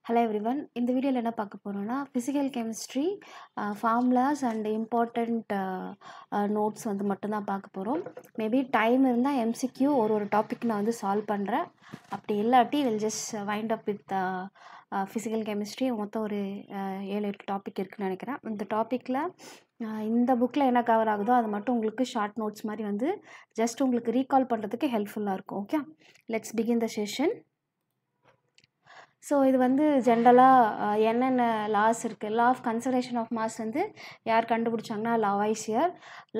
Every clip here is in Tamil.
Hello everyone. இந்த வீடியோவில் என்ன பார்க்க போகிறோம்னா physical chemistry formulas and important notes வந்து மட்டும்தான் பார்க்க போகிறோம். மேபி டைம் இருந்தால் எம்சிக்யூ ஒரு டாபிக் நான் வந்து சால்வ் பண்ணுறேன். அப்படி இல்லாட்டி will just wind up with physical chemistry. மொத்தம் ஒரு 7-8 டாபிக் இருக்குதுன்னு நினைக்கிறேன். இந்த டாப்பிக்கில் இந்த புக்கில் என்ன கவர் ஆகுதோ அது மட்டும் உங்களுக்கு ஷார்ட் நோட்ஸ் மாதிரி வந்து ஜஸ்ட் உங்களுக்கு ரீகால் பண்ணுறதுக்கு ஹெல்ப்ஃபுல்லாக இருக்கும். Okay, let's begin the session. So இது வந்து ஜென்ரலாக என்னென்ன லாஸ் இருக்குது. Law of conservation of mass வந்து யார் கண்டுபிடிச்சாங்கன்னா Lavoisier.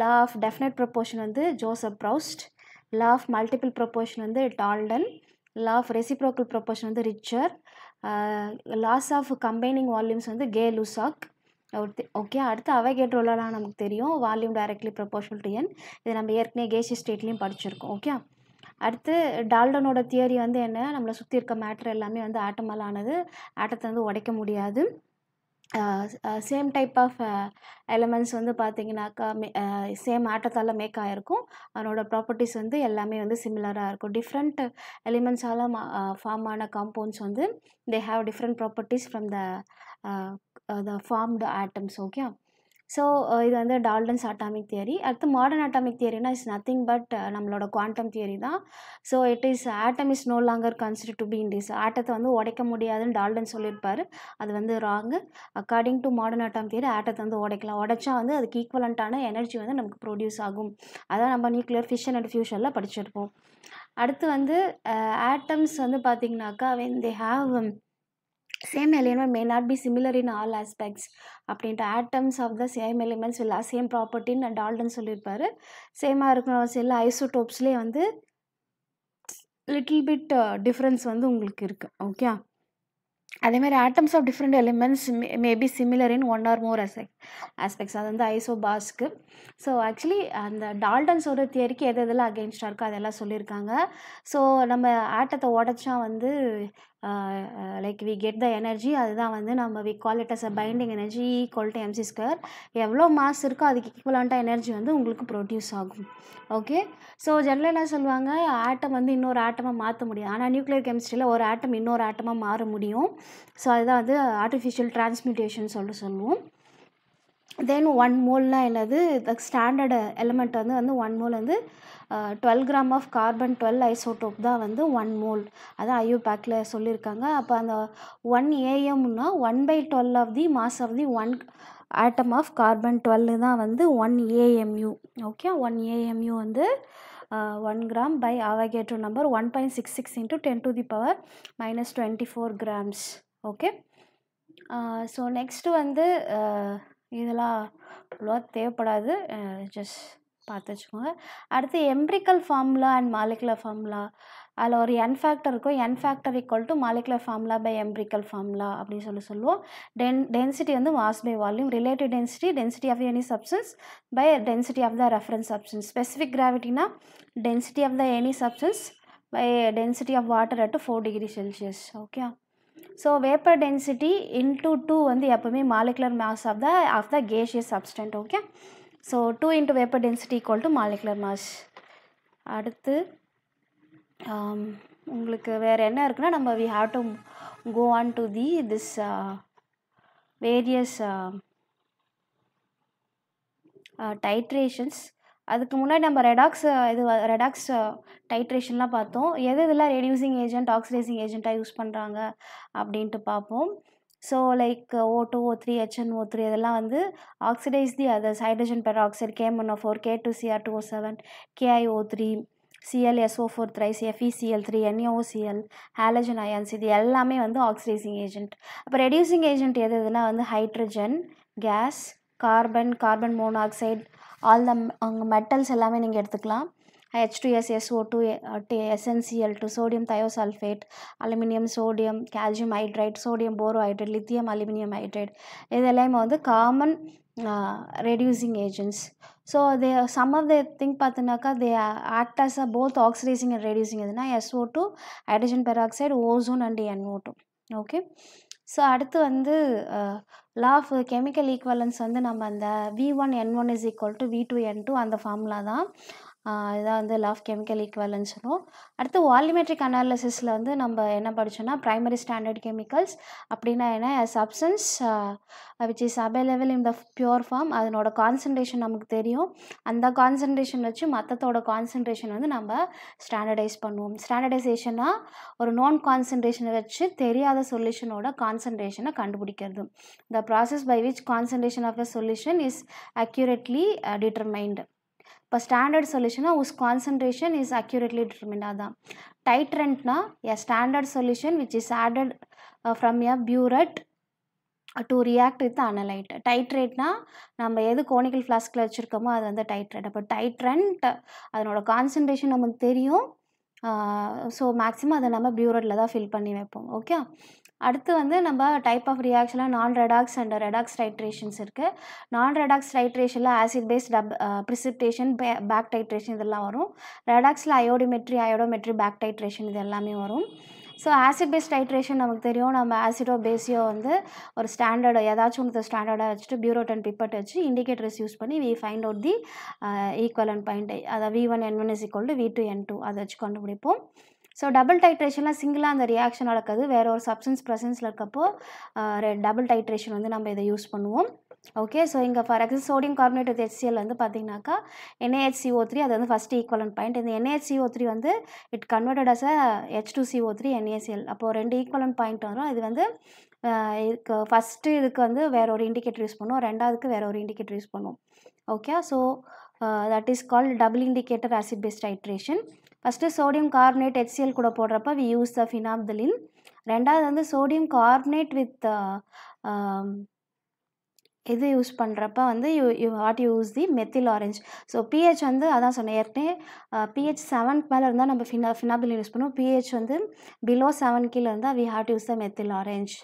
Law of definite proportion வந்து Joseph Proust. Law of multiple proportion வந்து Dalton. Law of reciprocal proportion வந்து Richter. Laws of combining volumes வந்து கே லுசாக். ஓகே, அடுத்து அவைகேட்ரோலாம் நமக்கு தெரியும், volume directly proportional to n. இது நம்ம ஏற்கனவே கேஷியஸ் ஸ்டேட்லேயும் படிச்சிருக்கோம். ஓகே, அடுத்து டால்டனோட தியரி வந்து என்ன, நம்மளை சுற்றி இருக்க மேட்ரு எல்லாமே வந்து ஆட்டமால் ஆனது, ஆட்டத்தை வந்து உடைக்க முடியாது. சேம் டைப் ஆஃப் எலிமெண்ட்ஸ் வந்து பார்த்திங்கனாக்கா சேம் ஆட்டத்தால் மேக் ஆகிருக்கும். அதனோட ப்ராப்பர்ட்டிஸ் வந்து எல்லாமே வந்து சிமிலராக இருக்கும். டிஃப்ரெண்ட் எலிமெண்ட்ஸால் ஃபார்ம் ஆன காம்பவுண்ட்ஸ் வந்து they have different properties from the formed atoms. Okay, so இது வந்து டால்டன்ஸ் அட்டாமிக் தியரி. அடுத்து மாடர்ன் அட்டாமிக் தியரினா இஸ் நத்திங் பட் நம்மளோட குவாண்டம் தியரி தான். So it is atom is no longer consider to be indivisible. ஆட்டத்தை வந்து உடைக்க முடியாதுன்னு டால்டன் சொல்லியிருப்பார். அது வந்து wrong. According to modern atomic theory ஆட்டத்தை வந்து உடைக்கலாம். உடைச்சா வந்து அதுக்கு ஈக்குவலண்ட்டான எனர்ஜி வந்து நமக்கு ப்ரொடியூஸ் ஆகும். அதான் நம்ம நியூக்ளியர் ஃபிஷன் அண்ட் ஃபியூஷனில் படிச்சிருப்போம். அடுத்து வந்து ஆட்டம்ஸ் வந்து பார்த்திங்கனாக்கா when they have same element may not be similar in all aspects அப்படின்ட்டு. atoms of the same elements will have same property ன்னு டால்டன் சொல்லியிருப்பாரு. சேமாக இருக்கிற சில ஐசோடோப்ஸ்லேயே வந்து லிட்டில் பிட் டிஃப்ரென்ஸ் வந்து உங்களுக்கு இருக்குது. ஓகே, அதேமாதிரி atoms of different elements maybe similar in one or more aspects. அது வந்து ஐசோபாஸ்க்கு. ஸோ ஆக்சுவலி அந்த டால்டன்ஸோட தியரிக்கு எது எதெல்லாம் அகெயின்ஸ்டாக இருக்கோ அதெல்லாம் சொல்லியிருக்காங்க. ஸோ நம்ம ஆட்டத்தை உடச்சா வந்து like we get the energy. அதுதான் வந்து நம்ம we call it as a binding energy equal to m c square. எவ்வளோ மாஸ் இருக்கோ அதுக்கு ஈக்குவலான்ட்டாக எனர்ஜி வந்து உங்களுக்கு ப்ரொடியூஸ் ஆகும். ஓகே, ஸோ ஜென்ரலாக என்ன சொல்லுவாங்க, ஆட்டம் வந்து இன்னொரு ஆட்டமாக மாற்ற முடியும். ஆனால் நியூக்ளியர் கெமிஸ்ட்ரியில் ஒரு ஆட்டம் இன்னொரு ஆட்டமாக மாற முடியும். ஸோ அதுதான் வந்து ஆர்டிஃபிஷியல் டிரான்ஸ்மியூட்டேஷன் சொல்லுவோம். தென் 1 மோல்னால் என்னது, த ஸ்டாண்டர்டு எலிமெண்ட் வந்து 1 மோல் வந்து 12 கிராம் ஆஃப் கார்பன் 12 ஐசோடோப் தான் வந்து 1 மோல். அதான் ஐயூபேக்கில் சொல்லியிருக்காங்க. அப்போ அந்த 1 AMனா 1/12 of the mass of the 1 atom of carbon 12 தான் வந்து 1 AMU. ஓகே, 1 AMU வந்து 1 gram by Avogadro number 1.66 × 10⁻⁻² 24 grams. Okay, so next வந்து இதெல்லாம் அவ்வளோவா தேவைப்படாது, ஜஸ்ட் பார்த்து வச்சுக்கோங்க. அடுத்து empirical formula and molecular formula. அதில் ஒரு n ஃபேக்டர் இருக்கும். n factor equal to molecular formula by empirical formula அப்படின்னு சொல்லுவோம். டென்சிட்டி வந்து mass by volume. Relative density of any substance by density of the reference substance. Specific கிராவிட்டினா density of the any substance by density of water at 4 degree Celsius. Okay, so vapour density into 2 வந்து எப்போவுமே molecular mass of the gaseous substance. Okay, so 2 × vapour density equal to molecular mass. அடுத்து உங்களுக்கு வேறு என்ன இருக்குன்னா, நம்ம we have to go on to this various titrations. அதுக்கு முன்னாடி நம்ம ரெடாக்ஸ் டைட்ரேஷன்லாம் பார்த்தோம். இதெல்லாம் ரெடியூசிங் ஏஜென்ட் ஆக்சிடைசிங் ஏஜென்ட்டாக யூஸ் பண்ணுறாங்க அப்படின்ட்டு பார்ப்போம். So like O2 O3 HNO3 இதெல்லாம் வந்து oxidise the others. Hydrogen peroxide K1O4 K2Cr2O7 KiO3 ClSO4 thrice FeCl3 NaOCl halogen ions இது எல்லாமே வந்து ஆக்சிடைசிங் ஏஜென்ட். அப்போ ரெடியூசிங் ஏஜென்ட் எதுனா வந்து hydrogen gas, carbon monoxide, all the metals எல்லாமே நீங்கள் எடுத்துக்கலாம். H2S SO2 SnCl2 sodium thiosulphate, aluminium sodium calcium hydride, sodium borohydride, lithium aluminium hydride இதெல்லாமே வந்து common reducing agents. So some of the thing பார்த்தினாக்கா they act as both oxidising and reducing. எதுனா SO2 hydrogen peroxide, ozone and NO2. Okay, so அடுத்து வந்து லா ஆஃப் கெமிக்கல் ஈக்குவலன்ஸ் வந்து நம்ம அந்த V1N1 = V2N2 அந்த ஃபார்முலா தான். இதான் வந்து லா ஆஃப் கெமிக்கல் ஈக்குவலன்ஸ்னும். அடுத்து வால்யூமெட்ரிக் அனாலிசிஸில் வந்து நம்ம என்ன படித்தோன்னா பிரைமரி ஸ்டாண்டர்ட் கெமிக்கல்ஸ் அப்படின்னா என்ன, substance which is available in the pure form, அதனோட கான்சன்ட்ரேஷன் நமக்கு தெரியும். அந்த கான்சன்ட்ரேஷன் வச்சு மற்றத்தோட கான்சன்ட்ரேஷன் வந்து நம்ம ஸ்டாண்டர்டைஸ் பண்ணுவோம். ஸ்டாண்டர்டைசேஷனாக ஒரு நோன் கான்சன்ட்ரேஷனை வச்சு தெரியாத சொல்யூஷனோட கான்சன்ட்ரேஷனை கண்டுபிடிக்கிறது. The process by which concentration of a solution is accurately determined. இப்போ ஸ்டாண்டர்ட் சொல்யூஷனா whose concentration is accurately determined. அதான் டைட்ரண்ட்னா a standard solution which is added from a burette to react with analyte. டைட்ரேட்னா நம்ம எது கோனிக்கல் ஃப்ளாஸ்கில் வச்சுருக்கோமோ அது வந்து டைட்ரேட். அப்போ டைட்ரண்ட் அதனோட கான்சன்ட்ரேஷன் நமக்கு தெரியும். ஸோ மேக்ஸிமம் அதை நம்ம பியூரட்டில் தான் ஃபில் பண்ணி வைப்போம். ஓகே, அடுத்து வந்து நம்ம டைப் ஆஃப் ரியாக்ஷனில் நான் ரெடாக்ஸ் அண்ட் ரெடாக்ஸ் டைட்ரேஷன்ஸ் இருக்குது. நான் ரெடாக்ஸ் டைட்ரேஷனில் acid base precipitation, back titration இதெல்லாம் வரும். ரெடாக்ஸில் அயோடோமெட்ரி, பேக் டைட்ரேஷன் இது எல்லாமே வரும். ஸோ ஆசிட் பேஸ் டைட்ரேஷன் நமக்கு தெரியும். நம்ம ஆசிடோ பேஸியோ வந்து ஒரு ஸ்டாண்டர்டு ஏதாச்சும் ஒன்று ஸ்டாண்டர்டாக வச்சுட்டு பியூரோட் அண்ட் பிப்பட் வச்சு இண்டிகேட்டர்ஸ் யூஸ் பண்ணி we find out the equivalent point. அதை V1N1 = V2N2 அதை வச்சு கண்டுபிடிப்போம். ஸோ டபுள் டைட்ரேஷனில் சிங்கிளாக அந்த ரியாக்ஷன் நடக்குது, வேறு ஒரு சப்ஸ்டன்ஸ் ப்ரெசன்ஸில் இருக்கப்போ டபுள் டைட்ரேஷன் வந்து நம்ம இதை யூஸ் பண்ணுவோம். ஓகே, ஸோ இங்கே for example sodium carbonate with HCl வந்து பார்த்திங்கனாக்கா NaHCO3 அது வந்து ஃபஸ்ட்டு ஈக்குவலன்ட் பாயிண்ட். இந்த NaHCO3 வந்து it converted as H2CO3 NaCl. அப்போது 2 ஈக்குவலன்ட் பாயிண்ட் வரும். இது வந்து இதுக்கு ஃபஸ்ட்டு இதுக்கு வந்து வேறு ஒரு இண்டிகேட்டர் யூஸ் பண்ணுவோம், ரெண்டாவதுக்கு வேறு ஒரு இண்டிகேட்டர் யூஸ் பண்ணுவோம். Okay, so that is called double indicator acid base titration. First sodium carbonate HCl கூட போடுறப்ப வி யூஸ் த ஃபினாப்தலின். ரெண்டாவது வந்து சோடியம் கார்பனேட் வித் இது யூஸ் பண்ணுறப்ப வந்து what use the methyl orange. So pH வந்து அதான் சொன்னேன் ஏற்கனவே, pH 7க்கு மேலே இருந்தால் நம்ம ஃபினாப்தலின் யூஸ் பண்ணுவோம். pH வந்து பிலோ 7 கீழே இருந்தால் we have to use the methyl orange.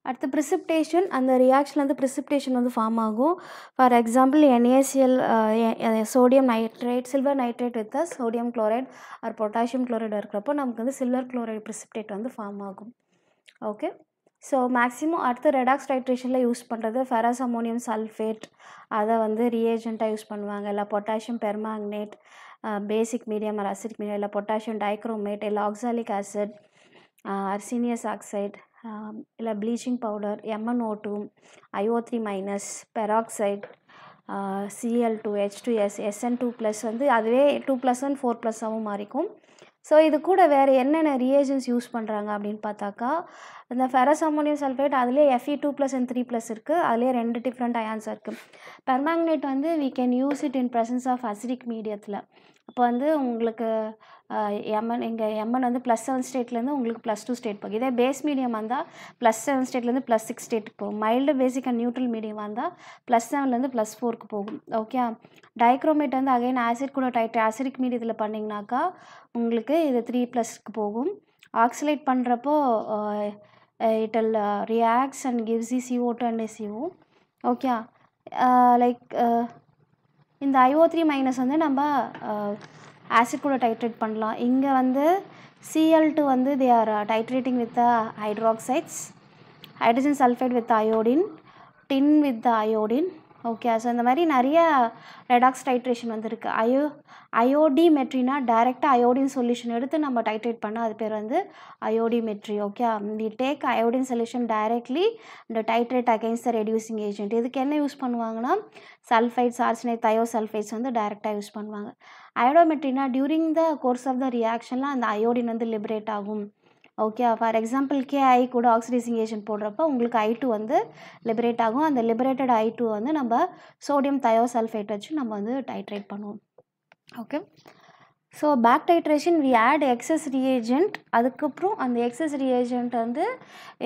அடுத்து ப்ரிசிப்டேஷன், அந்த ரியாக்ஷன்லேருந்து ப்ரிசிப்டேஷன் வந்து ஃபார்ம் ஆகும். For example NaCl sodium nitrate, silver nitrate with sodium chloride or potassium chloride இருக்கிறப்போ நமக்கு வந்து சில்வர் குளோரைடு ப்ரிசிப்டேட் வந்து ஃபார்ம் ஆகும். ஓகே, ஸோ மேக்ஸிமம் அடுத்து ரெடாக்ஸ் டைட்ரேஷனில் யூஸ் பண்ணுறது ஃபெரஸ் அமோனியம் சல்ஃபேட், அதை வந்து ரியேஜெண்ட்டாக யூஸ் பண்ணுவாங்க. இல்லை பொட்டாசியம் பெர்மாங்கனேட், பேசிக் மீடியம் ஆர் அசிடிக் மீடியம், இல்லை பொட்டாசியம் டைக்ரோமேட், இல்லை ஆக்சாலிக் ஆசிட், அர்சீனியஸ் ஆக்சைடு, இல்லை bleaching powder, MnO2, IO3-, peroxide, Cl2, H2S, SN2+ வந்து அதுவே 2+1 4+ஆகவும் மாறிக்கும். ஸோ இது கூட வேறு என்னென்ன ரியேஜன்ஸ் யூஸ் பண்ணுறாங்க அப்படின்னு பார்த்தாக்கா, இந்த ஃபெரஸ் அமோனியம் சல்ஃபேட் அதுலேயே Fe2+ and 3+ இருக்குது, அதுலேயே 2 டிஃப்ரெண்ட் அயான்ஸ் இருக்குது. பெர்மாங்கனேட் வந்து we can use it in presence of acidic மீடியத்தில். அப்போ வந்து உங்களுக்கு Mn வந்து +7 ஸ்டேட்லேருந்து உங்களுக்கு +2 ஸ்டேட் போகும். இதே பேஸ் மீடியம் வந்தால் +7 ஸ்டேட்லேருந்து +6 ஸ்டேட்டுக்கு போகும். Mild basic and neutral medium வந்தால் +7லேருந்து +4க்கு போகும். ஓகே, டைக்ரோமேட் வந்து அகைன் ஆசிட் கூட ஆசிடிக் மீடியத்தில் பண்ணிங்கனாக்கா உங்களுக்கு இது 3+க்கு போகும். ஆக்சிலேட் பண்ணுறப்போ it will reacts and gives the CO2 and CO. Okay, like இந்த IO3- வந்து நம்ம ஆசிட் கூட டைட்ரேட் பண்ணலாம். இங்கே வந்து Cl2 வந்து they are titrating with hydroxides, hydrogen sulphide with iodine, tin with iodine. Okay, so இந்த மாதிரி நிறைய ரெடாக்ஸ் டைட்ரேஷன் வந்துருக்கு. அயோடிமெட்ரினா டைரெக்டாக அயோடின் சொல்யூஷன் எடுத்து நம்ம டைட்ரேட் பண்ணால் அது பேர் வந்து iodimetry. Okay, we take iodine solution directly இந்த titrate against the reducing agent. இதுக்கு என்ன யூஸ் பண்ணுவாங்கன்னா சல்ஃபைட்ஸ், ஆர்சனைட், தயோசல்ஃபைட்ஸ் வந்து டைரெக்டாக யூஸ் பண்ணுவாங்க. அயோடோமெட்ரினா during the course of the ரியாக்ஷனில் அந்த அயோடின் வந்து லிபரேட் ஆகும். ஓகே, ஃபார் எக்ஸாம்பிள் KI கூட ஆக்சிடைசிங் ஏஜென்ட் போடுறப்போ உங்களுக்கு I2 வந்து லிபரேட் ஆகும். அந்த லிபரேட்டட் I2 வந்து நம்ம சோடியம் தயோசல்ஃபேட் வச்சு நம்ம வந்து டைட்ரேட் பண்ணுவோம். Okay, so back titration we add excess reagent. அதுக்கப்புறம் அந்த எக்ஸஸ் ரியேஜென்ட் வந்து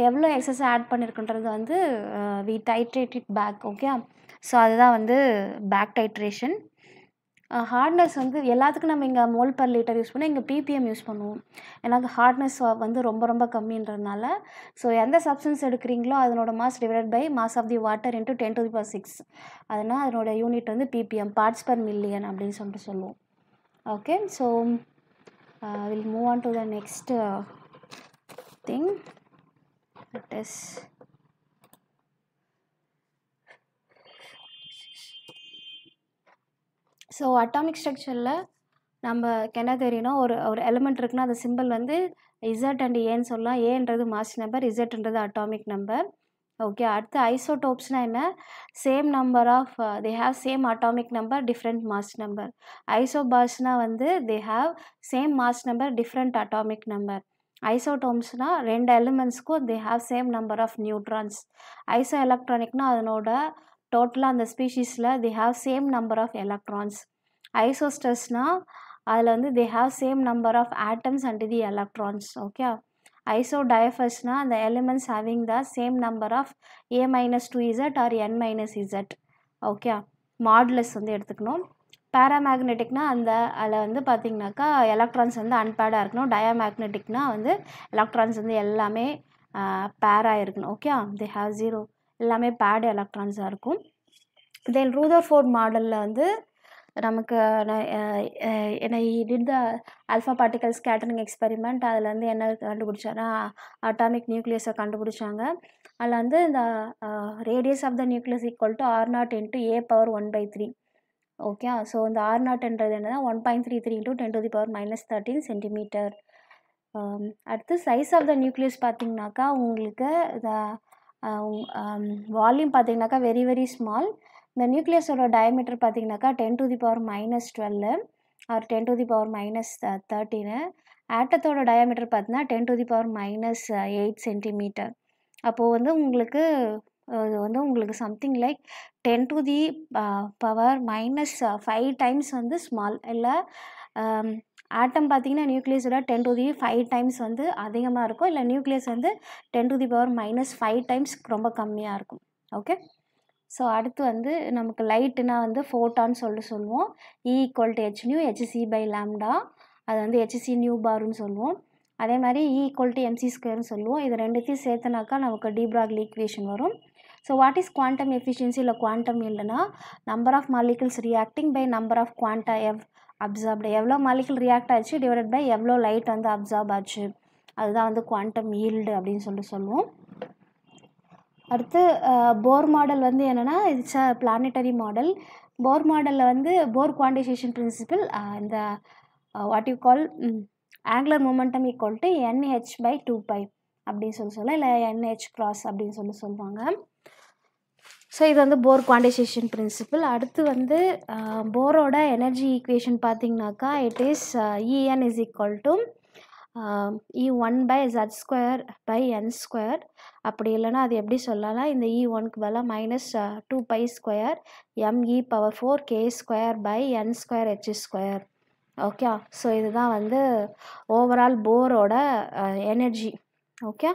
எவ்வளோ எக்ஸஸ் ஆட் பண்ணியிருக்குன்றது வந்து we titrate it back. Okay, so அதுதான் வந்து பேக் டைட்ரேஷன். ஹார்ட்னஸ் வந்து எல்லாத்துக்கும் நம்ம இங்கே மோல் பர் லிட்டர் யூஸ் பண்ணி இங்கே ppm யூஸ் பண்ணுவோம். எனக்கு ஹார்ட்னஸ் வந்து ரொம்ப கம்மின்றதுனால. ஸோ எந்த சப்ஸ்டன்ஸ் எடுக்கிறீங்களோ அதனோட mass divided by mass of the water into 10⁶. அதனால் அதனோட யூனிட் வந்து ppm, பார்ட்ஸ் பர் மில்லியன் அப்படின்னு சொல்லிட்டு சொல்லுவோம். Okay, so will move on to the next thing. That is so atomic ஸ்ட்ரக்சரில் நமக்கு என்ன தெரியும்னா ஒரு எலிமெண்ட் இருக்குன்னா அந்த சிம்பிள் வந்து இசட் அண்ட் ஏன்னு சொல்லலாம். ஏன்றது மாஸ் நம்பர், இசட்ன்றது அட்டாமிக் நம்பர். ஓகே, அடுத்து ஐசோடோப்ஸ்னால் என்ன? Same number of they have same atomic number different mass number. ஐசோபார்ஸ்னால் வந்து they have same mass number different atomic number. ஐசோடோம்ஸ்னால் ரெண்டு எலிமெண்ட்ஸ்க்கும் they have same number of neutrons. ஐசோ எலக்ட்ரானிக்னால் அதனோட டோட்டலாக அந்த ஸ்பீஷீஸில் they have same number of electrons. ஐசோஸ்டர்ஸ்னால் அதில் வந்து they have same number of atoms and the electrons. Okay, ஐசோடைஃபர்ஸ்னால் அந்த elements having the same number of a-2z or n-z. Okay, modulus வந்து எடுத்துக்கணும். பேராமேக்னெட்டிக்னால் அதில் வந்து பார்த்திங்கனாக்கா எலக்ட்ரான்ஸ் வந்து அன்பேர்டாக இருக்கணும். டயாமேக்னெட்டிக்னால் வந்து எலக்ட்ரான்ஸ் வந்து எல்லாமே பேராக இருக்கணும். ஓகே, தே ஹாவ் 0, எல்லாமே பேர்டு எலக்ட்ரான்ஸாக இருக்கும். தென் ரூதர்ஃபோர்ட் மாடலில் வந்து நமக்கு did the alpha particle scattering experiment. அதில் வந்து என்ன கண்டுபிடிச்சாங்கன்னா அட்டாமிக் நியூக்ளியஸை கண்டுபிடிச்சாங்க. அதில் வந்து இந்த radius of the nucleus equal to R0 × a⁻1/3. Okay, so இந்த R0ன்றது என்னன்னா 1.33 × 10⁻13 சென்டிமீட்டர். அடுத்து சைஸ் ஆஃப் த நியூக்ளியஸ் பார்த்திங்கனாக்கா உங்களுக்கு வால்யூம் பார்த்திங்கனாக்கா வெரி வெரி ஸ்மால். இந்த நியூக்ளியஸோட டயமீட்டர் பார்த்திங்கனாக்கா 10⁻12 ஆர் 10⁻13. ஆட்டத்தோட டயாமீட்டர் பார்த்தீங்கன்னா 10⁻8 சென்டிமீட்டர். அப்போது வந்து உங்களுக்கு சம்திங் லைக் 10⁻5 டைம்ஸ் வந்து ஸ்மால். இல்லை ஆட்டம் பார்த்திங்கன்னா நியூக்ளியஸோட 10⁵ டைம்ஸ் வந்து அதிகமாக இருக்கும். இல்லை நியூக்ளியஸ் வந்து 10⁻⁵ டைம்ஸ் ரொம்ப கம்மியாக இருக்கும். ஓகே, ஸோ அடுத்து வந்து நமக்கு லைட்டுனா வந்து ஃபோட்டான்னு சொல்லுவோம். E = hν hc/λ. அது வந்து hc நியூ பார்னு சொல்லுவோம். அதே மாதிரி E = mc² சொல்லுவோம். இது ரெண்டுத்தையும் சேர்த்துனாக்கா நமக்கு டி ப்ராக்லி ஈக்குவேஷன் வரும். So what is quantum efficiency? இல்லை குவாண்டம் இல்லைனா number of molecules reacting by number of quanta absorbed. எவ்வளோ மாலிகுல் ரியாக்ட் ஆச்சு டிவைடட் பை எவ்வளோ லைட் வந்து அப்சார்ப் ஆச்சு, அதுதான் வந்து குவாண்டம் ஈல்டு அப்படின்னு சொல்லுவோம். அடுத்து போர் மாடல் வந்து என்னென்னா இட்ஸ் அ பிளானட்டரி மாடல். போர் மாடலில் வந்து போர் குவான்டைசேஷன் பிரின்சிபிள் இந்த what you call angular momentum equal to nh/2π அப்படின்னு சொல்லலாம். இல்லை NH கிராஸ் அப்படின்னு சொல்லுவாங்க. ஸோ இது வந்து போர் குவான்டைசேஷன் பிரின்சிபிள். அடுத்து வந்து போரோட எனர்ஜி ஈக்குவேஷன் பார்த்திங்கனாக்கா இட் இஸ் En = E1/z²/n². அப்படி இல்லைனா அது எப்படி சொல்லலாம்? இந்த E1க்கு பதிலாக -2π² me⁴k²/n²h². ஓகே, ஸோ இதுதான் வந்து ஓவரால் போரோட எனர்ஜி. ஓகே,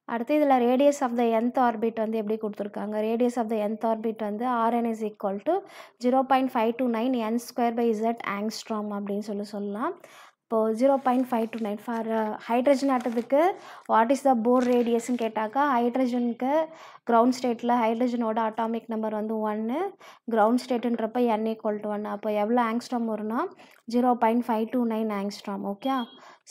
அடுத்து இதில் radius of the nth orbit வந்து எப்படி கொடுத்துருக்காங்க? Radius of the nth orbit வந்து Rn = 0.529 n²/z ஆங்ஸ்ட்ராம் அப்படின்னு சொல்லலாம். இப்போது 0.529 ஃபார் ஹைட்ரஜன் ஆட்டத்துக்கு வாட் இஸ் த போர் ரேடியஸ்ன்னு கேட்டாக்கா ஹைட்ரஜனுக்கு கிரவுண்ட் ஸ்டேட்டில் ஹைட்ரஜனோட அட்டாமிக் நம்பர் வந்து 1, கிரவுண்ட் ஸ்டேட்டுன்றப்ப n = 1. அப்போ எவ்வளோ ஆங்ஸ்ட்ராம் வரும்னா 0.529 ஆங்ஸ்ட்ராம். ஓகே,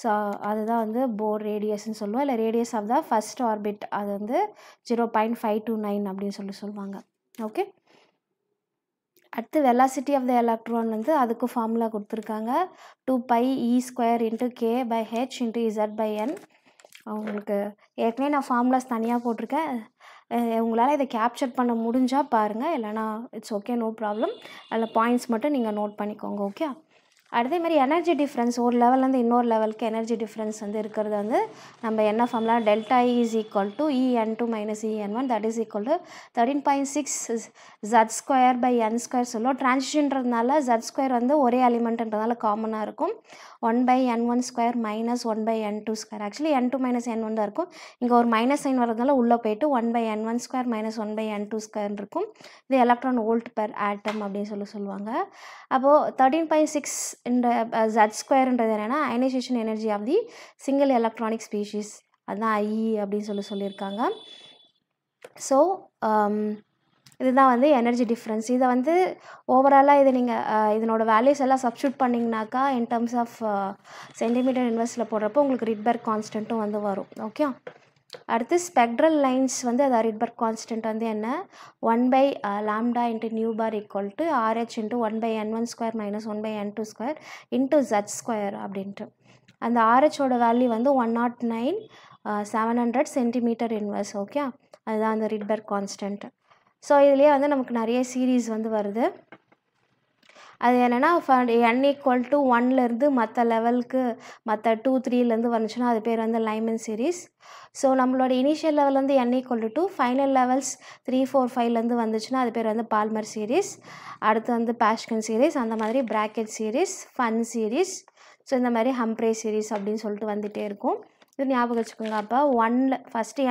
ஸோ அதுதான் வந்து போர் ரேடியஸ்ன்னு சொல்லுவோம். இல்லை radius of the first orbit அது வந்து 0.529 அப்படின்னு சொல்லுவாங்க. ஓகே, அடுத்து வெலாசிட்டி ஆஃப் த எலக்ட்ரான் வந்து அதுக்கு ஃபார்முலா கொடுத்துருக்காங்க. 2πe² × k/h × z/n. உங்களுக்கு ஏற்கனவே நான் ஃபார்முலாஸ் தனியாக போட்டிருக்கேன். உங்களால் இதை கேப்சர் பண்ண முடிஞ்சால் பாருங்கள், இல்லைனா இட்ஸ் ஓகே, நோ ப்ராப்ளம். அதில் பாயிண்ட்ஸ் மட்டும் நீங்கள் நோட் பண்ணிக்கோங்க. ஓகே, அதே மாதிரி எனர்ஜி டிஃப்ரென்ஸ் ஒரு லெவல்லேருந்து இன்னொரு லெவலுக்கு எனர்ஜி டிஃப்ரென்ஸ் வந்து இருக்கிறது வந்து நம்ம என்ன formula ΔE = En2 - En1 that is equal to 13.6 z²/n² சொல்லுவோம். டிரான்சிஷன்றதுனால z² வந்து ஒரே எலிமெண்ட்ன்றதுனால காமனாக இருக்கும். 1/n1² - 1/n2². Actually n2 - n1 தான் இருக்கும். இங்கே ஒரு மைனஸ் சைன் வரதுனால உள்ளே போயிட்டு 1/n1² - 1/n2² இருக்கும். இது எலக்ட்ரான் வோல்ட் பெர் ஆட்டம் அப்படின்னு சொல்லுவாங்க. அப்போது 13.6 இந்த z²ன்றது என்னென்னா ionisation energy of the single electronic species, அதுதான் IE அப்படின்னு சொல்லியிருக்காங்க. ஸோ இதுதான் வந்து எனர்ஜி டிஃப்ரென்ஸ். இதை வந்து ஓவராலாக இது நீங்கள் இதனோட வேல்யூஸ் எல்லாம் சப்ஸ்டியூட் பண்ணிங்கனாக்கா இன் டர்ம்ஸ் ஆஃப் சென்டிமீட்டர் இன்வெர்ஸில் போடுறப்போ உங்களுக்கு ரிட்பர்க் கான்ஸ்டன்ட்டும் வந்து வரும். ஓகே, அடுத்து ஸ்பெக்ட்ரல் லைன்ஸ் வந்து அது ரிட்பர்க் கான்ஸ்டன்ட் வந்து என்ன 1 lambda into nu bar equal to RH into 1 n1 square minus 1 n2 square into z square அப்படின்ட்டு அந்த RHோட வேல்யூ வந்து 109 700 சென்டிமீட்டர் இன்வர்ஸ். ஓகே, அதுதான் அந்த ரிட்பர்க் கான்ஸ்டன்ட். ஸோ இதுலேயே வந்து நமக்கு நிறைய சீரீஸ் வந்து வருது. அது என்னென்னா n ஈக்குவல் டு 1லேருந்து மற்ற லெவலுக்கு மற்ற 2 3லேருந்து வந்துச்சுன்னா அது பேர் வந்து லைமன் சீரீஸ். ஸோ நம்மளோட இனிஷியல் லெவல் வந்து n equal to 2, final levels 3 4 5லேருந்து வந்துச்சுன்னா அது பேர் வந்து பால்மர் சீரீஸ். அடுத்து வந்து பாஸ்கன் சீரீஸ், அந்த மாதிரி bracket series, fun series, so இந்த மாதிரி ஹம்ப்ரே சீரீஸ் அப்படின்னு சொல்லிட்டு வந்துகிட்டே இருக்கும். இது ஞாபகம் வச்சுக்கோங்க. அப்போ 1 ஃபஸ்ட்டு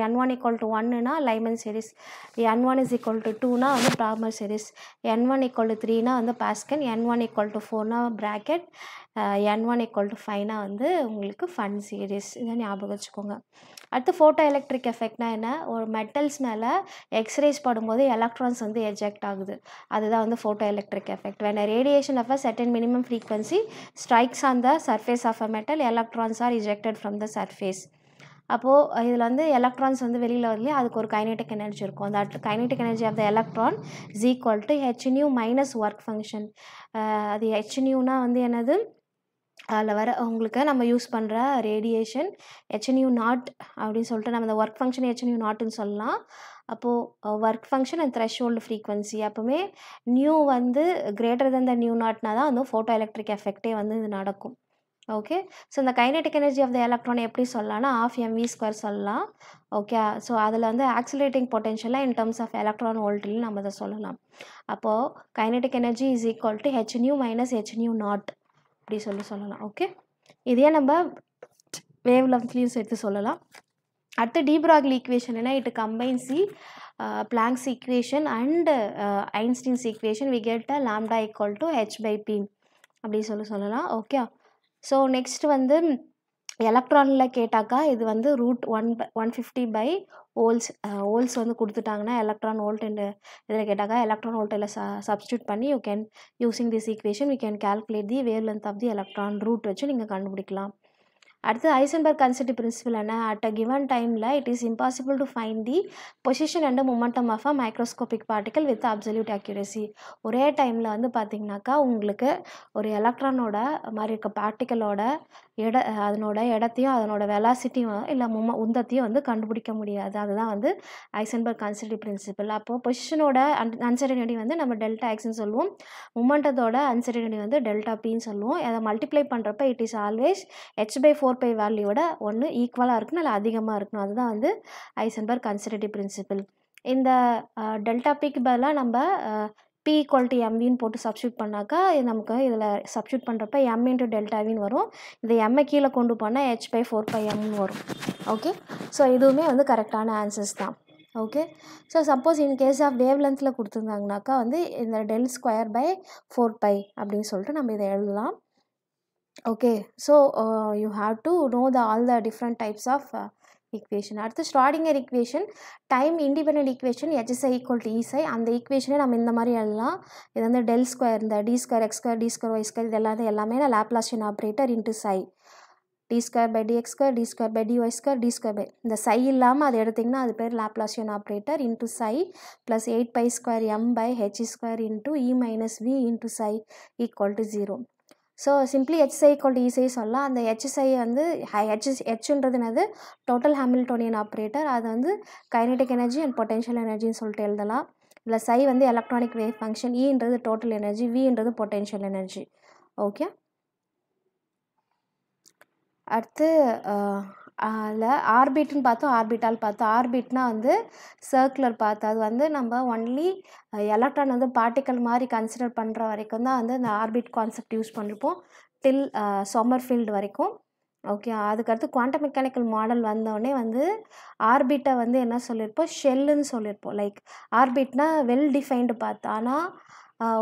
n1 ஈக்குவல் டு 1னா Lyman series, n1 is equal to 2னா வந்து Balmer series, n1 equal to 3னா வந்து பாஸ்கன், n1 ஈக்குவல் டு 4னா பிராக்கெட், n1 ஈக்குவல் டு 5னா வந்து உங்களுக்கு ஃபன் சீரீஸ். இதை ஞாபகம் வச்சுக்கோங்க. அடுத்து ஃபோட்டோ எலக்ட்ரிக் எஃபெக்ட்னா என்ன, ஒரு மெட்டல்ஸ் மேலே எக்ஸ்ரேஸ் படும்போது எலக்ட்ரான்ஸ் வந்து எஜெக்ட் ஆகுது, அதுதான் வந்து photo electric effect. when a radiation of a certain minimum frequency strikes on the surface of a metal, electrons are ejected from the surface. அப்போது இதில் வந்து எலக்ட்ரான்ஸ் வந்து வெளியில் வரலையே, அதுக்கு ஒரு கைனெட்டிக் எனர்ஜி இருக்கும். அந்த kinetic energy of the electron is equal to hν minus work function. அது hνனா வந்து என்னது, அதில் வர உங்களுக்கு நம்ம யூஸ் பண்ணுற ரேடியேஷன் hν நாட் அப்படின்னு சொல்லிட்டு நம்ம இந்த ஒர்க் ஃபங்க்ஷன் hν நாட்டுன்னு சொல்லலாம். அப்போது work function and threshold frequency எப்போவுமே நியூ வந்து கிரேட்டர் தென் த நியூ நாட்னா தான் வந்து ஃபோட்டோ எலக்ட்ரிக் எஃபெக்டே வந்து இது நடக்கும். ஓகே, ஸோ இந்த kinetic energy of the electron எப்படி சொல்லலாம்னா ½ சொல்லலாம். ஓகே, ஸோ அதில் வந்து ஆக்சிலேட்டிங் பொட்டென்ஷியலாக இன் டர்ம்ஸ் ஆஃப் எலக்ட்ரான் வோல்ட்லையும் நம்ம அதை சொல்லலாம். அப்போது kinetic energy is equal to hν minus hν naught அப்படி சொல்லலாம். ஓகே, இதே நம்ம வேவ் லென்த்லையும் சேர்த்து சொல்லலாம். அடுத்து டி ப்ராக்லி ஈக்குவேஷன் என்ன, it combines the Planck's equation and Einstein's equation, we get lambda equal to h/p அப்படி சொல்லலாம். ஓகே, ஸோ நெக்ஸ்ட் வந்து எலக்ட்ரானில் கேட்டாக்கா இது வந்து √150 ஓல்ஸ் வந்து கொடுத்துட்டாங்கன்னா எலக்ட்ரான் வோல்ட் இதில் கேட்டாக்கா எலக்ட்ரான் வோல்ட்டில் சப்ஸ்டியூட் பண்ணி you can using this equation we can calculate the wavelength of the electron root வச்சு நீங்கள் கண்டுபிடிக்கலாம். அடுத்து ஐசன்பர்க் கன்செப்ட் பிரின்சிபல் என்ன, அட் அ கிவன் டைமில் it is impossible to find the position and momentum of a microscopic particle with absolute accuracy. ஒரே டைமில் வந்து பார்த்திங்கனாக்கா உங்களுக்கு ஒரு எலக்ட்ரானோட மாதிரி இருக்க பார்ட்டிக்கலோட அதனோட இடத்தையும் அதனோட வெலாசிட்டியும் இல்லை உந்தத்தையும் வந்து கண்டுபிடிக்க முடியாது. அதுதான் வந்து ஐசன்பர்க் கன்செப்ட் பிரின்சிபல். அப்போது பொசிஷனோட அன்சர்டனிட்டி வந்து நம்ம டெல்டா எக்ஸ்ன்னு சொல்லுவோம், மொமெண்டத்தோட அன்சர்டனிட்டி வந்து டெல்டா பின்னு சொல்லுவோம். அதை மல்டிப்ளை பண்ணுறப்ப இட் இஸ் ஆல்வேஸ் h/4π வேல்யூவோட ஒன்று ஈக்குவலாக இருக்கணும் இல்லை அதிகமாக இருக்கணும். அதுதான் வந்து ஐசன்பர்க் கன்சர்வேட்டிவ் பிரின்சிபல். இந்த டெல்டா பிக்கு பதிலாக நம்ம p ஈக்குவல் டு mvன்னு போட்டு சப்ஸ்டியூட் பண்ணாக்கா நமக்கு இதில் சப்ஸ்டியூட் பண்ணுறப்ப m இன்ட்டு டெல்டாவின்னு வரும். இந்த எம்ஐ கீழே கொண்டு போனால் h/4πmன்னு வரும். ஓகே, ஸோ இதுவுமே வந்து கரெக்டான ஆன்சர்ஸ் தான். Okay, so suppose in case of wave லென்த்தில் கொடுத்துருந்தாங்கனாக்கா வந்து இந்த del²/4π அப்படின்னு சொல்லிட்டு நம்ம இதை எழுதலாம். Okay, so you have to know all the different types of equation. அடுத்து Schrödinger equation, time independent equation HSI equal to ESI. அந்த ஈக்குவேஷனே நம்ம இந்த மாதிரி எழுதலாம். இது வந்து del², இந்த d² x² d² y² இது எல்லாமே லாப்லாசியன் ஆப்ரேட்டர் இன்ட்டு சை, d²/dx², d²/dy², d² இந்த சை இல்லாமல் அது எடுத்திங்கன்னா அது பேர் Laplacian operator into psi plus 8π²m/h² into e minus v into psi equal to 0. So simply HSI equal to ESI சொல்லலாம். அந்த HSI வந்து ஹெச்ன்றது என்னது டோட்டல் ஹாமில்டோனியன் ஆப்ரேட்டர், அது வந்து கைனெட்டிக் எனர்ஜி அண்ட் பொட்டென்ஷியல் எனர்ஜின்னு சொல்லிட்டு எழுதலாம். இல்லை சை வந்து எலக்ட்ரானிக் வேவ் ஃபங்க்ஷன், ஈன்றது டோட்டல் எனர்ஜி, வின்றது பொட்டென்ஷியல் எனர்ஜி. ஓகே, அடுத்து அதில் ஆர்பிட்னு பார்த்தோம், ஆர்பிட்டால் பார்த்தோம். ஆர்பிட்னா வந்து சர்க்குலர் பாத், அது வந்து நம்ம ஒன்லி எலக்ட்ரான் வந்து பார்ட்டிக்கல் மாதிரி கன்சிடர் பண்ணுற வரைக்கும் தான் வந்து இந்த ஆர்பிட் கான்செப்ட் யூஸ் பண்ணிருப்போம் டில் சம்மர்ஃபீல்டு வரைக்கும். ஓகே, அதுக்கடுத்து குவாண்டம் மெக்கானிக்கல் மாடல் வந்தோடனே வந்து ஆர்பிட்டை வந்து என்ன சொல்லியிருப்போம், ஷெல்லுன்னு சொல்லியிருப்போம். லைக் ஆர்பிட்னா வெல் டிஃபைன்டு பாத், ஆனால்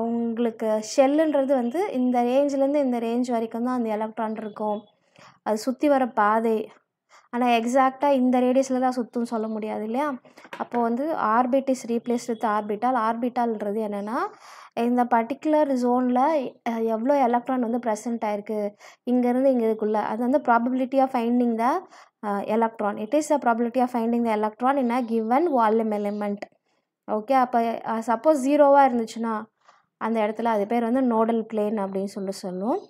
உங்களுக்கு ஷெல்லுன்றது வந்து இந்த ரேஞ்சிலேருந்து இந்த ரேஞ்ச் வரைக்கும் தான் அந்த எலக்ட்ரான் இருக்கும், அது சுற்றி வர பாதை. ஆனால் எக்ஸாக்டாக இந்த ரேடியஸில் தான் சுற்றுன்னு சொல்ல முடியாது இல்லையா. அப்போது வந்து orbit is replace with orbital. ஆர்பிட்டால்ன்றது என்னென்னா இந்த பர்டிகுலர் ஜோனில் எவ்வளோ எலக்ட்ரான் வந்து ப்ரெசென்ட் ஆயிருக்கு இங்கேருந்து இங்கே இதுக்குள்ளே, அது வந்து probability of finding the electron. It is the probability of finding the electron in a given volume element. Okay, அப்போ சப்போஸ் ஜீரோவாக இருந்துச்சுன்னா அந்த இடத்துல அது பேர் வந்து நோடல் பிளேன் அப்படின்னு சொல்லுவோம்.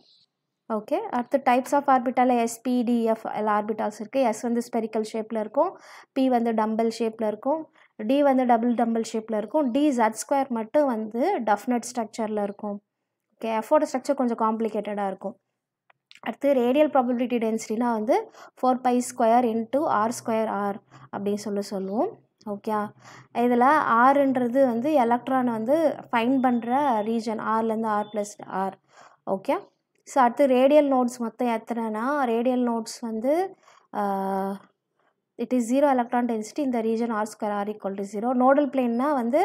ஓகே, அடுத்து டைப்ஸ் ஆஃப் ஆர்பிட்டால் எஸ்பிடிஎஃப் எல்லா ஆர்பிட்டால்ஸ் இருக்குது. எஸ் வந்து ஸ்பெரிக்கல் ஷேப்பில் இருக்கும், பி வந்து டம்பல் ஷேப்பில் இருக்கும், டி வந்து டபுள் டம்பல் ஷேப்பில் இருக்கும், டி ஜட் ஸ்கொயர் மட்டும் வந்து டெஃபினட் ஸ்ட்ரக்சரில் இருக்கும். ஓகே, எஃபோட ஸ்ட்ரக்சர் கொஞ்சம் காம்ப்ளிகேட்டடாக இருக்கும். அடுத்து ரேடியல் ப்ராபபிலிட்டி டென்சிட்டினா வந்து 4π² இன்ட்டு r² r அப்படின்னு சொல்லுவோம். ஓகே, இதில் ஆறுன்றது வந்து எலக்ட்ரான் வந்து ஃபைண்ட் பண்ணுற ரீஜன், ஆர்லேருந்து r+r. ஓகே, ஸோ அடுத்து ரேடியல் நோட்ஸ் மொத்தம் எத்தனைனா, ரேடியல் நோட்ஸ் வந்து it is 0 electron density in the region r square r equal to 0. Nodal பிளேன்னா வந்து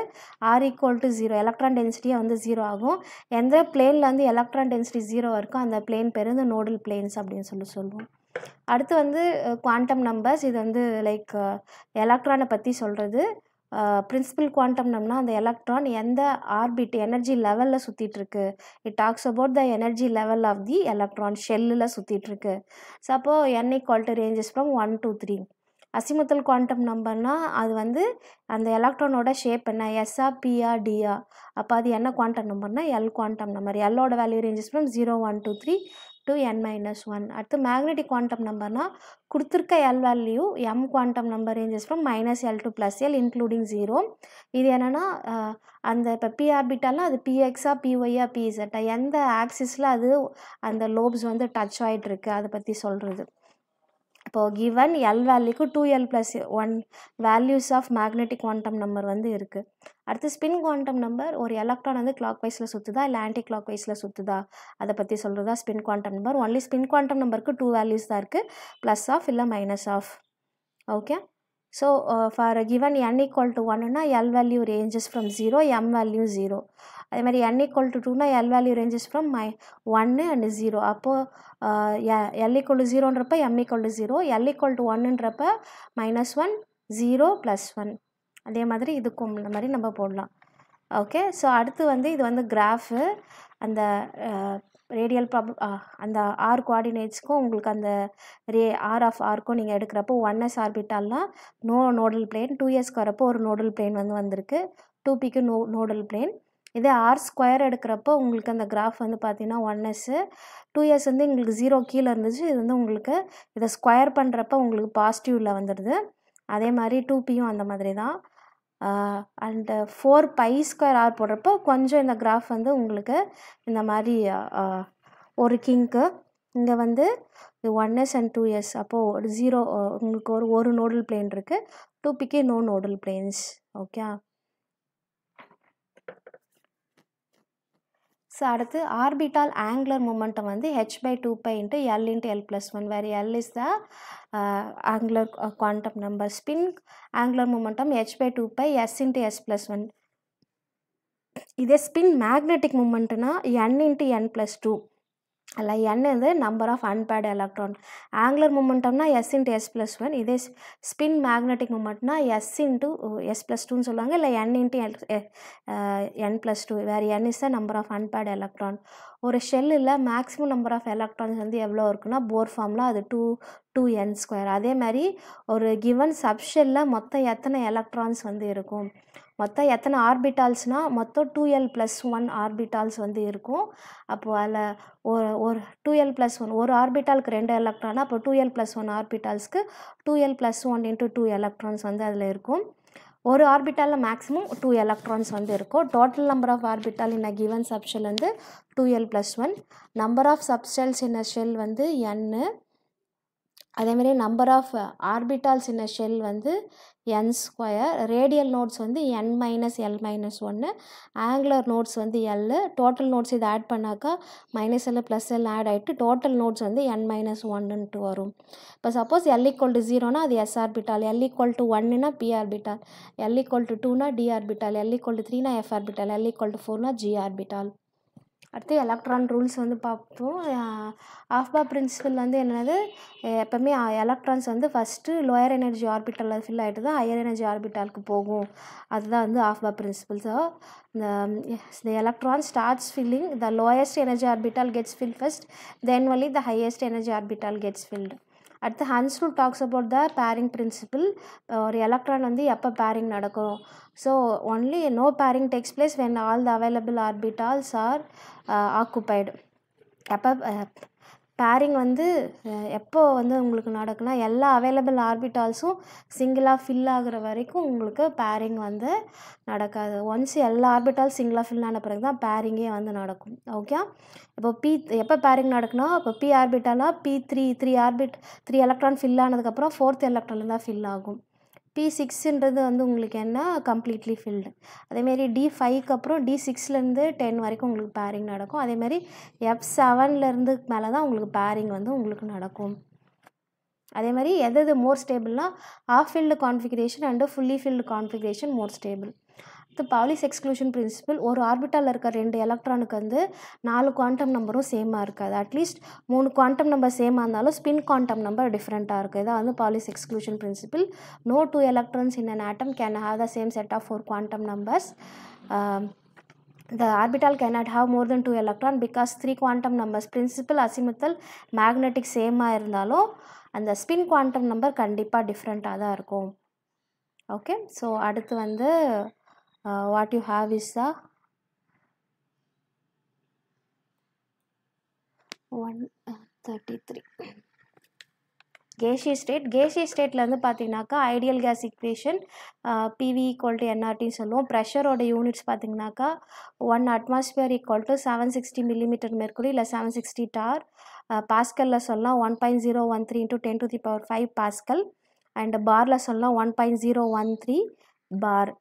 r equal to 0, எலக்ட்ரான் டென்சிட்டியாக வந்து 0 ஆகும். எந்த பிளேனில் வந்து எலக்ட்ரான் டென்சிட்டி 0 இருக்கும் அந்த பிளேன் பேர் வந்து நோடல் பிளேன்ஸ் அப்படின்னு சொல்லுவோம். அடுத்து வந்து குவாண்டம் நம்பர்ஸ், இது வந்து லைக் எலக்ட்ரானை பற்றி சொல்கிறது. பிரின்சிபல் குவாண்டம் நம்பர்னா அந்த எலக்ட்ரான் எந்த ஆர்பிட் எனர்ஜி லெவலில் சுற்றிட்டுருக்கு, it talks about the energy level of the electron ஷெல்லில் சுற்றிட்டுருக்கு. ஸோ அப்போது n equal to ranges from 1 to 3. Azimuthal quantum நம்பர்னால் அது வந்து அந்த எலக்ட்ரானோட ஷேப் என்ன, எஸ்ஆ பிஆ டிஆ, அப்போ அது என்ன குவாண்டம் நம்பர்னால் எல் குவாண்டம் நம்பர். எல்லோட value ranges from 0 1 2 3 to n-1. அடுத்து மேக்னெட்டிக் குவாண்டம் நம்பர்னால் கொடுத்துருக்க L value M quantum number ranges from -l to +l including 0. இது என்னென்னா அந்த இப்போ பி ஆர்பிட்டால்னால் அது பிஎக்ஸா பிஒய்யா பிஇசட்டா எந்த ஆக்சிஸில் அது அந்த லோப்ஸ் வந்து டச் ஆகிட்டுருக்கு அதை பற்றி சொல்கிறது. இப்போது கிவன் எல் வேல்யூக்கு 2l+1 values of magnetic quantum number வந்து இருக்குது. அடுத்து ஸ்பின் குவாண்டம் நம்பர், ஒரு எலக்ட்ரான் வந்து கிளாக் வைஸில் சுற்றுதா இல்லை ஆன்டி கிளாக் வைஸில் சுற்றுதா அதை பற்றி சொல்கிறதா spin quantum number. Only spin quantum நம்பருக்கு 2 வேல்யூஸ் தான் இருக்குது, ப்ளஸ் ஆஃப் இல்லை minus half. Okay, so for given n equal to 1னா L value ranges from 0, M value 0. அதே மாதிரி n equal to 2னா L value ranges from 1 and 0. அப்போது l equal to 0ன்றப்ப m equal to 0, l equal to 1ன்றப்ப -1 0 +1. அதே மாதிரி இதுக்கும் இந்த மாதிரி நம்ம போடலாம். ஓகே, ஸோ அடுத்து வந்து இது வந்து கிராஃபு, அந்த ரேடியல் அந்த ஆர் கோஆர்டினேட்ஸ்க்கும் உங்களுக்கு அந்த ஆர் ஆஃப் ஆர்க்கும் நீங்கள் எடுக்கிறப்போ 1s ஆர்பிட்டால்னால் நோடல் பிளேன், 2s வரப்போ ஒரு நோடல் பிளேன் வந்து வந்திருக்கு, 2pக்கு நோடல் பிளேன். இதே r² எடுக்கிறப்போ உங்களுக்கு அந்த கிராஃப் வந்து பார்த்தீங்கன்னா 1s, 2s வந்து உங்களுக்கு 0 கீழே இருந்துச்சு, இது வந்து உங்களுக்கு இதை ஸ்கொயர் பண்ணுறப்ப உங்களுக்கு பாசிட்டிவில் வந்துடுது. அதே மாதிரி 2pயும் அந்த மாதிரி தான். அண்டு 4π² r போடுறப்போ கொஞ்சம் இந்த கிராஃப் வந்து உங்களுக்கு இந்த மாதிரி ஒரு கிங்க்கு இங்கே வந்து 1s and 2s, அப்போது 0 உங்களுக்கு ஒரு நோடல் பிளேன் இருக்குது, 2pக்கு no nodal planes. Okay, so அடுத்து ஆர்பிட்டால் ஆங்குலர் மொமெண்டம் வந்து h/2π × l × l+1, வேறு l is the angular quantum number. Spin angular momentum h/2π s × s+1. இதே ஸ்பின் மேக்னெட்டிக் மொமெண்ட்னா n × n+2. அல்ல n வந்து number of unpaired electron. Angular மொமெண்டம்னா s × s+1. இதே ஸ்பின் மேக்னெட்டிக் மொமெண்ட்னா s × s+2ன்னு சொல்லுவாங்க, இல்லை n × n+2. வேறு n is the number of unpaired electron. ஒரு ஷெல்லில் மேக்ஸிமம் நம்பர் ஆஃப் எலக்ட்ரான்ஸ் வந்து எவ்வளோ இருக்குன்னா போர் ஃபார்மில் அது 2n². அதே மாதிரி ஒரு கிவன் சப்ஷெல்லில் மொத்தம் எத்தனை எலக்ட்ரான்ஸ் வந்து இருக்கும், மொத்தம் எத்தனை ஆர்பிட்டால்ஸ்னால் மொத்தம் 2l+1 ஆர்பிட்டால்ஸ் வந்து இருக்கும். அப்போது அதில் ஒரு 2l+1 ஒரு ஆர்பிட்டாலுக்கு 2 எலக்ட்ரானா, அப்போ 2l+1 ஆர்பிட்டால்ஸ்க்கு 2l+1 × 2 எலக்ட்ரான்ஸ் வந்து அதில் இருக்கும். ஒரு ஆர்பிட்டாலில் மேக்ஸிமம் 2 எலக்ட்ரான்ஸ் வந்து இருக்கும். Total number of orbital in a given subshell வந்து 2l+1. Number of subshells in a shell வந்து n. அதேமாதிரி number of orbitals in a shell வந்து n². ரேடியல் நோட்ஸ் வந்து n - l-1. ஆங்குலர் நோட்ஸ் வந்து l. டோட்டல் நோட்ஸ் இதை ஆட் பண்ணாக்கா -l +l ஆட் ஆகிட்டு டோட்டல் நோட்ஸ் வந்து n-1ன்ட்டு வரும். இப்போ சப்போஸ் l equal to 0னா அது s orbital, l equal to 1னா p orbital, l equal to 2னா d orbital, l equal to 3னா f orbital, l equal to 4னா g ஆர்பிட்டால். அடுத்து எலக்ட்ரான் ரூல்ஸ் வந்து பார்ப்போம். ஆஃபா பிரின்சிபல் வந்து என்னது, எப்போவுமே எலக்ட்ரான்ஸ் வந்து ஃபஸ்ட்டு லோயர் எனர்ஜி ஆர்பிட்டலில் ஃபில் ஆகிட்டு தான் ஹையர் எனர்ஜி ஆர்பிட்டாலுக்கு போகும். அதுதான் வந்து Aufbau principle. So the electron starts filling, the lowest energy orbital gets filled first, then only the highest energy orbital gets filled. At the Hans rule talks about the pairing principle. ஒரு எலக்ட்ரான் வந்து எப்போ பேரிங் நடக்கும், so only no pairing takes place when all the available orbitals are occupied. எப்போ பேரிங் வந்து எப்போ வந்து உங்களுக்கு நடக்குன்னா, எல்லா அவைலபிள் ஆர்பிட்டால்ஸும் சிங்கிளாக ஃபில் ஆகிற வரைக்கும் உங்களுக்கு பேரிங் வந்து நடக்காது. ஒன்ஸ் எல்லா ஆர்பிட்டால் சிங்கிளாக ஃபில் ஆன பிறகு தான் பேரிங்கே வந்து நடக்கும். ஓகே, இப்போ எப்போ பேரிங் நடக்குன்னா, இப்போ பி ஆர்பிட்டாலாக த்ரீ எலக்ட்ரான் ஃபில் ஆனதுக்கப்புறம் 4th எலக்ட்ரான் தான் ஃபில் ஆகும். P6ன்றது வந்து உங்களுக்கு என்ன, கம்ப்ளீட்லி ஃபில்டு. அதேமாரி D5க்கு அப்புறம் D6லேருந்து 10 வரைக்கும் உங்களுக்கு பேரிங் நடக்கும். அதேமாதிரி F7லேருந்து மேலே தான் உங்களுக்கு பேரிங் வந்து உங்களுக்கு நடக்கும். அதே மாதிரி எது மோர் ஸ்டேபிள்னா half filled configuration and fully filled configuration more stable. இது பாலிஸ் எக்ஸ்க்ளூஷன் பிரின்சிபல். ஒரு ஆர்பிட்டாலில் இருக்க 2 எலக்ட்ரானுக்கு வந்து 4 குவாண்டம் நம்பரும் சேமாக இருக்காது. அட்லீஸ்ட் 3 குவாண்டம் நம்பர் சேமாக இருந்தாலும் ஸ்பின் குவாண்டம் நம்பர் டிஃப்ரெண்ட்டாக இருக்குது. இதான் வந்து Pauli's exclusion principle. No 2 electrons in an atom can have the same set of 4 quantum numbers. The orbital cannot have more than 2 electrons because 3 quantum numbers principal, azimuthal, magnetic சேமாக இருந்தாலும் அந்த ஸ்பின் குவாண்டம் நம்பர் கண்டிப்பாக டிஃப்ரெண்ட்டாக தான் இருக்கும். ஓகே, ஸோ அடுத்து வந்து what you have is the 133 gaseous state. gaseous stateல வந்து பார்த்தீங்கன்னாக்கா ideal gas equation PV = nRT சொல்லுவோம். ப்ரெஷரோட யூனிட்ஸ் பார்த்தீங்கன்னாக்கா 1 atmosphere = 760 millimeter mercury இல்லை 760 tar. பாஸ்கலில் சொல்லலாம் 1.013 × 10⁵ பாஸ்கல். அண்ட் பாரில் சொல்லலாம் 1.013 பார்.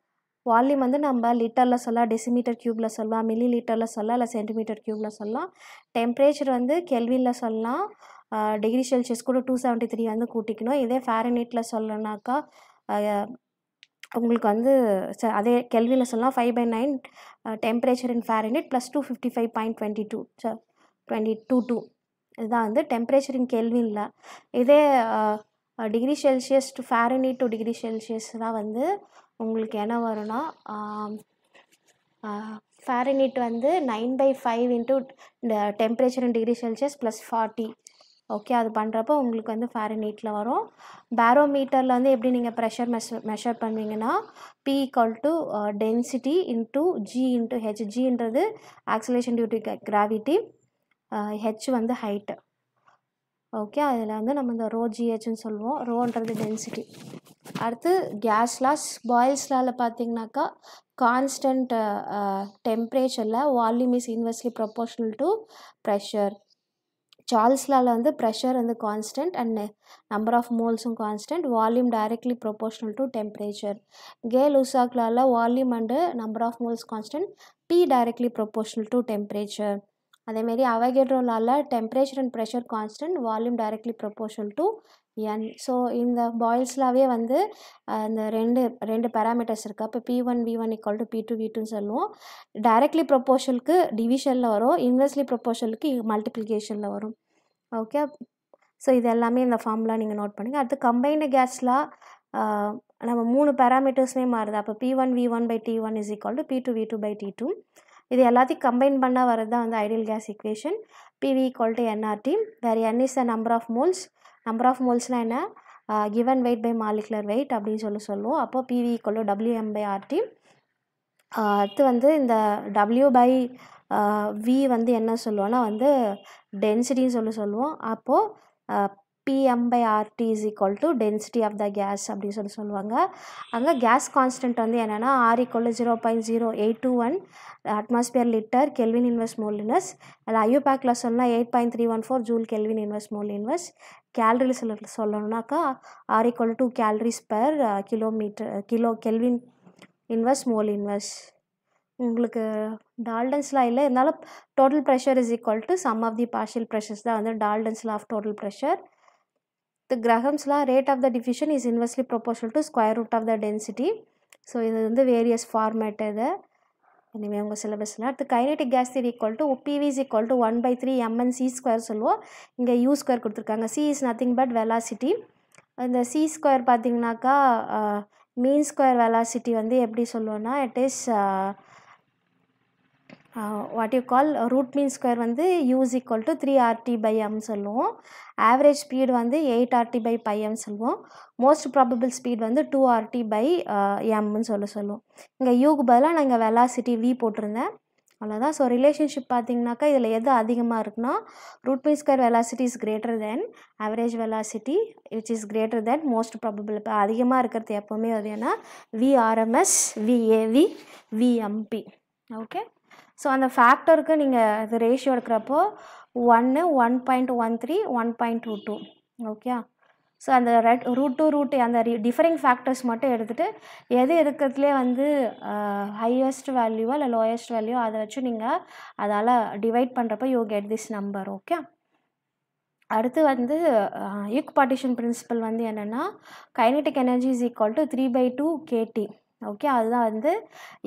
வால்யூம் வந்து நம்ம லிட்டரில் சொல்லலாம், டெசிமீட்டர் க்யூப்பில் சொல்லலாம், மில்லி லிட்டரில் சொல்லலாம், இல்லை சென்டிமீட்டர் க்யூப்பில் சொல்லலாம். டெம்பரேச்சர் வந்து கெல்வினில் சொல்லலாம், டிகிரி செல்சியஸ் கூட 273 வந்து கூட்டிக்கணும். இதே ஃபாரன்ஹீட்டில் சொல்லனாக்கா உங்களுக்கு வந்து அதே கெல்வினில் சொல்லலாம் 5/9 டெம்பரேச்சர் இன் ஃபாரன்ஹீட் ப்ளஸ் 255.22 இதுதான் வந்து டெம்பரேச்சர் இன் கெல்வினில். இதே degree Celsius to Fahrenheit to degree Celsius தான் வந்து உங்களுக்கு என்ன வரும்னா, ஃபாரன்ஹீட் வந்து 9/5 into temperature in degree Celsius plus 40. Okay, அது பண்ணுறப்போ உங்களுக்கு வந்து ஃபாரன்ஹீட்டில் வரும். பேரோமீட்டரில் வந்து எப்படி நீங்கள் ப்ரெஷர் மெஷர் பண்ணுவீங்கன்னா, P = density into G into H. ஜின்றது acceleration due to gravity, H வந்து ஹைட்டு. ஓகே, அதில் வந்து நம்ம இந்த ρGHன்னு சொல்லுவோம். ரோன்றது டென்சிட்டி. அடுத்து கேஸ் லாஸ். பாயில்ஸ் லாவில் பார்த்தீங்கன்னாக்கா கான்ஸ்டன்ட் டெம்பரேச்சரில் volume is inversely proportional to pressure. Charles லாவில் வந்து ப்ரெஷர் வந்து கான்ஸ்டன்ட் அண்ட் நம்பர் ஆஃப் மோல்ஸும் constant, volume directly proportional to temperature. Gay Lussac லாவில் volume and number of moles constant, P directly proportional to temperature. அதேமாரி அவகேட்ரோ லாவில் temperature and pressure constant, volume directly proportional to n. So இந்த பாயில்ஸ்லாவே வந்து இந்த ரெண்டு பேராமீட்டர்ஸ் இருக்குது. அப்போ P1 V1 = P2 V2ன்னு சொல்லுவோம். டைரக்ட்லி ப்ரொபோர்ஷனுக்கு டிவிஷனில் வரும், இன்வெர்ஸ்லி ப்ரொபோர்ஷனுக்கு மல்டிப்ளிகேஷனில் வரும். ஓகே, ஸோ இது எல்லாமே இந்த ஃபார்முலா நீங்கள் நோட் பண்ணுங்கள். அடுத்து கம்பைன்டு கேஸ்லாம் நம்ம 3 பேராமீட்டர்ஸுமே மாறுது. அப்போ P1 V1/T1 = P2 V2/T2. இது எல்லாத்தையும் கம்பைன் பண்ணால் வரது தான் வந்து ideal gas equation. PV = nRT, வேறு n is the number of moles. Number of மோல்ஸ்னால் என்ன, given weight by molecular weight அப்படின்னு சொல்லுவோம். அப்போது PV = WM/RT. அடுத்து வந்து இந்த W/V வந்து என்ன சொல்லுவோன்னா வந்து டென்சிட்டின்னு சொல்லுவோம். அப்போது PM/RT = density of the case அப்படின்னு சொல்லுவாங்க. அங்கே கேஸ் கான்ஸ்டன்ட் வந்து என்னென்னா R = 0.0821 atmosphere litre kelvin inverse mole inverse. அதில் ஐயூபேக்கில் சொல்லலாம் 8.314 joule kelvin inverse mole inverse. கேலரியில் சொல்லணுன்னாக்கா R = 2 calories per kilo kelvin inverse mole inverse. உங்களுக்கு டால்டன்ஸ் லா இல்லை இருந்தாலும் total pressure is equal to sum of the partial pressures தான் வந்து Dalton's law of total pressure. The Graham's law rate of the diffusion is inversely proportional to square root of the density. So இது வந்து வேரியஸ் ஃபார்மேட் இது. இனிமேல் உங்கள் சிலபஸில். அடுத்து kinetic gas theory equal to PV is equal to 1/3 mc² சொல்லுவோம். இங்கே u ஸ்கொயர் கொடுத்துருக்காங்க. c is nothing but velocity. இந்த c ஸ்கொயர் பார்த்தீங்கன்னாக்கா மீன் ஸ்கொயர் வெலாசிட்டி வந்து எப்படி சொல்லுவோன்னா it is what you call root mean square வந்து u is equal to 3RT/m சொல்லுவோம். ஆவரேஜ் ஸ்பீடு வந்து 8RT/m சொல்லுவோம். மோஸ்ட் ப்ராபபிள் ஸ்பீட் வந்து 2RT/mன்னு சொல்லுவோம். இங்கே யூக்கு பதிலாக நான் இங்கே வெலாசிட்டி v போட்டிருந்தேன், அவ்வளோதான். ஸோ ரிலேஷன்ஷிப் பார்த்தீங்கன்னாக்கா இதில் எது அதிகமாக இருக்குன்னா root mean square velocity is greater than average velocity which is greater than most probable. இப்போ அதிகமாக இருக்கிறது எப்போவுமே அது ஏன்னா VRMS, VAV, VMP. Okay, so அந்த ஃபேக்டருக்கு நீங்கள் அது ரேஷியோ எடுக்கிறப்போ 1, 1.13, 1.22. ஓகே, ஸோ அந்த ரூட் அந்த டிஃபரிங் ஃபேக்டர்ஸ் மட்டும் எடுத்துகிட்டு எது இருக்கிறதுலே வந்து ஹையஸ்ட் வேல்யூவோ இல்லை லோயஸ்ட் வேல்யூ அதை வச்சு நீங்கள் அதால் டிவைட் பண்ணுறப்போ you get this number. Okay, அடுத்து வந்து ஈக்குபார்ட்டிஷன் பிரின்சிபல் வந்து என்னென்னா kinetic energy is equal to 3/2 kT. Okay, அதுதான் வந்து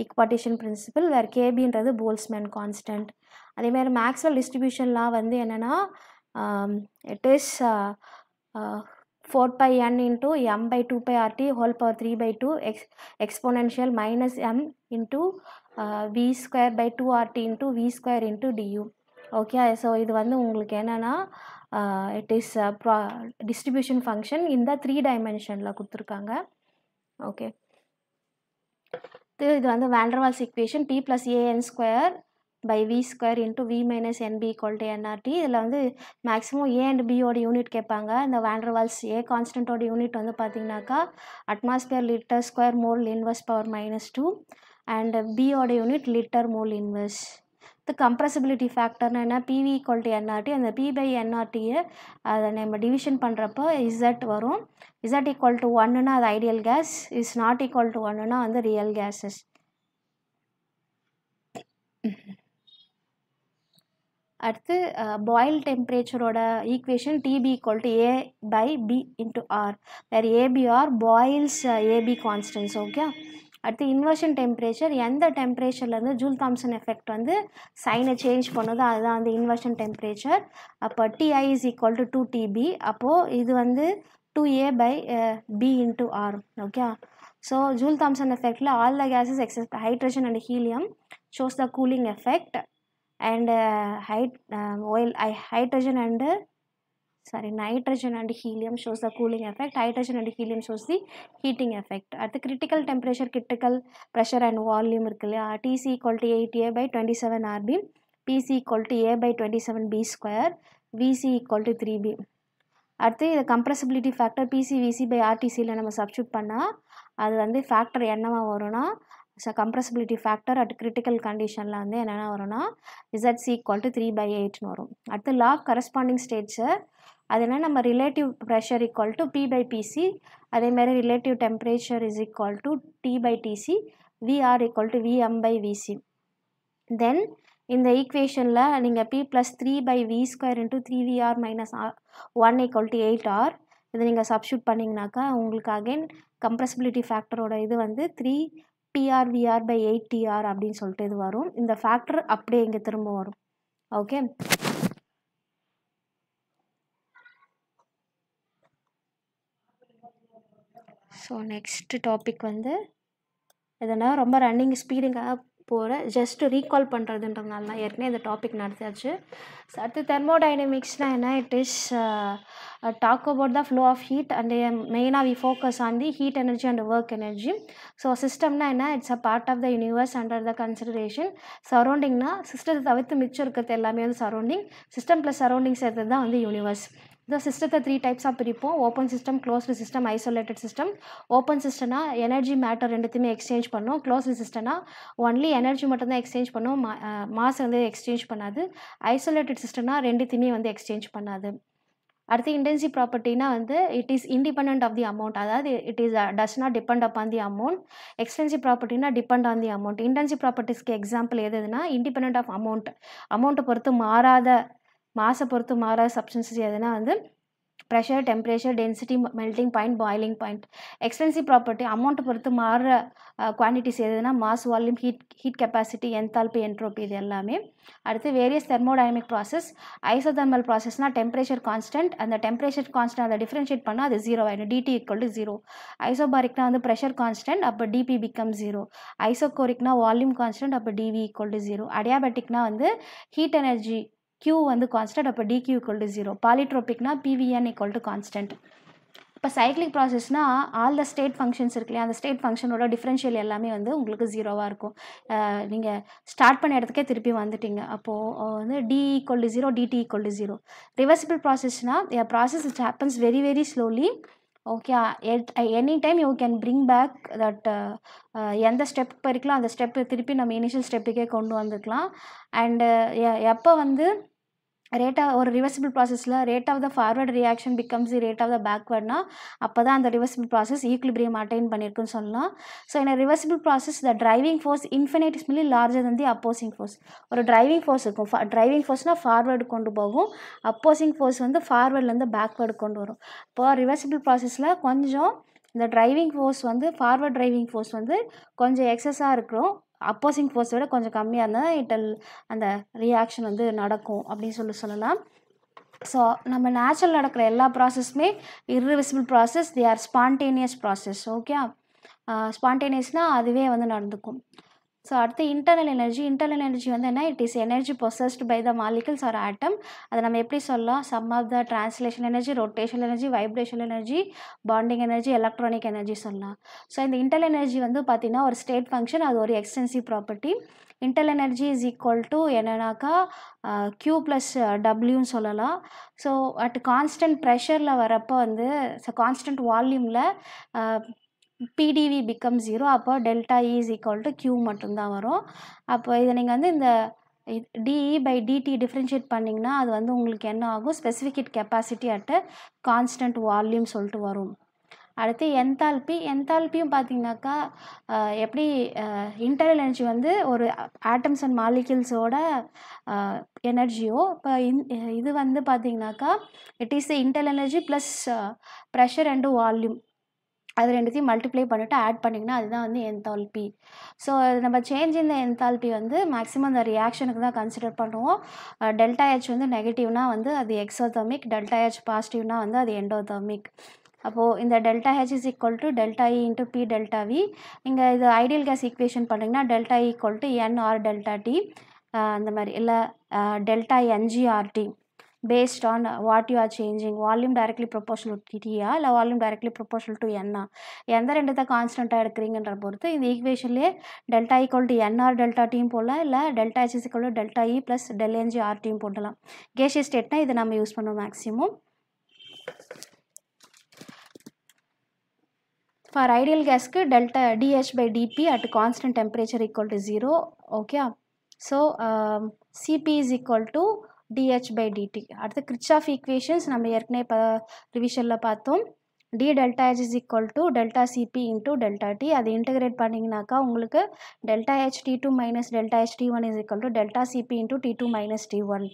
ஈக்குபார்ட்டிஷன் பிரின்சிபல். வேறு கேபின்றது போல்ஸ்மேன் கான்ஸ்டன்ட். அதேமாதிரி மேக்ஸ்வெல் டிஸ்ட்ரிபியூஷன்லாம் வந்து என்னென்னா it is 4πn into m/2πRT whole power 3/2 exponential minus m into v²/2RT into v² into du. Okay, so இது வந்து உங்களுக்கு என்னென்னா இட் இஸ் டிஸ்ட்ரிபியூஷன் ஃபங்க்ஷன் இந்த 3 டைமென்ஷனில் கொடுத்துருக்காங்க. ஓகே, இது வந்து van der Waals equation P + an²/v² into v minus nb = nRT. இதில் வந்து மேக்ஸிமம் a அண்ட் பியோட யூனிட் கேட்பாங்க. இந்த வாண்டர்வால்ஸ் a கான்ஸ்டன்ட்டோட யூனிட் வந்து பார்த்தீங்கன்னாக்கா atmosphere litre square mole inverse power -2 and பியோட யூனிட் லிட்டர் மோல் இன்வெர்ஸ். இது கம்ப்ரசிபிலிட்டி ஃபேக்டர்னா என்ன PV = nRT. அந்த P/nRTயை அதை நம்ம டிவிஷன் பண்ணுறப்போ Z வரும். Z = 1னா அது ideal gas, is not equal to 1னா வந்து ரியல் கேஸஸ். அடுத்து பாயில் டெம்பரேச்சரோட equation TB = A/B into R, வேறு ABR Boyle's AB constants. Okay, அடுத்து இன்வர்ஷன் டெம்பரேச்சர் எந்த டெம்பரேச்சர்லேருந்து ஜூல் தாம்சன் எஃபெக்ட் வந்து சைனை சேஞ்ச் பண்ணுதோ அதுதான் வந்து இன்வர்ஷன் டெம்பரேச்சர். அப்போ TI = 2TB. அப்போது இது வந்து 2A/B into R. Okay, so joule Thomson எஃபெக்டில் all the gases except hydrogen and helium shows the cooling effect and nitrogen and helium shows the cooling effect. Hydrogen and helium shows the heating effect. At the critical temperature, critical pressure and volume irukku TC = 8A/27 RB, PC = A/27B², VC = 3B. அடுத்து இது கம்ப்ரசிபிலிட்டி ஃபேக்டர் PCVC/RTCயில் நம்ம சப்ஸ்டியூட் பண்ணால் அது வந்து ஃபேக்டர் என்னவா வரும்னா கம்ப்ரசிபிலிட்டி ஃபேக்டர் அட் கிரிட்டிக்கல் கண்டிஷனில் வந்து என்னென்ன வரும்னா ZC = 3/8ன்னு வரும். அடுத்து லா ஆஃப் கரஸ்பாண்டிங் ஸ்டேட்ஸு அது என்ன நம்ம ரிலேட்டிவ் ப்ரெஷர் = P/PC, அதேமாதிரி relative temperature is equal to T/TC, VR = VM/VC. தென் இந்த ஈக்குவேஷனில் நீங்கள் P + 3/V² into 3VR - 1 = 8R இது நீங்கள் சப்ஸ்டியூட் பண்ணிங்கனாக்கா உங்களுக்கு அகைன் கம்ப்ரசிபிலிட்டி ஃபேக்டரோட இது வந்து 3PRVR/8TR அப்படின்னு சொல்லிட்டு இது வரும். இந்த ஃபேக்டர் அப்படியே இங்கே திரும்ப வரும். ஓகே, ஸோ நெக்ஸ்ட் டாபிக் வந்து எதனா ரொம்ப ரன்னிங் ஸ்பீடிங்காக போகிற ஜஸ்ட் ரீகால் பண்ணுறதுன்றதுனால தான் ஏற்கனவே இந்த டாபிக் நடத்தியாச்சு. ஸோ அடுத்து தெர்மோடைனமிக்ஸ்னால் என்ன it is talk about the flow of heat and மெயினாக we focus on the heat energy and work energy. So சிஸ்டம்னா என்ன it's a part of the universe under the consideration. சரௌண்டிங்னா சிஸ்டத்தை தவிர்த்து மிச்சம் இருக்கிறது எல்லாமே வந்து சரௌண்டிங். சிஸ்டம் ப்ளஸ் சரௌண்டிங்ஸ் எடுத்தது தான் வந்து யூனிவர்ஸ். இந்த சிஸ்டத்தை 3 டைப்ஸாக பிரிப்போம். Open system, closed system, isolated system. Open சிஸ்டம்னா எனர்ஜி மேட்டர் ரெண்டுத்தையுமே எக்ஸ்சேஞ்ச் பண்ணும். க்ளோஸ்டு சிஸ்டம்னா ஒன்லி எனர்ஜி மட்டும்தான் எக்ஸ்சேஞ்ச் பண்ணும், மாஸ் வந்து எக்ஸ்சேஞ்ச் பண்ணாது. ஐசோலேட்டட் சிஸ்டம்னா ரெண்டுத்தையுமே வந்து எக்ஸ்சேஞ்ச் பண்ணாது. அடுத்து இன்டென்சிவ் ப்ராப்பர்ட்டினா வந்து it is independent of the amount, அதாவது it is does not depend upon the amount. Extensive ப்ராப்பர்ட்டினா depend on the amount. Intensive ப்ராப்பர்ட்டிஸ்க்கு எக்ஸாம்பிள் எதுனா இண்டிபெண்ட் ஆஃப் அமௌண்ட்டை பொறுத்து மாறாத மாசை பொறுத்து மாறாத சப்ஸ்டன்சஸ் எதுனா வந்து pressure, temperature, density, melting point, boiling point. Extensive property அமௌண்ட்டை பொறுத்து மாறுற குவான்டிட்டிஸ் எதுனா mass, volume, heat capacity, enthalpy, entropy இது எல்லாமே. அடுத்து வேரியஸ் தெர்மோடைனமிக் ப்ராசஸ். ஐசோதர்மல் ப்ராசஸ்னால் டெம்பரேச்சர் கான்ஸ்டன்ட், அந்த டெம்பரேச்சர் கான்ஸ்டன்ட் அதை டிஃப்ரென்ஷியேட் பண்ணால் அது 0 ஆகிடும். DD equal to 0. ஐசோபாரிக்னா வந்து ப்ரெஷர் கான்ஸ்டன்ட், அப்போ டிபி பிகம் 0. ஐசோகோரிக்னா வால்யூம் கான்ஸ்டன்ட், அப்போ டிவி ஈக்குவல் டு 0. அடியாபெட்டிக்னா வந்து ஹீட் எனர்ஜி Q வந்து கான்ஸ்டன்ட், அப்போ dQ ஈக்குவல் டு 0. பாலிட்ரோபிக்னா PVN ஈக்குவல் டு கான்ஸ்டன்ட். இப்போ சைக்ளிக் ப்ராசஸ்னால் ஆல் த ஸ்டேட் ஃபங்க்ஷன்ஸ் இருக்கு இல்லையா, அந்த ஸ்டேட் ஃபங்க்ஷனோட டிஃப்ரென்ஷியல் எல்லாமே வந்து உங்களுக்கு 0வாக இருக்கும். நீங்கள் ஸ்டார்ட் பண்ண இடத்துக்கே திருப்பி வந்துட்டீங்க. அப்போது வந்து D equal to 0, DT equal to 0. Reversible ப்ராசஸ்னால் a process which happens very very slowly. Okay, any time you can bring back that, எந்த ஸ்டெப் போயிருக்கலாம் அந்த ஸ்டெப்பு திருப்பி நம்ம இனிஷியல் ஸ்டெப்புக்கே கொண்டு வந்துக்கலாம். அண்டு எப்போ வந்து ஒரு ரிவர்சிபிள் ப்ராசஸில் rate of the forward reaction becomes the rate of the பேக்வர்ட்னா அப்போ தான் அந்த ரிவர்சிபிள் ப்ராசஸ் ஈக்லிபிரியம் அட்டைன் பண்ணியிருக்குன்னு சொல்லலாம். ஸோ இந்த reversible process the driving force infinitesimally larger than the opposing force. ஒரு டிரைவிங் ஃபோர்ஸ் இருக்கும். டிரைவிங் ஃபோர்ஸ்னால் ஃபார்வேர்டு கொண்டு போகும், அப்போசிங் ஃபோர்ஸ் வந்து ஃபார்வேர்ட்லேருந்து பேக்வேர்டு கொண்டு வரும். இப்போ ரிவர்சிபிள் ப்ராசஸில் கொஞ்சம் இந்த டிரைவிங் ஃபோர்ஸ் வந்து ஃபார்வர்ட் டிரைவிங் ஃபோர்ஸ் வந்து கொஞ்சம் எக்ஸஸாக இருக்கும், அப்போசிங் ஃபோர்ஸை விட கொஞ்சம் கம்மியாக இருந்தால் அந்த ரியாக்ஷன் வந்து நடக்கும் அப்படின்னு சொல்லலாம். ஸோ நம்ம நேச்சுரல் நடக்கிற எல்லா ப்ராசஸுமே irreversible process, they are spontaneous process. Okay, ஸ்பான்டேனியஸ்னால் அதுவே வந்து நடந்துக்கும். ஸோ அடுத்து இன்டர்னல் எனர்ஜி வந்து என்ன, it is energy possessed by the molecules or atom. அதை நம்ம எப்படி சொல்லலாம், sum of the translation energy, rotation energy, vibration energy, bonding energy, electronic energy சொல்லலாம். ஸோ இந்த இன்டர்னல் எனர்ஜி வந்து பார்த்திங்கன்னா ஒரு ஸ்டேட் ஃபங்க்ஷன், அது ஒரு extensive property. Internal energy is equal to என்னன்னாக்கா Q ப்ளஸ் டபிள்யூன்னு சொல்லலாம். ஸோ அட் கான்ஸ்டன்ட் ப்ரெஷரில் வரப்போ வந்து கான்ஸ்டன்ட் வால்யூமில் PdV பிகம் 0, அப்போ delta E is equal to Q மட்டும்தான் வரும். அப்போ இதை நீங்கள் வந்து இந்த DE பை DT டிஃப்ரென்ஷியேட் பண்ணிங்கன்னா அது வந்து உங்களுக்கு என்ன ஆகும், specific heat capacity at constant volume சொல்லிட்டு வரும். அடுத்து என்தால்பியும் பார்த்தீங்கன்னாக்கா எப்படி இன்டர்னல் எனர்ஜி வந்து ஒரு ஆட்டம்ஸ் அண்ட் மாலிக்யூல்ஸோட எனர்ஜியோ, இப்போ இது வந்து பார்த்தீங்கன்னாக்கா it is the internal energy plus pressure and volume, அது ரெண்டுத்தையும் மல்டிப்ளை பண்ணிவிட்டு ஆட் பண்ணிங்கன்னா அதுதான் வந்து என்தால்பி. ஸோ நம்ம சேஞ்ச் இந்த என்தால்பி வந்து மேக்ஸிமம் அந்த ரியாக்ஷனுக்கு தான் கன்சிடர் பண்ணுவோம். டெல்டா H வந்து நெகட்டிவ்னா வந்து அது எக்ஸோதர்மிக், டெல்டா H பாசிட்டிவ்னா வந்து அது எண்டோதர்மிக். அப்போது இந்த delta H is equal to delta E into P delta V. இங்கே இது ஐடியல் கேஸ் ஈக்குவேஷன் பண்ணிங்கன்னா delta E equal to N R delta T அந்த மாதிரி, இல்லை delta NGRT based on what you are changing, volume directly proportional to T இல்லை volume directly proportional to N. எந்த ரெண்டுத்தை கான்ஸ்டண்ட்டாக எடுக்கிறீங்கன்ற பொறுத்து இந்த ஈக்குவேஷன்லேயே delta equal to NR delta term போடலாம், இல்லை delta H is equal to delta E plus del NGR term போடலாம். கேஷியஸ் ஸ்டேட்னா இதை நம்ம யூஸ் பண்ணுவோம் மேக்ஸிமம். ஃபார் ஐடியல் கேஸ்க்கு delta DH by DP at constant temperature equal to 0. Okay, so CP is equal to DH by DT. அடுத்து கிர்ச்சாஃப் ஈக்குவேஷன்ஸ் நம்ம ஏற்கனவே இப்போ ரிவிஷனில் பார்த்தோம். D delta H is equal to delta CP into delta T. அதை இன்டகிரேட் பண்ணிங்கனாக்கா உங்களுக்கு delta H T2 minus delta H T1 is equal to delta CP into T2 minus T1.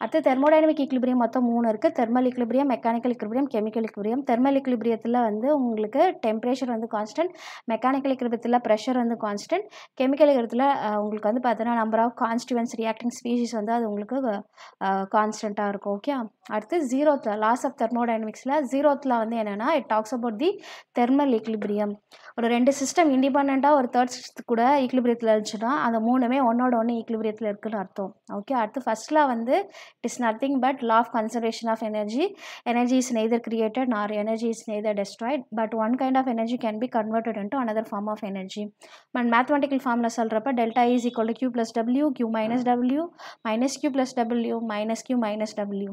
அடுத்து தெர்மோடைனமிக் ஈக்லிபிரியம் மொத்தம் 3 இருக்குது. Thermal equilibrium, mechanical equilibrium, chemical equilibrium. Thermal ஈக்லிபிரியத்தில் வந்து உங்களுக்கு டெம்பரேச்சர் வந்து கான்ஸ்டன்ட், மெக்கானிக்கல் ஈக்லிபிரியத்தில் ப்ரெஷர் வந்து கான்ஸ்டன்ட், கெமிக்கல் ஈக்லிபிரியத்தில் உங்களுக்கு வந்து பார்த்தீங்கன்னா number of constituents reacting species வந்து அது உங்களுக்கு கான்ஸ்டண்ட்டாக இருக்கும். ஓகே, அடுத்து ஜீரோத்தில் லாஸ் ஆஃப் தெர்மோடைனமிக்ஸில் ஜீரோத்தில் வந்து என்னென்னா it talks about the thermal equilibrium. ஒரு 2 சிஸ்டம் இண்டிபெண்ட்டாக ஒரு தேர்ட் சிஸ்டத்து கூட ஈக்லிபிரியத்தில் இருந்துச்சுன்னா அந்த 3மே ஒன்னோட ஒன்று ஈக்லிபிரியத்தில் இருக்குன்னு அர்த்தம். ஓகே, அடுத்து ஃபர்ஸ்ட்டில் வந்து it is nothing but law of conservation of energy. Energy is neither created nor energy is neither destroyed, but one kind of energy can be converted into another form of energy. And mathematical formula சொல்றப்ப delta E is equal to Q plus W, Q minus W, minus Q plus W, minus Q minus W.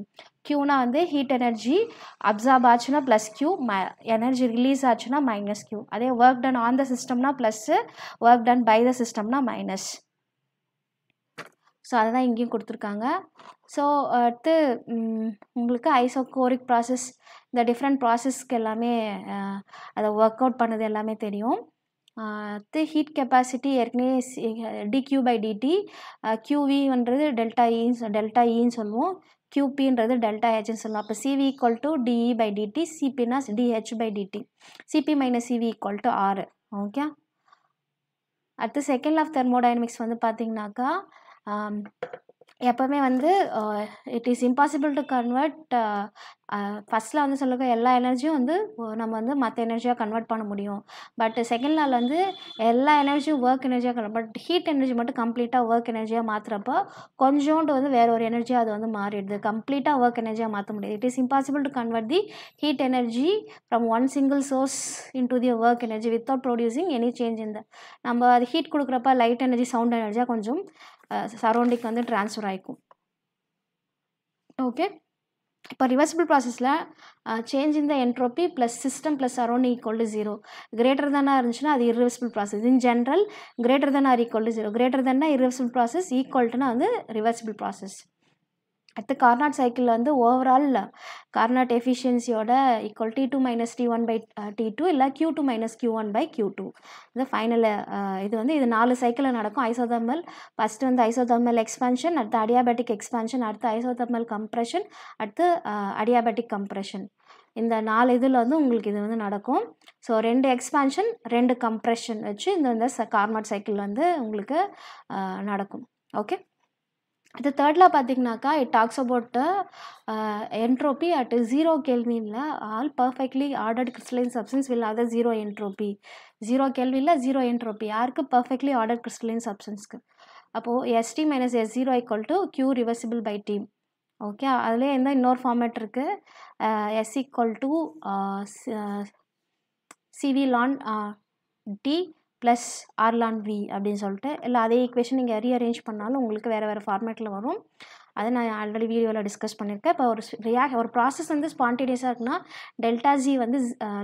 Qனா வந்து ஹீட் எனர்ஜி அப்சார்ப் ஆச்சுன்னா ப்ளஸ் Q, எனர்ஜி ரிலீஸ் ஆச்சுன்னா மைனஸ் Q. அதே ஒர்க் டன் ஆன் த சிஸ்டம்னா plus, work done by the சிஸ்டம்னா மைனஸ். ஸோ அதுதான் இங்கேயும் கொடுத்துருக்காங்க. ஸோ அடுத்து உங்களுக்கு ஐசோகோரிக் ப்ராசஸ், இந்த டிஃப்ரெண்ட் ப்ராசஸ்க்கு எல்லாமே அதை ஒர்க் அவுட் பண்ணது எல்லாமே தெரியும். அடுத்து ஹீட் கெப்பாசிட்டி ஏற்கனவே dQ by dt, QVன்றது டெல்டா ஈன்னு சொல்லுவோம், QPன்றது டெல்டா ஹெச்னு சொல்லலாம். அப்போ CV equal to DE by DT, CPனா DH by DT, CP minus CV equal to R. Okay. அடுத்து செகண்ட் லா ஆஃப் தெர்மோடைனமிக்ஸ் வந்து பார்த்தீங்கன்னாக்கா எப்போவுமே வந்து it is impossible to convert. ஃபஸ்ட்டில் வந்து சொல்லுங்க எல்லா எனர்ஜியும் வந்து நம்ம வந்து மற்ற எனர்ஜியாக கன்வெர்ட் பண்ண முடியும். பட் செகண்ட் லாவில் வந்து எல்லா எனர்ஜியும் ஒர்க் எனர்ஜியாக கன்வெர்ட், பட் ஹீட் எனர்ஜி மட்டும் கம்ப்ளீட்டாக ஒர்க் எனர்ஜியாக மாற்றுறப்போ கொஞ்சோண்டு வந்து வேறு ஒரு எனர்ஜியாக அது வந்து மாறிடுது. கம்ப்ளீட்டாக ஒர்க் எனர்ஜியாக மாற்ற முடியாது. It is impossible to convert the heat energy from one single source into the work energy without producing any change இந்த நம்ம அது ஹீட் கொடுக்குறப்ப லைட் எனர்ஜி சவுண்ட் எனர்ஜியாக கொஞ்சம் சரௌண்டிங் வந்து ட்ரான்ஸ்ஃபர் ஆகிக்கும். ஓகே. இப்போ ரிவர்சிபிள் ப்ராசஸில் change in the entropy plus system plus surrounding equal to 0 greater தானாக இருந்துச்சுன்னா அது irreversible process. In general greater தானா ஈக்குவல் டு 0, கிரேட்டர் தானா இர்ரிவர்சிபிள் ப்ராசஸ், ஈக்குவல்ட்டுனா வந்து ரிவர்சிபிள் ப்ராசஸ். அடுத்து கார்னாட் சைக்கிளில் வந்து ஓவரால் கார்னாட் எஃபிஷியன்சியோட equal T2 minus T1 by T2 இல்லை Q2 minus Q1 by Q2. இது ஃபைனல். இது வந்து இது 4 சைக்கிளில் நடக்கும். ஐசோதர்மல் ஃபஸ்ட்டு வந்து ஐசோதர்மல் எக்ஸ்பான்ஷன், அடுத்து அடியாபேட்டிக் எக்ஸ்பான்ஷன், அடுத்து ஐசோதர்மல் கம்ப்ரெஷன், அடுத்து அடியாபேட்டிக் கம்ப்ரெஷன். இந்த 4 இதில் வந்து உங்களுக்கு இது வந்து நடக்கும். ஸோ 2 எக்ஸ்பான்ஷன் 2 கம்ப்ரெஷன் வச்சு இந்த கார்னாட் சைக்கிள் வந்து உங்களுக்கு நடக்கும். ஓகே. இது தேர்டில் பார்த்தீங்கன்னாக்கா it talks about entropy at 0 கெல்வினில் all perfectly ordered crystalline substance will have 0 entropy. 0 கெல்வினில் 0 என்ட்ரோபி யாருக்கு? பர்ஃபெக்ட்லி ஆர்டர்ட் கிறிஸ்டலைன் சப்ஸ்டன்ஸ்க்கு. அப்போது ST minus S0 equal to Q reversible by T. Okay. அதுலேயே எந்த இன்னொரு ஃபார்மேட் இருக்குது. S equal to CV ln T plus R ln V அப்படின்னு சொல்லிட்டு இல்லை அதே ஈக்குவேஷன் நீங்கள் ரீஅரேஞ்ச் பண்ணாலும் உங்களுக்கு வேறு வேறு ஃபார்மேட்டில் வரும். அதை நான் ஆல்ரெடி வீடியோவில் டிஸ்கஸ் பண்ணியிருக்கேன். இப்போ ஒரு ப்ராசஸ் வந்து ஸ்பான்டேனியஸாக இருக்குன்னா டெல்டா G வந்து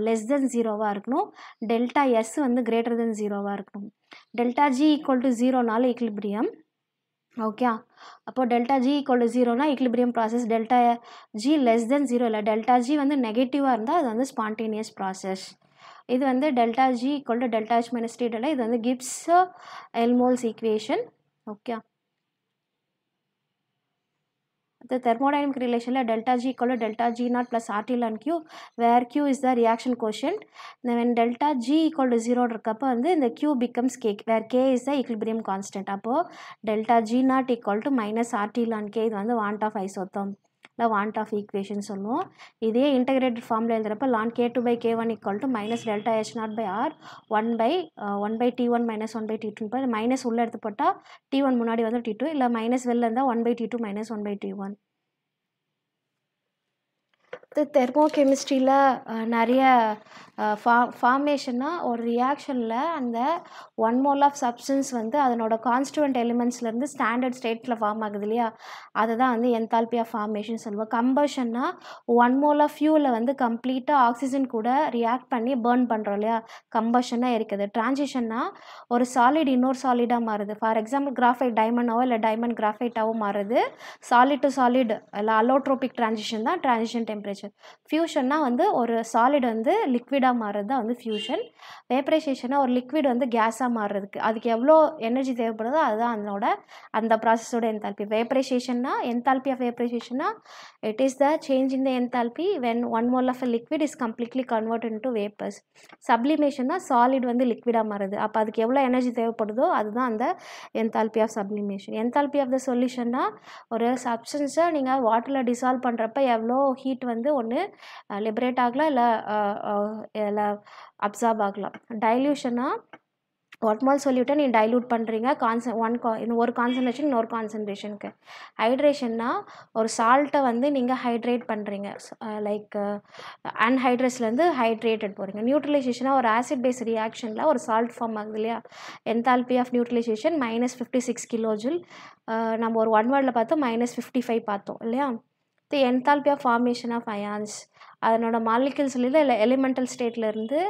லெஸ் தென் 0வாக இருக்கணும், டெல்டா S வந்து கிரேட்டர் தென் 0வாக இருக்கணும். டெல்டா G ஈக்குவல் டு 0நால ஈக்லிபிரியம். ஓகே. அப்போது டெல்டா G ஈக்குவல் டு 0னா equilibrium process, delta G less than 0 இல்லை டெல்டா G வந்து நெகட்டிவாக இருந்தால் அது வந்து ஸ்பான்டேனியஸ் ப்ராசஸ். இது வந்து delta G equal to delta H minus T delta. இது வந்து Gibbs Helmholtz equation. Okay. The thermodynamic relationல delta G equal to delta G naught plus RT ln Q, where Q is the reaction quotient. When delta G equal to 0 இருக்கப்போ வந்து இந்த Q becomes K, where K is the equilibrium constant. அப்போ delta G naught equal to minus RT ln K. இது வந்து want of isotherm இல்லை want of equation சொல்லுவோம். இதே integrated formula எழுதுறப்ப ln K2 by K1 equal to minus delta H naught by R 1 by T1 minus 1 by T2. Minus உள்ள எடுத்து போட்டால் T1 முன்னாடி வந்து T2, இல்லை மைனஸ் வெளில இருந்தால் 1 by T2 minus 1 by T1. தெர்மோகெமிஸ்ட்ரியில் நிறைய ஃபார்மேஷனாக ஒரு ரியாக்ஷனில் அந்த 1 mole ஆஃப் சப்ஸ்டன்ஸ் வந்து அதனோட கான்ஸ்டுவன்ட் எலிமெண்ட்ஸ்லேருந்து ஸ்டாண்டர்ட் ஸ்டேட்டில் ஃபார்ம் ஆகுது இல்லையா, அதுதான் வந்து என்தால்பி ஆஃப் ஃபார்மேஷன் சொல்லுவோம். கம்பஷன்னா 1 mole ஆஃப் ஃபியூவில் வந்து கம்ப்ளீட்டாக ஆக்சிஜன் கூட ரியாக்ட் பண்ணி பேர்ன் பண்ணுறோம் இல்லையா, கம்பஷனாக இருக்குது. ட்ரான்சிஷன்னா ஒரு சாலிட் இன்னொரு சாலிடாக மாறுது. ஃபார் எக்ஸாம்பிள் கிராஃபைட் டைமண்டாவோ இல்லை டைமண்ட் கிராஃபைட்டாவோ மாறுது. சாலிட் டு சாலிட் இல்லை அலோட்ரோபிக் ட்ரான்சிஷன் தான் ட்ரான்சிஷன் டெம்பரேச்சர். ஃபியூஷன்னா வந்து ஒரு சாலிட் வந்து லிக்விடாக மாறுறது தான் வந்து ஃபியூஷன். வேப்பரைசேஷனாக ஒரு லிக்விட் வந்து கேஸாக மாறுறதுக்கு அதுக்கு எவ்வளோ எனர்ஜி தேவைப்படுதோ அதுதான் அதனோட அந்த ப்ராசஸோட என்தால்பி. வேப்பரைசேஷன்னா என்தால்பி ஆஃப் வேப்பரைசேஷன்னா it is the change in the enthalpy when 1 mole of a liquid is completely convert into vapours. சப்ளிமேஷன்னா சாலிட் வந்து லிக்விடாக மாறுது, அப்போ அதுக்கு எவ்வளோ எனர்ஜி தேவைப்படுதோ அதுதான் அந்த enthalpy of sublimation. Enthalpy of the சொல்யூஷன்னா ஒரு சப்ஸ்டன்ஸை நீங்கள் வாட்டரில் டிசால்வ் பண்ணுறப்ப எவ்வளோ ஹீட் வந்து ஒன்று லிபரேட் ஆகலாம் இல்லை அப்சார்ப் ஆகலாம். டைல்யூஷனா 1 mole சொல்யூட்டை நீங்கள் டைல்யூட் பண்ணுறீங்க ஒரு கான்சன்ட்ரேஷன் இன்னொரு கான்சன்ட்ரேஷனுக்கு. ஹைட்ரேஷன்னா ஒரு சால்ட்டை வந்து நீங்கள் ஹைட்ரேட் பண்ணுறீங்க, லைக் அன்ஹைட்ரஸ்லேருந்து ஹைட்ரேட்டட் போகிறீங்க. நியூட்ரலைசேஷனாக ஒரு ஆசிட் பேஸ் ரியாக்ஷனில் ஒரு சால்ட் ஃபார்ம் ஆகுது இல்லையா, என்தால்பி ஆஃப் நியூட்ரலைசேஷன் -56 kilojule. நம்ம ஒரு 1 wordல பார்த்தோம் -55 பார்த்தோம் இல்லையா. The enthalpy of formation of ions அதனோட மாலிகுல்ஸ் இல்லை எலிமெண்டல் ஸ்டேட்லேருந்து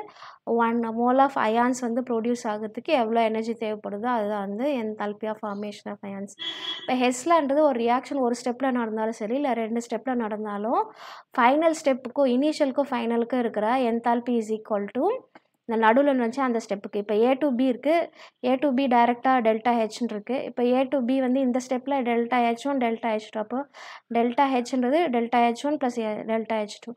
1 mole ஆஃப் அயான்ஸ் வந்து ப்ரொடியூஸ் ஆகிறதுக்கு எவ்வளோ எனர்ஜி தேவைப்படுதோ அதுதான் வந்து enthalpy of formation of ions. இப்போ ஹெஸ்லான்றது ஒரு ரியாக்ஷன் ஒரு ஸ்டெப்பில் நடந்தாலும் சரி இல்லை 2 ஸ்டெப்பில் நடந்தாலும் ஃபைனல் ஸ்டெப்புக்கும் இனிஷியலுக்கும் ஃபைனலுக்கும் இருக்கிற என்தால்பி இஸ் ஈக்குவல் டு இந்த நடுவில் வச்சு அந்த ஸ்டெப்புக்கு. இப்போ ஏ டு பி இருக்குது, ஏ டு பி டைரெக்டாக டெல்டா ஹெச்ன்னு இருக்குது. இப்போ ஏ டு பி வந்து இந்த ஸ்டெப்பில் டெல்டா ஹெச்1 டெல்டா ஹெச்2. அப்போ டெல்டா ஹெச்ன்றது டெல்டா ஹெச்1 ப்ளஸ் டெல்டா ஹெச்2.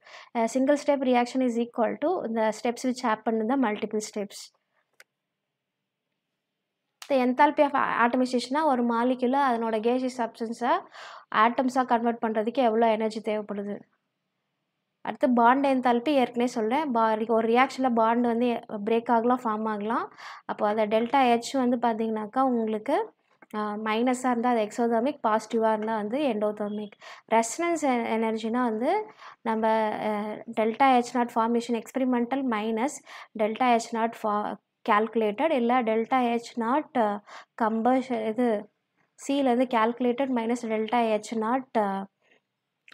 Single step reaction is equal to இந்த steps which happen in the multiple steps. The enthalpy of ஆட்டமைசேஷனா ஒரு மாலிக்யூலை அதனோட கேஷியஸ் சப்ஸ்டன்ஸை ஆட்டம்ஸாக கன்வெர்ட் பண்ணுறதுக்கு எவ்வளோ எனர்ஜி தேவைப்படுது. அடுத்து பாண்ட் என்தால்பி ஏற்கனவே சொல்கிறேன். ஒரு ரியாக்ஷனில் பாண்ட் வந்து பிரேக் ஆகலாம், ஃபார்ம் ஆகலாம். அப்போ அதை டெல்டா ஹெச் வந்து பார்த்தீங்கன்னாக்கா உங்களுக்கு மைனஸாக இருந்தால் அது எக்ஸோதர்மிக், பாசிட்டிவாக இருந்தால் வந்து எண்டோதர்மிக். ரெசனன்ஸ் எனர்ஜினா வந்து நம்ம delta H naught formation experimental minus delta H naught calculated இல்லை டெல்டா ஹெச் நாட் கம்பஷன் இது சிலேருந்து calculated minus delta H naught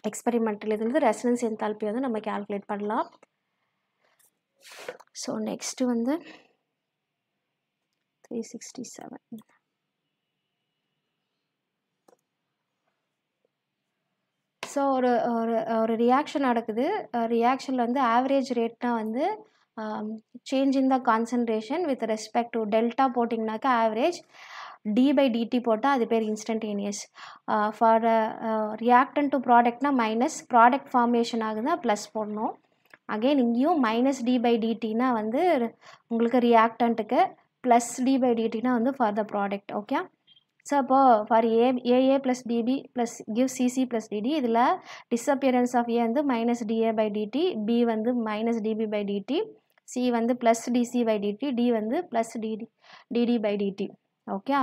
experimental. இது வந்து ரெசனன்ஸ் என்தால்பி வந்து நம்ம கால்குலேட் பண்ணலாம். ஸோ நெக்ஸ்ட்டு வந்து 367. ஸோ ஒரு ரியாக்ஷன் நடக்குது. ரியாக்ஷனில் வந்து ஆவரேஜ் ரேட்னா வந்து change in the concentration with respect to delta போட்டிங்கனாக்கா ஆவரேஜ், d/dt போட்டால் அது பேர் இன்ஸ்டன்டேனியஸ். ஃபார் ரியாக்டன் டு ப்ராடக்ட்னா மைனஸ், ப்ராடக்ட் ஃபார்மேஷன் ஆகுதுன்னா ப்ளஸ் போடணும். அகெயின் இங்கேயும் மைனஸ் d/dtனா வந்து உங்களுக்கு ரியாக்டன்ட்டுக்கு, ப்ளஸ் d/dtனா வந்து for the product. Okay. So அப்போது for a A plus b B plus give c C plus d D, இதில் டிஸ்அப்பியரன்ஸ் ஆஃப் ஏ வந்து மைனஸ் டிஏ/டிடி, பி வந்து மைனஸ் டிபி/டிடி, சி வந்து ப்ளஸ் டிசி/டிடி, டி வந்து ப்ளஸ் டிடி/டிடி. ஓகே.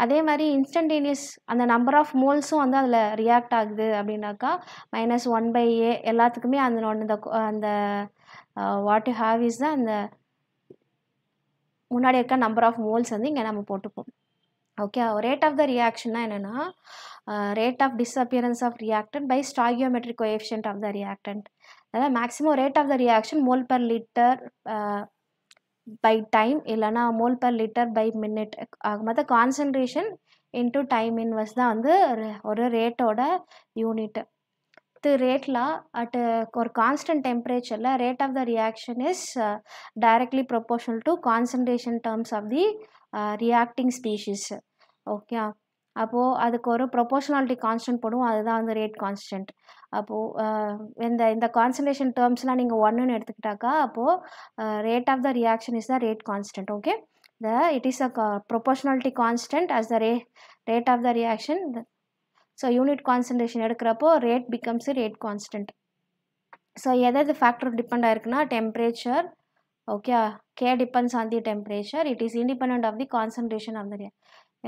அதே மாதிரி இன்ஸ்டன்டேனியஸ் அந்த நம்பர் ஆஃப் மோல்ஸும் வந்து அதில் ரியாக்ட் ஆகுது அப்படின்னாக்கா -1/a எல்லாத்துக்குமே அந்த வாட் யூ ஹாவ் இஸ் தான் அந்த முன்னாடி இருக்க நம்பர் ஆஃப் மோல்ஸ் வந்து இங்கே நம்ம போட்டுப்போம். ஓகே. ரேட் ஆஃப் த ரியாக்ஷன்னா என்னென்னா rate of disappearance of reactant by stoichiometric coefficient of the reactant. அதாவது maximum rate of the reaction mole per litre by time இல்லைனா mole per litre by minute. மொத்த கான்சன்ட்ரேஷன் இன்ட்டு டைம் இன்வெர்ஸ் தான் வந்து ஒரு ரேட்டோட யூனிட். ரேட்டில் அட் ஒரு கான்ஸ்டன்ட் டெம்பரேச்சரில் rate of the reaction is directly proportional to concentration terms of the reacting species. Okay. அப்போது அதுக்கு ஒரு ப்ரொபோர்ஷனாலிட்டி கான்ஸ்டன்ட் போடுவோம், அதுதான் வந்து ரேட் கான்ஸ்டன்ட். அப்போது இந்த கான்சன்ட்ரேஷன் டேர்ம்ஸ்லாம் நீங்கள் 1ன்னு எடுத்துக்கிட்டாக்கா அப்போது rate of the reaction is the rate constant. Okay. it is a proportionality constant as the rate of the reaction. So unit concentration எடுக்கிறப்போ rate becomes a rate constant. So எதாவது ஃபேக்டர் டிபெண்ட் ஆயிருக்குன்னா temperature. Okay. K depends on the temperature. It is independent of the concentration of the reaction.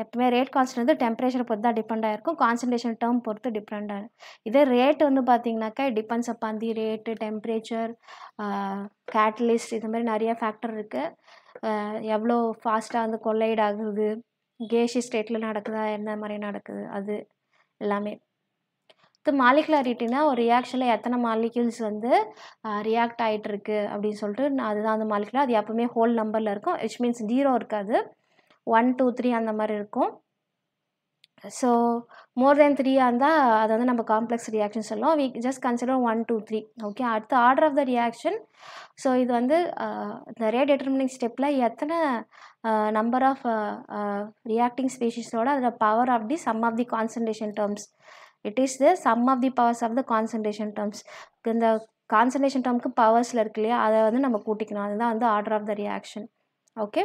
எப்பவுமே ரேட் கான்ஸ்டன்ட் வந்து டெம்பரேச்சரை பொறுத்து தான் டிபெண்ட் ஆகிருக்கும், கான்சன்ட்ரேஷன் டேர்ம் பொறுத்து டிபெண்ட் ஆகும். இதே ரேட் வந்து பார்த்தீங்கன்னாக்கா டிபெண்ட்ஸ் அப்பான் தி ரேட்டு, டெம்பரேச்சர், கேட்டலிஸ்ட், இது மாதிரி நிறைய ஃபேக்டர் இருக்குது. எவ்வளோ ஃபாஸ்ட்டாக வந்து கொல்லைட் ஆகுது, கேஷியஸ் ஸ்டேட்டில் நடக்குதா, என்ன மாதிரி நடக்குது, அது எல்லாமே. மாலிகுலாரிட்டினா ஒரு ரியாக்ஷனில் எத்தனை மாலிக்யூல்ஸ் வந்து ரியாக்ட் ஆகிட்டு இருக்கு அப்படின்னு சொல்லிட்டு அதுதான் அந்த மாலிகுலர். அது எப்பவுமே ஹோல் நம்பரில் இருக்கும், விச் மீன்ஸ் 0 இருக்காது, 1 2 3 அந்த மாதிரி இருக்கும். ஸோ மோர் தென் 3 இருந்தால் அதை வந்து நம்ம காம்ப்ளெக்ஸ் ரியாக்ஷன் சொல்லுவோம். We just consider 1 2 3. ஓகே. அடுத்து order of the reaction. So இது வந்து இந்த ரேட் டிட்டர்மினிங் ஸ்டெப்பில் எத்தனை நம்பர் ஆஃப் ரியாக்டிங் ஸ்பீஷீஸோட அதில் power of the sum of the concentration terms. It is the sum of the powers of the concentration terms. இந்த கான்சன்ட்ரேஷன் டேர்முக்கு பவர்ஸில் இருக்கு இல்லையா, அதை வந்து நம்ம கூட்டிக்கணும். அதுதான் வந்து order of the reaction. Okay.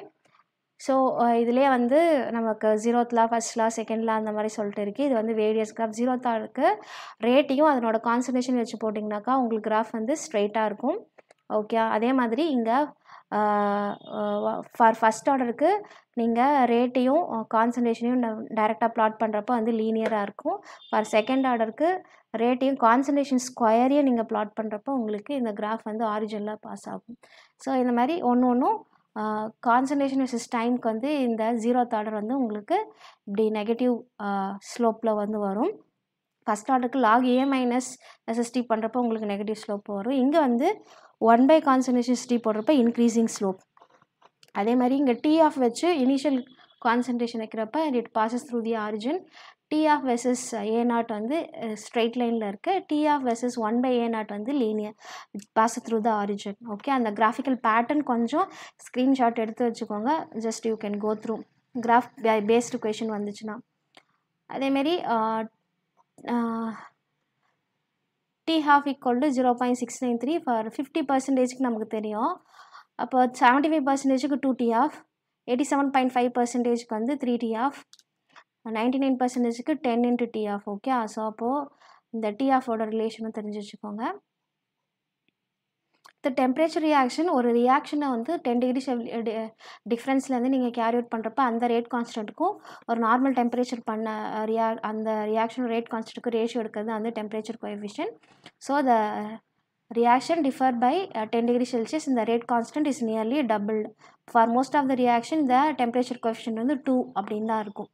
So இதுலேயே வந்து நமக்கு 0th law, 1st law, 2nd law அந்த மாதிரி சொல்லிட்டு இருக்குது. இது வந்து வேரியஸ் கிராஃப். 0th lawக்கு ரேட்டையும் அதனோட கான்சன்ட்ரேஷன் வச்சு போட்டிங்கனாக்கா உங்களுக்கு கிராஃப் வந்து ஸ்ட்ரைட்டாக இருக்கும். ஓகே. அதே மாதிரி இங்கே ஃபார் ஃபஸ்ட் ஆர்டருக்கு நீங்கள் ரேட்டையும் கான்சன்ட்ரேஷனையும் டைரெக்டாக ப்ளாட் பண்ணுறப்போ வந்து லீனியராக இருக்கும். ஃபார் செகண்ட் ஆர்டருக்கு ரேட்டையும் கான்சன்ட்ரேஷன் ஸ்கொயரையும் நீங்கள் ப்ளாட் பண்ணுறப்போ உங்களுக்கு இந்த கிராஃப் வந்து ஆரிஜினில் பாஸ் ஆகும். ஸோ இந்த மாதிரி ஒன்றும் கான்சன்ட்ரேஷன் வர்சஸ் டைமுக்கு வந்து இந்த 0th ஆர்டர் வந்து உங்களுக்கு இப்படி நெகட்டிவ் ஸ்லோப்பில் வந்து வரும். ஃபஸ்ட் ஆர்டருக்கு லாக் ஏ மைனஸ் எஸ்எஸ்டி பண்ணுறப்போ உங்களுக்கு நெகட்டிவ் ஸ்லோப் வரும். இங்கே வந்து 1 கான்சன்ட்ரேஷன் டி போடுறப்ப இன்க்ரீசிங் ஸ்லோப். அதே மாதிரி இங்கே டி ஆஃப் வச்சு இனிஷியல் கான்சன்ட்ரேஷன் வைக்கிறப்ப it bosses through the origin. T of versus A0 வந்து ஸ்ட்ரெயிட் லைனில் இருக்குது. T of versus 1/A0 வந்து linear pass through the origin. Okay, அந்த கிராஃபிக்கல் பேட்டர்ன் கொஞ்சம் ஸ்க்ரீன்ஷாட் எடுத்து வச்சுக்கோங்க. Just you can go through graph based question வந்துச்சுன்னா. அதேமாரி T half equal to 0.693 for 50%க்கு நமக்கு தெரியும். அப்போ 75%க்கு 2T half, 87.5%க்கு வந்து 3T half, 99%க்கு 10 into T half. Okay, so அப்போது இந்த T half-ஓட ரிலேஷனும் தெரிஞ்சு வச்சுக்கோங்க. இந்த டெம்பரேச்சர் ரியாக்ஷன், ஒரு ரியாக்ஷனை வந்து 10 டிகிரி டிஃப்ரென்ஸ்லேருந்து நீங்கள் கேரி அவுட் பண்ணுறப்ப அந்த ரேட் கான்ஸ்டன்ட்டுக்கும் ஒரு நார்மல் டெம்பரேச்சர் பண்ண அந்த ரியாக்ஷன் ரேட் கான்ஸ்டன்ட்டுக்கும் ரேஷியோ எடுக்கிறது அந்த temperature coefficient. So the reaction differ by 10 degree Celsius and the rate constant is nearly doubled. For most of the reaction the temperature coefficient வந்து 2 அப்படின்னு தான் இருக்கும்.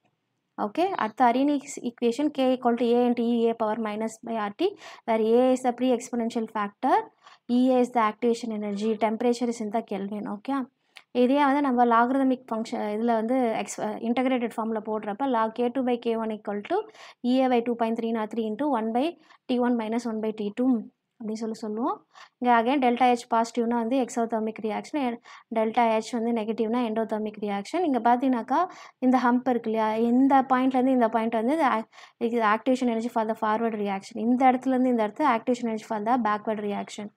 ஓகே, அடுத்த Arrhenius equation K equal to A into E A power minus by RT, where A is the pre-exponential factor, EA is the activation energy, temperature is in the Kelvin. Okay, இதே வந்து நம்ம லாகரிதமிக் ஃபங்க்ஷன் இதில் வந்து இன்டகிரேட்டட் ஃபார்மில் போடுறப்ப log K2/K1 equal to EA by 2.303 into 1/T1 minus 1/T2 அப்படின்னு சொல்லுவோம். இங்கே அகைன் டெல்டா ஹெச் பாசிட்டிவ்னா வந்து எக்ஸோதர்மிக் ரியாக்ஷன், டெல்டா ஹெச் வந்து நெகட்டிவ்னா எண்டோதர்மிக் ரியாக்ஷன். இங்கே பார்த்தீங்கன்னாக்கா இந்த ஹம்ப் இருக்கு இல்லையா, இந்த பாயிண்ட்லேருந்து இந்த பாயிண்ட் வந்து இது activation energy for the forward reaction, இந்த இடத்துலேருந்து இந்த இடத்துல activation energy for the backward reaction.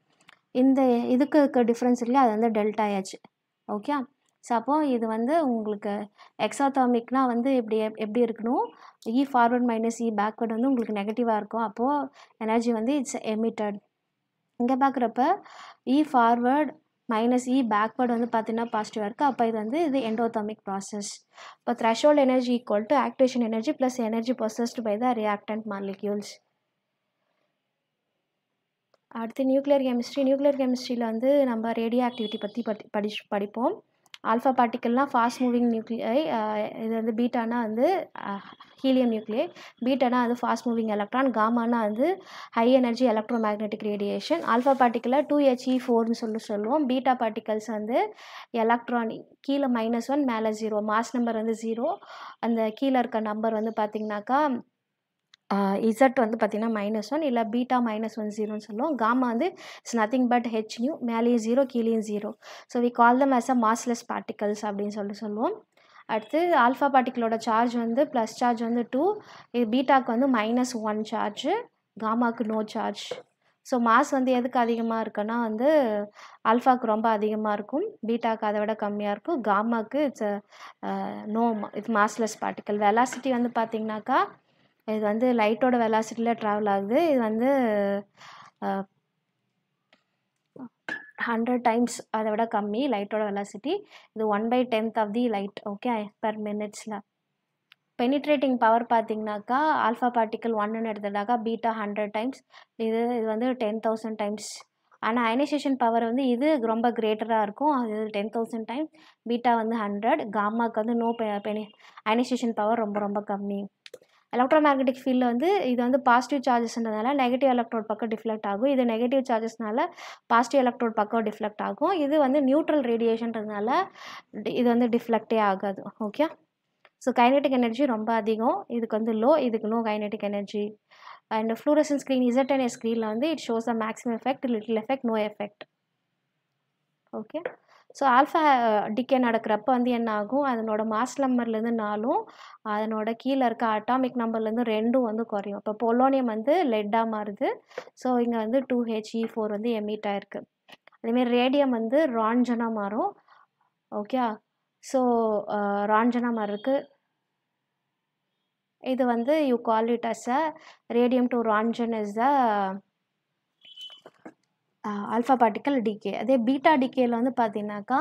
இந்த இதுக்கு டிஃப்ரென்ஸ் இல்லையா, அது வந்து டெல்டா ஹெச். ஓகே, ஸோ அப்போது இது வந்து உங்களுக்கு எக்ஸோதர்மிக்னா வந்து எப்படி இருக்கணும், இ ஃபார்வர்ட் மைனஸ் இ பேக்வர்ட் வந்து உங்களுக்கு நெகட்டிவாக இருக்கும். அப்போது எனர்ஜி வந்து இட்ஸ் எமிட்டட். இங்கே பார்க்குறப்ப E forward minus E backward வந்து பார்த்தீங்கன்னா பாசிட்டிவாக இருக்குது. அப்போ இது எண்டோதர்மிக் ப்ராசஸ். இப்போ threshold energy equal to activation energy plus energy possessed by the reactant molecules. அடுத்து நியூக்ளியர் கெமிஸ்ட்ரியில் வந்து நம்ம ரேடியோ ஆக்டிவிட்டி பற்றி படிப்போம். ஆல்ஃபா பார்ட்டிக்கல்னால் ஃபாஸ்ட் மூவிங் நியூக்ளியை, இது வந்து பீட்டானா வந்து ஹீலியம் நியூக்ளியை, பீட்டானா அது ஃபாஸ்ட் மூவிங் எலக்ட்ரான், காமானா வந்து high energy electromagnetic radiation. Alpha பார்ட்டிக்கலை 2He4ன்னு சொல்லுவோம். பீட்டா பார்ட்டிகல்ஸ் வந்து எலக்ட்ரான் கீழே -1 மேலே 0, மாஸ் நம்பர் வந்து 0, அந்த கீழே இருக்க நம்பர் வந்து பார்த்திங்கனாக்கா இசட் வந்து பார்த்திங்கன்னா -1 இல்லை பீட்டா -10ன்னு சொல்லுவோம். காமா வந்து இட்ஸ் நத்திங் பட் ஹெச்நியூ, மேலேயும் 0 கீழேயும் 0. So we call them as a massless particles அப்படின்னு சொல்லுவோம். அடுத்து ஆல்ஃபா பார்ட்டிகளோட சார்ஜ் வந்து ப்ளஸ் சார்ஜ் வந்து 2, இது பீட்டாவுக்கு வந்து -1 சார்ஜ், காமாவுக்கு நோ சார்ஜ். ஸோ மாஸ் வந்து எதுக்கு அதிகமாக இருக்குன்னா வந்து ஆல்ஃபாவுக்கு ரொம்ப அதிகமாக இருக்கும், பீட்டாவுக்கு அதை விட கம்மியாக இருக்கும், காமாவுக்கு இட்ஸ் இது மாஸ்லெஸ் பார்ட்டிக்கல். வெலாசிட்டி வந்து பார்த்திங்கனாக்கா இது வந்து லைட்டோட வெலாசிட்டியில் ட்ராவல் ஆகுது. இது வந்து 100 டைம்ஸ் அதை விட கம்மி லைட்டோட வெலாசிட்டி. இது 1/10 of the light. Okay, per மினிட்ஸில். பெனிட்ரேட்டிங் பவர் பார்த்திங்கனாக்கா ஆல்ஃபா பார்ட்டிக்கல் 1ன்னு எடுத்துட்டாக்கா பீட்டா 100 டைம்ஸ், இது வந்து 10,000 டைம்ஸ். ஆனால் அயனைசேஷன் பவர் வந்து இது ரொம்ப கிரேட்டராக இருக்கும், அது 10,000 டைம்ஸ், பீட்டா வந்து 100. காமாவுக்கு வந்து நோ அயனைசேஷன் பவர் ரொம்ப ரொம்ப கம்மி. எலக்ட்ரோ மேக்னெட்டிக் ஃபீல்டில் வந்து இது வந்து பாசிட்டிவ் சார்ஜஸ்ன்றதுனால நெகட்டிவ் எலக்ட்ரோட் பக்கம் டிஃப்ளெக்ட் ஆகும், இது நெகட்டிவ் சார்ஜஸ்னால பாசிட்டிவ் எலக்ட்ரோட் பக்கம் டிஃப்ளெக்ட் ஆகும். இது வந்து நியூட்ரல் ரேடியேஷன்றதுனால இது வந்து டிஃப்ளெக்டே ஆகாது. ஓகே, ஸோ கைனெட்டிக் எனர்ஜி ரொம்ப அதிகம், இதுக்கு வந்து லோ, இதுக்கு no kinetic energy. And fluorescence screen ZNS ஸ்க்ரீனில் வந்து it shows a maximum effect, little effect, no effect. Okay, so alpha decay நடக்கிறப்ப வந்து என்ன ஆகும், அதனோட மாஸ் நம்பர்லேருந்து 4ம் அதனோட கீழே இருக்க அட்டாமிக் நம்பர்லேருந்து 2ம் வந்து குறையும். இப்போ பொலோனியம் வந்து லெட்டாக மாறுது, ஸோ இங்கே வந்து 2He4 வந்து எமிட் ஆகிருக்கு. அதேமாரி ரேடியம் வந்து ரான்ஜனாக மாறும். ஓகே, ஸோ ரான்ஜனாக மாறுருக்கு. இது வந்து you call it as a radium to roentgen is the alpha particle decay. அதே பீட்டா டிகேயில் வந்து பார்த்தீங்கன்னாக்கா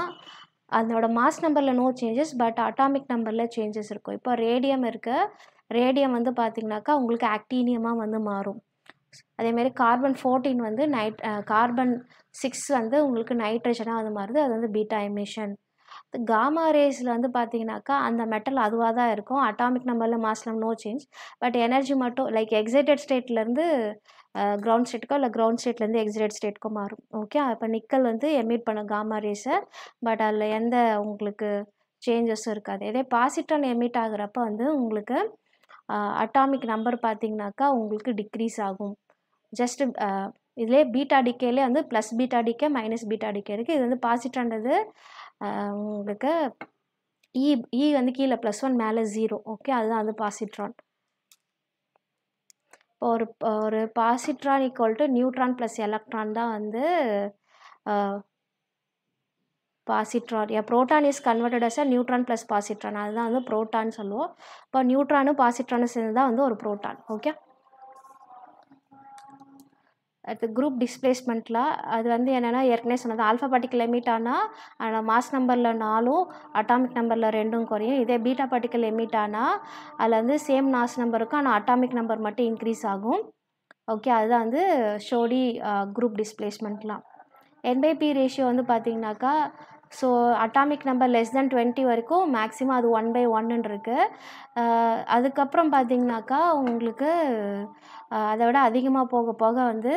அதனோட மாஸ் நம்பரில் நோ சேஞ்சஸ், பட் அட்டாமிக் நம்பரில் சேஞ்சஸ் இருக்கும். இப்போ ரேடியம் இருக்குது, ரேடியம் வந்து பார்த்திங்கனாக்கா உங்களுக்கு ஆக்டீனியமாக வந்து மாறும். அதேமாரி கார்பன் 14 வந்து கார்பன் 6 வந்து உங்களுக்கு நைட்ரஜனாக வந்து மாறுது, அது வந்து பீட்டா எமிஷன். காமா ரேஸில் வந்து பார்த்தீங்கன்னாக்கா அந்த மெட்டல் அதுவாக தான் இருக்கும், அட்டாமிக் நம்பரில் mass number no change, but energy மட்டும் லைக் எக்ஸைட்டட் ஸ்டேட்லேருந்து கிரவுண்ட் ஸ்டேட்டுக்கோ இல்லை கிரவுண்ட் ஸ்டேட்லேருந்து எக்ஸைட்டட் ஸ்டேட்டுக்கோ மாறும். ஓகே, அப்போ நிக்கல் வந்து எமிட் பண்ண காமா ரேஸை, பட் அதில் எந்த உங்களுக்கு சேஞ்சஸும் இருக்காது. இதே பாசிட்ரான் எமிட் ஆகுறப்ப வந்து உங்களுக்கு அட்டாமிக் நம்பர் பார்த்தீங்கன்னாக்கா உங்களுக்கு டிக்ரீஸ் ஆகும். ஜஸ்ட் இதிலே பீட்டா டிகேலே வந்து plus beta decay minus beta decay இருக்குது. இது வந்து பாசிட்ரான்றது உங்களுக்கு இ வந்து கீழே +1 மேலே 0. ஓகே, அதுதான் வந்து பாசிட்ரான். இப்போ ஒரு positron equal to neutron plus electron தான் வந்து positron. Proton is converted as a neutron plus positron, அதுதான் வந்து புரோட்டான் சொல்லுவோம். இப்போ நியூட்ரானும் பாசிட்ரானும் சேர்ந்து தான் வந்து ஒரு புரோட்டான். ஓகே, அடுத்து குரூப் டிஸ்பிளேஸ்மெண்ட்டில் அது வந்து என்னென்னா ஏற்கனவே சொன்னது ஆல்ஃபா எமிட் ஆனால் மாஸ் நம்பரில் 4 அட்டாமிக் நம்பரில் 2 குறையும். இதே பீட்டா பார்ட்டிக்கல் எமிட் ஆனால் அதில் வந்து சேம் மாஸ் நம்பர் இருக்கும், ஆனால் அட்டாமிக் நம்பர் மட்டும் இன்க்ரீஸ் ஆகும். ஓகே, அதுதான் வந்து ஷோடி குரூப் டிஸ்பிளேஸ்மெண்ட்லாம். N/P ரேஷியோ வந்து பார்த்தீங்கன்னாக்கா ஸோ அட்டாமிக் நம்பர் <20 வரைக்கும் மேக்ஸிமம் அது 1/1 இருக்குது. அதுக்கப்புறம் பார்த்தீங்கன்னாக்கா உங்களுக்கு அதை விட அதிகமாக போக போக வந்து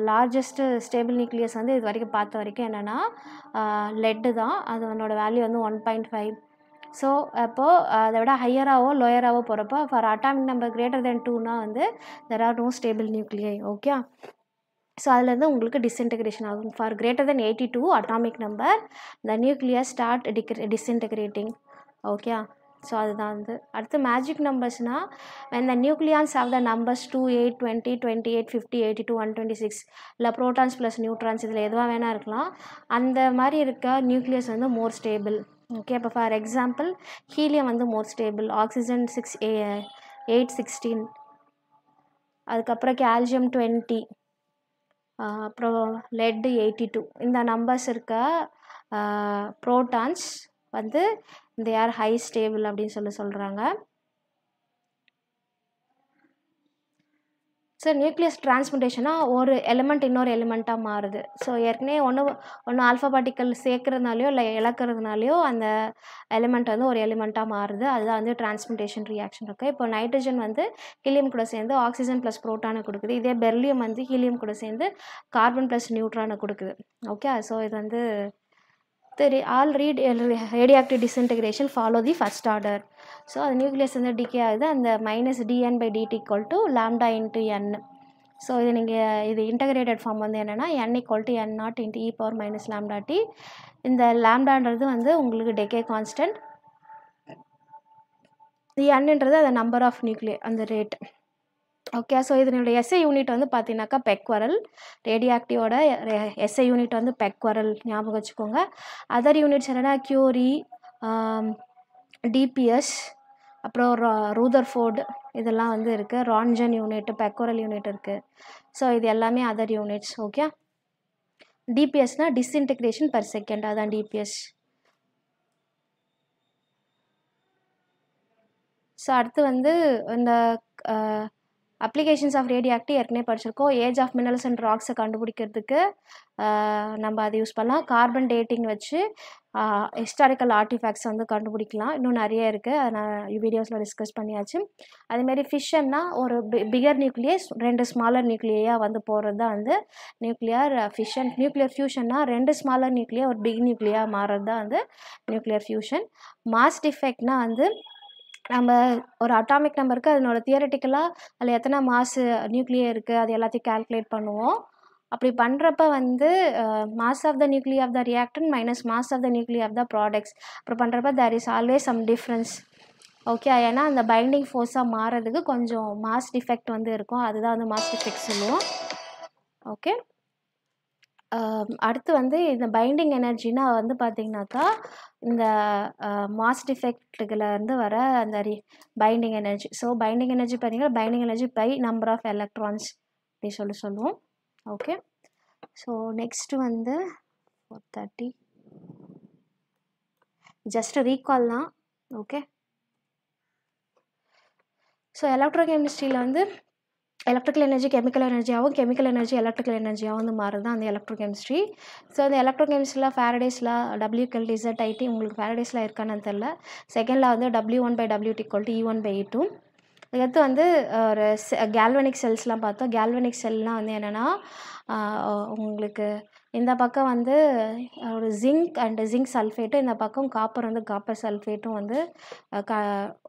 லார்ஜஸ்ட்டு ஸ்டேபிள் நியூக்ளியஸ் வந்து இது வரைக்கும் பார்த்த வரைக்கும் என்னென்னா லெட்டு தான். அதனோட வேல்யூ வந்து 1.5. ஸோ அப்போது அதை விட ஹையராகவோ லோயராகவோ போகிறப்போ for atomic number greater than 2னா வந்து there are no stable nuclei. Okay, so அதுலேருந்து உங்களுக்கு டிஸ்இன்டெகிரேஷன் ஆகும். For greater than 82 atomic number the nucleus start disintegrating. Okay, so அதுதான் வந்து அடுத்து மேஜிக் நம்பர்ஸ்னால் when the nucleons have the numbers 2, 8, 20, 28, 50, 82, 126 இல்லை ப்ரோட்டான்ஸ் ப்ளஸ் நியூட்ரான்ஸ் இதில் எதுவாக வேணால் இருக்கலாம். அந்த மாதிரி இருக்க நியூக்ளியஸ் வந்து மோர் ஸ்டேபிள். ஓகே, இப்போ ஃபார் எக்ஸாம்பிள் ஹீலியம் வந்து மோர் ஸ்டேபிள், ஆக்சிஜன் 816, அதுக்கப்புறம் கால்சியம் 20, அப்புறம் லெட் 82. இந்த நம்பர்ஸ் இருக்க ப்ரோட்டான்ஸ் வந்து தே ஆர் ஹை ஸ்டேபிள் அப்படின்னு சொல்கிறாங்க. ஸோ நியூக்ளியஸ் டிரான்ஸ்முட்டேஷனாக ஒரு எலிமெண்ட் இன்னொரு எலிமெண்ட்டாக மாறுது. ஸோ ஏற்கனவே ஒன்று ஆல்ஃபா பார்ட்டிக்கல் சேர்க்கறதுனாலையோ இல்லை இழக்கிறதுனாலையோ அந்த எலிமெண்ட் வந்து ஒரு எலிமெண்ட்டாக மாறுது. அதுதான் வந்து டிரான்ஸ்முட்டேஷன் ரியாக்ஷன் இருக்குது. இப்போ நைட்ரஜன் வந்து ஹீலியம் கூட சேர்ந்து ஆக்சிஜன் ப்ளஸ் ப்ரோட்டானை கொடுக்குது. இதே பெர்லியம் வந்து ஹீலியம் கூட சேர்ந்து கார்பன் ப்ளஸ் நியூட்ரானை கொடுக்குது. ஓகே, ஸோ இது வந்து all radioactive disintegration follow the first order. So அது நியூக்ளியஸ் வந்து டிகே ஆகுது. அந்த -dN/dt = lambda into n. So இது நீங்கள் இது இன்டகிரேட்டட் ஃபார்ம் வந்து என்னென்னா n = n0 × e⁻ lambda t. இந்த லாம்டான்றது வந்து உங்களுக்கு டெக்கே கான்ஸ்டன்ட், nன்றது அந்த நம்பர் ஆஃப் நியூக்ளியர் அந்த ரேட். ஓகே, ஸோ இதனுடைய எஸ்ஐ யூனிட் வந்து பார்த்தீங்கன்னாக்கா பெக்வரல். ரேடியோஆக்டிவோட எஸ்ஐ யூனிட் வந்து பெக்வரல், ஞாபகம் வச்சுக்கோங்க. அதர் யூனிட்ஸ் என்னென்னா கியூரி, டிபிஎஸ், அப்புறம் ரூதர்ஃபோர்டு இதெல்லாம் வந்து இருக்குது. ரான்ஜன் யூனிட், பெக்வரல் யூனிட் இருக்குது. ஸோ இது எல்லாமே அதர் யூனிட்ஸ். ஓகே, டிபிஎஸ்னால் டிஸ்இன்டெகிரேஷன் பெர் செகண்ட், அதான் டிபிஎஸ். ஸோ அடுத்து வந்து இந்த அப்ளிகேஷன்ஸ் ஆஃப் ரேடியோஆக்டிவ் ஏற்கனவே படிச்சிருக்கோம். ஏஜ் ஆஃப் மினரல்ஸ் அண்ட் ராக்ஸை கண்டுபிடிக்கிறதுக்கு நம்ம அதை யூஸ் பண்ணலாம். கார்பன் டேட்டிங் வச்சு ஹிஸ்டாரிக்கல் ஆர்டிஃபேக்ட்ஸ் வந்து கண்டுபிடிக்கலாம். இன்னும் நிறைய இருக்குது, அதை நான் வீடியோஸில் டிஸ்கஸ் பண்ணியாச்சு. அதேமாரி ஃபிஷன்னா ஒரு பிகர் நியூக்ளியஸ் 2 ஸ்மாலர் நியூக்ளியாக வந்து போகிறது தான் வந்து நியூக்ளியர் ஃபிஷன். நியூக்ளியர் ஃபியூஷன்னா 2 ஸ்மாலர் நியூக்ளியா ஒரு பிக் நியூக்ளியாக மாறுறது தான் வந்து நியூக்ளியர் ஃபியூஷன். மாஸ் டிஃபெக்ட்னா வந்து நம்ம ஒரு அட்டாமிக் நம்பருக்கு அதனோட தியரட்டிக்கலாக அதில் எத்தனை மாசு நியூக்ளியர் இருக்குது அது எல்லாத்தையும் கால்குலேட் பண்ணுவோம். அப்படி பண்ணுறப்ப வந்து mass of the nuclear of the reactant minus mass of the nuclear of the products அப்புறம் பண்ணுறப்ப there is always some difference. Okay, ஏன்னா அந்த பைண்டிங் ஃபோர்ஸாக மாறுறதுக்கு கொஞ்சம் மாஸ் டிஃபெக்ட் வந்து இருக்கும், அதுதான் வந்து மாஸ் டிஃபெக்ட் சொல்லுவோம். ஓகே, அடுத்து வந்து இந்த பைண்டிங் எனர்ஜினா வந்து பார்த்திங்கனாக்கா இந்த மாஸ் டிஃபெக்ட்லேருந்து வர அந்த binding energy. So binding energy பார்த்தீங்கன்னா binding energy by number of electrons அப்படி சொல்லுவோம். ஓகே, ஸோ நெக்ஸ்ட்டு வந்து 430 ஜஸ்ட் ரீகால் தான். ஓகே, ஸோ எலக்ட்ரோகெமிஸ்ட்ரியில் வந்து எலக்ட்ரிக்கல் எனர்ஜி கெமிக்கல் எனர்ஜியாகவும் கெமிக்கல் எனர்ஜி எலக்ட்ரிக்கல் எனர்ஜியாகவும் வந்து மாறுது தான் அந்த எலக்ட்ரோகெமிஸ்ட்ரி. ஸோ அந்த எலக்ட்ரோகெமிஸ்ட்ரியில் ஃபேரடேஸில் WKLDZ IT உங்களுக்கு ஃபேரடேஸில் இருக்கான்னு தெரில. செகண்டில் வந்து W1/WT = E1/E2. அதுக்கடுத்து வந்து ஒரு கேல்வனிக் செல்ஸ்லாம் பார்த்தோம். கேல்வனிக் செல்னால் வந்து என்னென்னா உங்களுக்கு இந்த பக்கம் வந்து ஒரு ஜிங்க் அண்ட் ஜிங்க் சல்ஃபேட்டும், இந்த பக்கம் காப்பர் வந்து காப்பர் சல்ஃபேட்டும் வந்து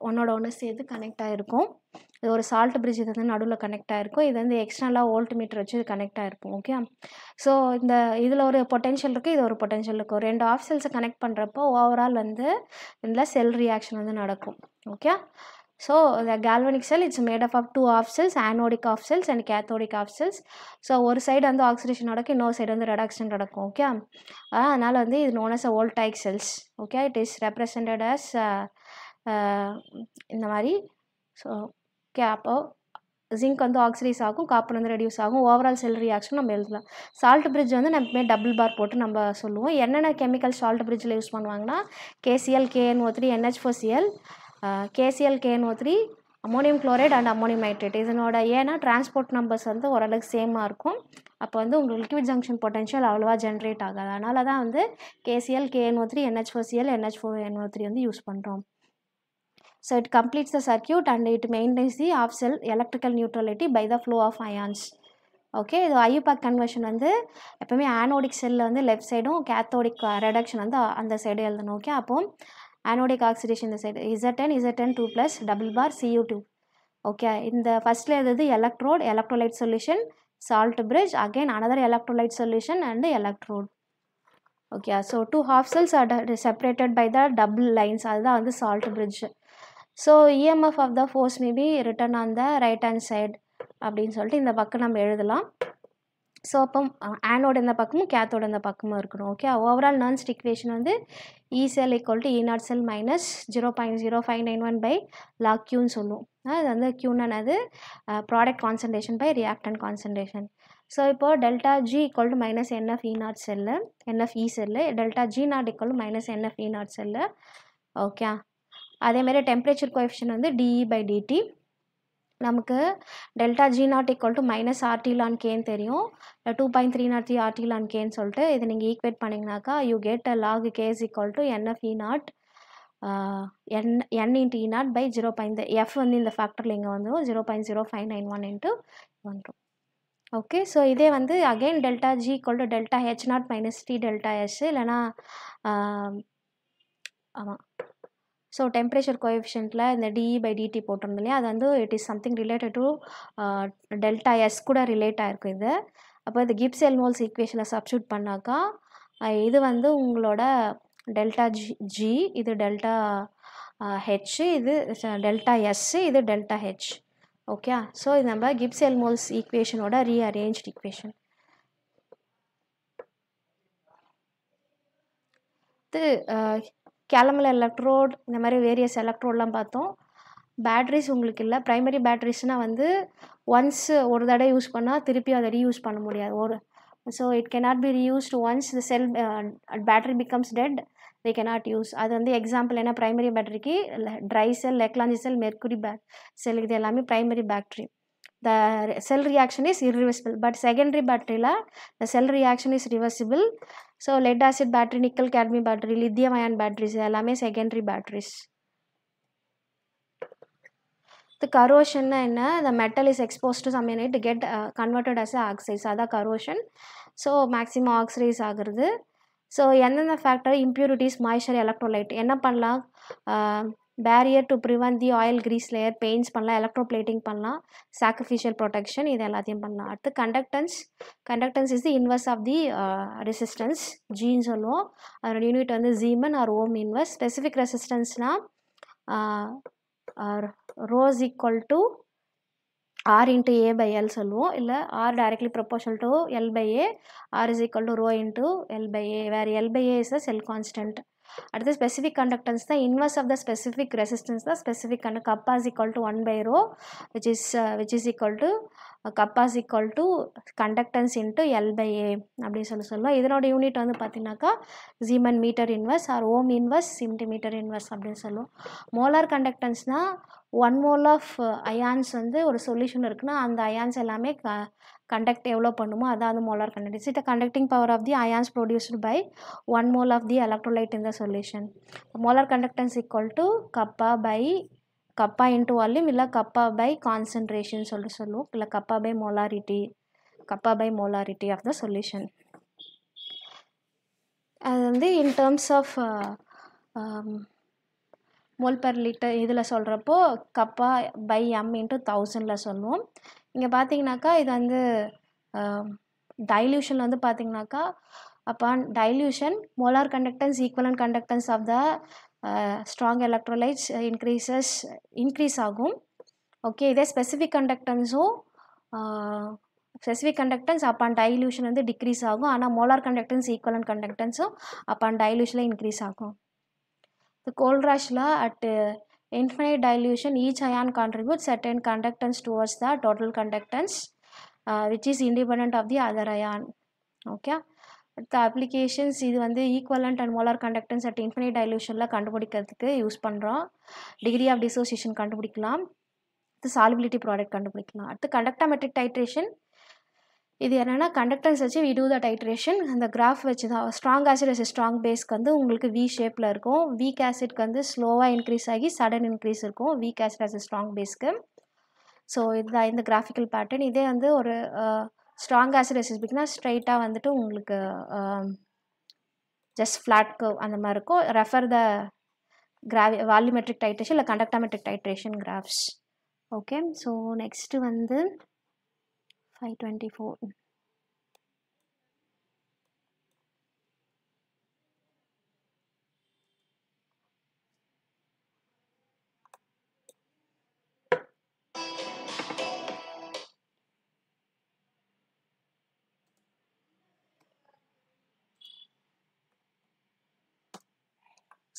ஒன்றோட ஒன்று சேர்த்து கனெக்ட் ஆகிருக்கும். இது ஒரு சால்ட் பிரிட்ஜ் இது வந்து நடுவில் கனெக்ட் ஆகிருக்கும். இது வந்து எக்ஸ்டர்னலாக வோல்ட் மீட்டர் வச்சு இது கனெக்ட் ஆகிருக்கும். ஓகே. ஸோ இதில் ஒரு பொட்டென்ஷியல் இருக்குது, இது ஒரு பொட்டென்ஷியல் இருக்கும். 2 ஆஃப் செல்ஸை கனெக்ட் பண்ணுறப்போ ஓவரால் வந்து இதில் செல் ரியாக்ஷன் வந்து நடக்கும். Okay. So the galvanic cell, it's made up of 2 half cells, anodic half cells and cathodic half cells. So ஒரு சைடு வந்து ஆக்சிடேஷன் நடக்கும், இன்னொரு சைடு வந்து ரெடக்ஷன் நடக்கும். ஓகே. அதனால் வந்து இது known as a voltaic cells. Okay. It is represented as இந்த மாதிரி. So okay. அப்போ ஜிங்க் வந்து ஆக்சிடைஸ் ஆகும், காப்பர் வந்து ரெடியூஸ் ஆகும். ஓவரால் செல் ரியாக்ஷன் நம்ம எழுதலாம். சால்ட் பிரிட்ஜ் வந்து நம்ம டபுள் பார் போட்டு நம்ம சொல்லுவோம். என்னென்ன கெமிக்கல் சால்ட் பிரிட்ஜில் யூஸ் பண்ணுவாங்கன்னா KCl, KNO3, NH4Cl, KCl, KNO3, ammonium chloride and ammonium nitrate. இதனோட ஏன்னா டிரான்ஸ்போர்ட் நம்பர்ஸ் வந்து ஓரளவுக்கு சேமாக இருக்கும். அப்போ வந்து உங்களுக்கு லிக்விட் ஜங்ஷன் பொட்டென்ஷியல் அவ்வளோவா ஜென்ரேட் ஆகாது. அதனால தான் வந்து KCl, KNO3, NH4Cl, NH4NO3 வந்து யூஸ் பண்ணுறோம். So it completes the circuit and it maintains the half cell electrical neutrality by the flow of ions. Okay. இது IUPAC கன்வர்ஷன் வந்து எப்போவுமே ஆனோடிக் செல்லில் வந்து லெஃப்ட் சைடும், கேத்தோடிக் ரெடக்ஷன் வந்து அந்த சைடு எழுதணும். ஓகே. அப்போ anodic oxidation இந்த side Zn, Zn2 plus double bar Cu2. Okay. இந்த ஃபஸ்ட்டில் எது electrode, electrolyte solution, salt bridge, again another electrolyte solution and electrode. Okay. So 2 half cells are separated by the double lines. அதுதான் வந்து salt bridge. So EMF of the force may be written on the right hand side அப்படின்னு சொல்லிட்டு இந்த பக்கம் நம்ம எழுதலாம். ஸோ அப்போ ஆனோட இந்த பக்கமும் கேத்தோட இந்த பக்கமும் இருக்கணும். ஓகே. ஓவரால் நர்ன்ஸ்ட் ஈக்குவேஷன் வந்து E cell equal to E naught cell minus 0.0591 by log Qன்னு சொல்லுவோம். அது வந்து Qன்னு product concentration by reactant concentration. So இப்போது delta G equal to minus NF E naught cell, NF E cell, delta G naught equal to minus NF E naught cell. Okay. அதேமாதிரி டெம்பரேச்சர் கோஎஃபிஷியன்ட் வந்து DE by DT. நமக்கு delta G naught equal to minus RT ln Kன்னு தெரியும். 2.303 RT ln Kன்னு சொல்லிட்டு இதை நீங்கள் ஈக்குவேட் பண்ணிங்கனாக்கா you get log K is equal to NF E naught N into E naught by 0. F வந்து இந்த ஃபேக்டரில் இங்கே வந்துடும் 0.0591 into 1. ஓகே. ஸோ இதே வந்து again delta G equal to delta H naught minus T delta S இல்லைனா ஆமாம். ஸோ டெம்பரேச்சர் கோஎஃபிஷியன்ட்டில் இந்த DE by DT போட்டிருந்தோம் இல்லையா, அது வந்து it is something related to delta S கூட ரிலேட் ஆகிருக்கும் இது. அப்போ இது கிப்ஸ் எல்மோல்ஸ் ஈக்குவேஷனில் சப்ஸ்டியூட் பண்ணாக்கா இது வந்து உங்களோட டெல்டா ஜி, இது டெல்டா ஹெச், இது டெல்டா எஸ், இது டெல்டா ஹெச். ஓகே. ஸோ இது நம்ம கிப்ஸ் எல்மோல்ஸ் ஈக்குவேஷனோட ரீஅரேஞ்ச்ட் ஈக்குவேஷன். இது கேலமல் எலக்ட்ரோட், இந்த மாதிரி வேரியஸ் எலக்ட்ரோடெலாம் பார்த்தோம். பேட்ரிஸ் உங்களுக்கு இல்லை. ப்ரைமரி பேட்ரிஸ்னால் வந்து ஒன்ஸ் ஒரு தடவை யூஸ் பண்ணால் திருப்பி அதை ரீயூஸ் பண்ண முடியாது. So it cannot be reused once the cell battery becomes dead they cannot use. அது வந்து எக்ஸாம்பிள் என்ன, ப்ரைமரி பேட்டரிக்கு dry cell, Leclanche cell, mercury cell, இது எல்லாமே primary battery. The cell reaction is irreversible, but secondary battery la the cell reaction is reversible. So lead acid battery, nickel cadmium battery, lithium ion batteries எல்லாமே secondary batteries. The corrosion என்ன, the metal is exposed to some unit to get converted as a oxides, அதான் corrosion. So maximum oxidize ஆகுறது. ஸோ எந்தெந்த ஃபேக்டர், இம்ப்யூரிட்டிஸ், மாய்ஸ்சர், எலக்ட்ரோலைட் என்ன பண்ணலாம், barrier to prevent the oil grease layer, paints பண்ணலாம், எலக்ட்ரோப்ளேட்டிங் பண்ணலாம், சாக்ரிஃபிஷியல் ப்ரொடெக்ஷன், இது எல்லாத்தையும் பண்ணலாம். அடுத்து conductance is the inverse of the resistance, ஜின்னு சொல்லுவோம். அதோட யூனிட் வந்து siemens or ohm inverse. Specific ரெசிஸ்டன்ஸ்னால் rho equal to R into A by L சொல்லுவோம், இல்லை R directly proportional to L by A, R is equal to rho into L by A, where L by A is the cell constant. அடுத்து ஸ்பெசிஃபிக் கண்டக்டன்ஸ் தான் inverse of the specific resistance தான் specific kappa is equal to 1 by rho which is equal to kappa is equal to conductance into L by A அப்படின்னு சொல்லுவோம். இதனோட யூனிட் வந்து பார்த்தீங்கன்னாக்கா siemen metre inverse or ohm inverse centimetre inverse அப்படின்னு சொல்லுவோம். மோலார் கண்டக்டன்ஸ்னால் 1 mole ஆஃப் அயான்ஸ் வந்து ஒரு சொல்யூஷன் இருக்குன்னா அந்த அயான்ஸ் எல்லாமே கண்டக்ட் எவ்வளோ பண்ணுமோ அதான் வந்து molar conductance. The conducting power of the ions produced by 1 mole of the electrolyte in the solution. Molar conductance equal to kappa by kappa into volume இல்லை கப்பா பை கான்சன்ட்ரேஷன் சொல்லுவோம், இல்லை kappa by molarity of the solution. அது வந்து in terms of mole per litre இதில் சொல்கிறப்போ கப்பா பை எம் இன்ட்டு 1000 சொல்லுவோம். இங்கே பார்த்தீங்கன்னாக்கா இது வந்து டைல்யூஷன் வந்து பார்த்தீங்கன்னாக்கா upon dilution molar conductance equivalent conductance of the strong electrolytes increase ஆகும். ஓகே, இதே ஸ்பெசிஃபிக் கண்டக்டன்ஸ் அப்பான் டைல்யூஷன் வந்து டிக்ரீஸ் ஆகும். ஆனால் மோலார் கண்டக்டன்ஸ் ஈக்குவலன்ட் கண்டக்டன்ஸும் அப்பான் டைல்யூஷனில் இன்க்ரீஸ் ஆகும். The Kohlrausch law, at infinite dilution each ion contributes certain conductance towards the total conductance which is independent of the other ion. Okay, the applications இது வந்து equivalent and molar conductance at infinite dilutionல கண்டுபிடிக்கிறதுக்கு யூஸ் பண்ணுறோம். டிகிரி ஆஃப் டிசோசியேஷன் கண்டுபிடிக்கலாம், அடுத்து சாலிபிலிட்டி ப்ராடக்ட் கண்டுபிடிக்கலாம். அடுத்து கண்டக்டாமெட்ரிக் டைட்ரேஷன். இது என்னென்னா கண்டக்டன்ஸ் வச்சு வி டூ த டைட்ரேஷன். அந்த கிராஃப் வச்சு தான் ஸ்ட்ராங் ஆசிட் வச்சு ஸ்ட்ராங் பேஸ்க்கு வந்து உங்களுக்கு வி ஷேப்பில் இருக்கும், வீக் ஆசிட்க்கு வந்து ஸ்லோவாக இன்க்ரீஸ் ஆகி சடன் இன்க்ரீஸ் இருக்கும் வீக் ஆசிட் ஆஸ் ஸ்ட்ராங் பேஸ்க்கு. ஸோ இதுதான் இந்த கிராஃபிக்கல் பேட்டர்ன். இதே வந்து ஒரு ஸ்ட்ராங் ஆசிட் ரெசிபிக்னா ஸ்ட்ரைட்டாக வந்துட்டு உங்களுக்கு ஜஸ்ட் ஃப்ளாட் கர்வ் அந்த மாதிரி இருக்கும். ரெஃபர் த வால்யூமெட்ரிக் டைட்ரேஷன் இல்லை conductometric titration graphs. Okay, so next வந்து 524.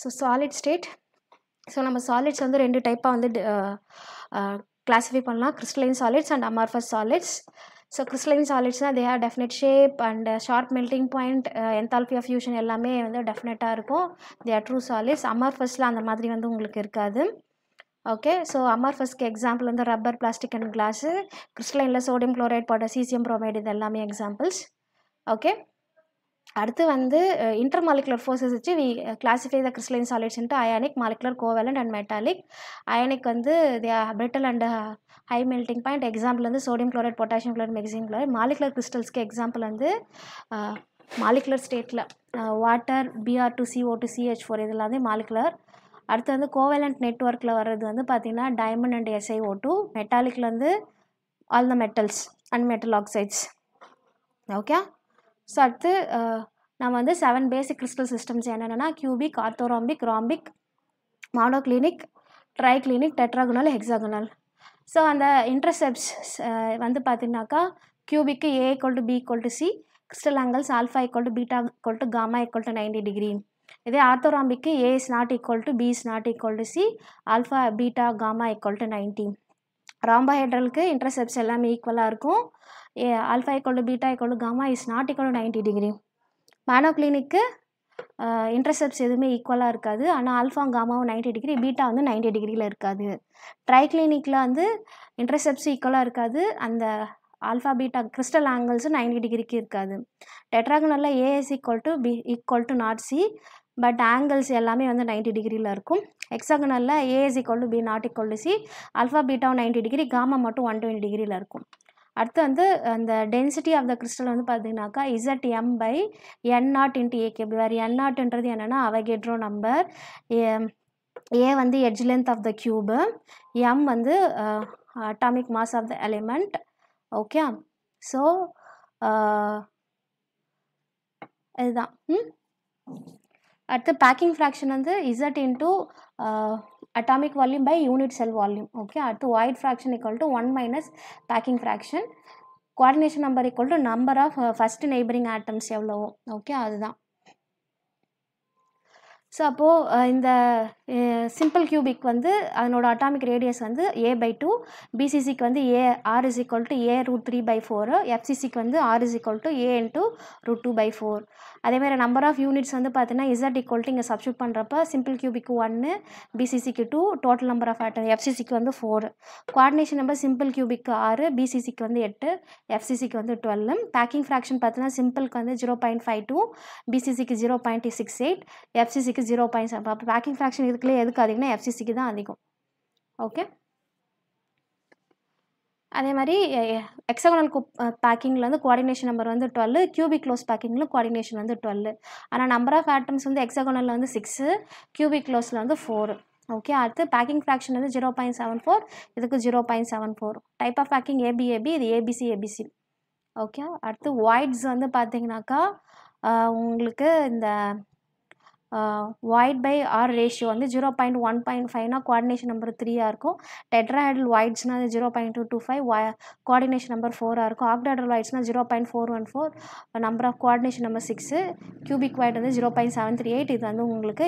So solid state. ஸோ நம்ம சாலிட்ஸ் வந்து 2 டைப்பாக வந்து கிளாஸிஃபை பண்ணலாம், crystalline solids and amorphous solids. So crystalline சாலிட்ஸ்னால் they have definite shape and sharp melting point, enthalpy of fusion எல்லாமே வந்து டெஃபினட்டாக இருக்கும். They are true solids. அமார்ஃபஸில் அந்த மாதிரி வந்து உங்களுக்கு இருக்காது. ஓகே, ஸோ அமார்ஃபஸ்க்கு எக்ஸாம்பிள் வந்து ரப்பர், பிளாஸ்டிக் அண்ட் கிளாஸு. கிறிஸ்டலைனில் சோடியம் குளோரைட், பொட்டாசியம் புரோமைடு இது எல்லாமே எக்ஸாம்பிள்ஸ். ஓகே, அடுத்து வந்து இன்டர்மாலிகுலர் ஃபோர்ஸஸ் வச்சு we classify the crystalline solids into ionic, molecular, covalent and metallic. Ionic வந்து they are brittle and high melting point. Example வந்து sodium chloride, potassium chloride, magnesium chloride. Molecular கிறிஸ்டல்ஸ்க்கு எக்ஸாம்பிள் வந்து மாலிகுலர் ஸ்டேட்டில் வாட்டர், Br2CO2 CH4 இதெல்லாம் வந்து மாலிகுலர். அடுத்து வந்து கோவேலண்ட் நெட்ஒர்க்கில் வர்றது வந்து பார்த்திங்கன்னா டைமண்ட் அண்ட் SiO2. மெட்டாலிக்கில் வந்து all the metals and metal oxides. Okay, so அடுத்து நம்ம வந்து 7 பேசிக் கிறிஸ்டல் சிஸ்டம்ஸ் என்னென்னா cubic, orthorhombic, rhombic, monoclinic, triclinic, tetragonal, hexagonal. So அந்த இன்டர்செப்ட்ஸ் வந்து பார்த்திங்கனாக்கா கியூபிக்கு A = B = C, crystal angles alpha = beta = gamma = 90 degree. இதே ஆர்த்தோராம்பிக்கு A is not equal to B is not equal to C, alpha beta gamma = 90. ராம்பாஹெட்ரலுக்கு இன்டர்செப்ட்ஸ் எல்லாமே ஈக்குவலாக இருக்கும். Alpha = beta = gamma is not equal to 90 degree. மானோக்ளினிக்கு இன்டர்செப்ட்ஸ் எதுவுமே ஈக்குவலாக இருக்காது, ஆனால் ஆல்ஃபா காமாவும் 90 டிகிரி, பீட்டா வந்து 90 டிகிரியில் இருக்காது. ட்ரைக்ளினிக்கில் வந்து இன்டர்செப்ட்ஸ் ஈக்குவலாக இருக்காது, அந்த ஆல்ஃபா பீட்டா கிறிஸ்டல் ஆங்கிள்ஸும் 90 டிகிரிக்கு இருக்காது. டெட்ராகுனலில் A is equal to B = not C, but angles எல்லாமே வந்து 90 டிகிரியில் இருக்கும். ஹெக்ஸாகனலில் A is equal to B not equal to C, alpha பீட்டாவும் 90 டிகிரி, காமா மட்டும் 120 டிகிரியில் இருக்கும். அடுத்து வந்து அந்த டென்சிட்டி ஆஃப் த கிறிஸ்டல் வந்து பார்த்தீங்கன்னாக்கா ZM by N0 into AKB, வேறு N0ன்றது என்னென்னா அவகேட்ரோ நம்பர், A வந்து edge length of the cube, M வந்து atomic mass of the element. Okay, so இதுதான். அடுத்து பேக்கிங் ஃப்ராக்ஷன் வந்து Z into atomic volume by unit cell volume. Okay, அடுத்து void fraction = 1 minus packing fraction. coordination number = number of first neighboring atoms எவ்வளவோ. ஓகே, அதுதான். ஸோ அப்போது இந்த சிம்பிள் கியூபிக் வந்து அதனோட அட்டாமிக் ரேடியஸ் வந்து A/2, பிசிசிக்கு வந்து R is equal to A√3/4, FCCக்கு வந்து R is equal to A into √2/4. அதேமாதிரி நம்பர் ஆஃப் யூனிட்ஸ் வந்து பார்த்தீங்கன்னா Z = இங்கே சப்ஸ்டியூட் பண்ணுறப்ப சிம்பிள் கியூபிக்கு 1, பிசிசிக்கு 2, டோட்டல் நம்பர் ஆஃப் ஆட்டம் FCCக்கு வந்து 4. கோஆர்டினேஷன் நம்பர் சிம்பிள் கியூபிக்கு 6, பிசிசிக்கு வந்து 8, FCCக்கு வந்து 12. பேக்கிங் ஃப்ராக்ஷன் பார்த்தீங்கன்னா சிம்பிளுக்கு வந்து 0.52, பிசிசிக்கு 0.68, FCCக்கு 0.7. அப்போ பேக்கிங் ஃப்ராக்ஷன் இதுக்குள்ளே எதுக்கு அதிகம்னா FCCக்கு தான் அதிகம். ஓகே. அதே மாதிரி ஹெக்ஸாகனல் பேக்கிங்கில் வந்து கோஆர்டினேஷன் நம்பர் வந்து 12, கியூபிக் க்ளோஸ் பேக்கிங்கில் கோஆர்டினேஷன் வந்து 12. ஆனால் நம்பர் ஆஃப் ஆட்டம்ஸ் வந்து ஹெக்ஸாகனலில் வந்து 6, கியூபிக் க்ளோஸில் வந்து 4. ஓகே. அடுத்து பேக்கிங் ஃப்ராக்ஷன் வந்து 0.74, இதுக்கு 0.74. டைப் ஆஃப் பேக்கிங் ஏபிஏபி, இது ஏபிசி. ஓகே. அடுத்து வாய்ட்ஸ் வந்து பார்த்தீங்கன்னாக்கா உங்களுக்கு இந்த வாய்ட் பை ஆர் ரேஷியோ வந்து 0.1.5னா கோஆர்டினேஷன் நம்பர் 3ஆக இருக்கும். டெட்ராஹெட்ரல் வாய்ட்ஸ்னால் அது 0.225, கோஆர்டினேஷன் நம்பர் 4ஆக இருக்கும். ஆக்டாஹெட்ரல் வாய்ட்ஸ்னால் 0.414, number of coordination number 6. Cubic void வந்து 0.738, இது வந்து உங்களுக்கு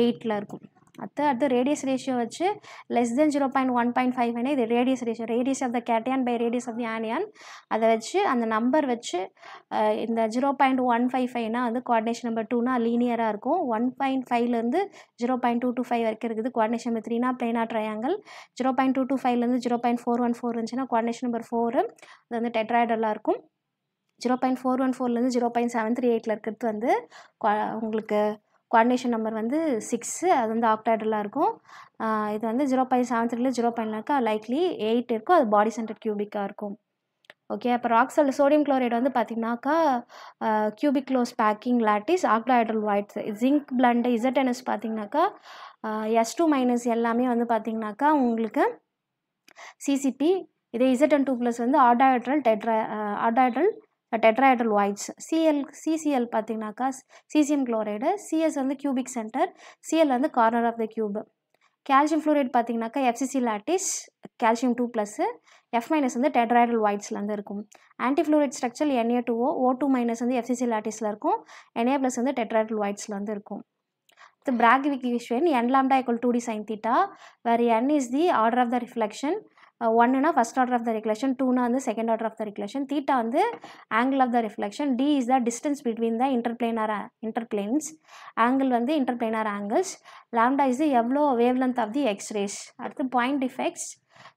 8ல் இருக்கும். அடுத்து ரேடியஸ் ரேஷியோ வச்சு லெஸ் தென் 0.1.5 இது radius ratio, radius of the cation by radius of the anion. அதை வச்சு அந்த நம்பர் வச்சு இந்த 0.155னா வந்து கோஆர்டினேஷன் நம்பர் 2னா லீனியராக இருக்கும். 1.5லேருந்து 0.225 வரைக்கும் இருக்குது கோஆர்டினேஷன் நம்பர் 3னா பிளேனார் ட்ரையாங்கிள். 0.225லேருந்து 0.414 இருந்துச்சுன்னா கோஆர்டினேஷன் நம்பர் 4, அது வந்து டெட்ராஹெட்ரலாக இருக்கும். 0.414லேருந்து 0.738 இருக்கிறது வந்து உங்களுக்கு கோஆர்டினேஷன் நம்பர் வந்து 6, அது வந்து ஆக்டாஹெட்ரலாக இருக்கும். இது வந்து 0.73ல 0.9 இருக்கா, லைக்லி 8 இருக்கும், அது பாடி சென்டர் கியூபிக்காக இருக்கும். ஓகே. அப்போ ராக் சால்ட் சோடியம் குளோரைடு வந்து பார்த்தீங்கன்னாக்கா cubic close packing lattice octahedral voids. Zinc blende ZNS பார்த்தீங்கன்னாக்கா S2- எல்லாமே வந்து பார்த்தீங்கன்னாக்கா உங்களுக்கு CCP. இதே ZN2+ வந்து ஆர்டாஹெட்ரல் டெட்ராஹெட்ரல் வாய்ட்ஸ். CCl பார்த்தீங்கன்னாக்கா சீசியம் குளோரைடு. CS வந்து கியூபிக் சென்டர், CL வந்து corner of the cube. Calcium fluoride பார்த்தீங்கன்னாக்கா FCC லாட்டிஸ், கால்சியம் 2+, F- வந்து டெட்ராஹெட்ரல் வாய்ட்ஸில் வந்து இருக்கும். ஆன்டிஃப்ளூரைட் ஸ்ட்ரக்சர் Na2O, O2- வந்து FCC லாட்டிஸில் இருக்கும், Na+ வந்து டெட்ராஹெட்ரல் வாய்ட்ஸில் வந்து இருக்கும். Bragg equation n lambda = 2d sin theta, where n is the order of the reflection. 1னா first order of the reflection, 2னா வந்து second order of the reflection, theta வந்து angle of the reflection, d is the distance between the interplanes, angle வந்து interplanar angles, lambda is the எவ்வளோ wavelength of the x-rays. அடுத்து point defects,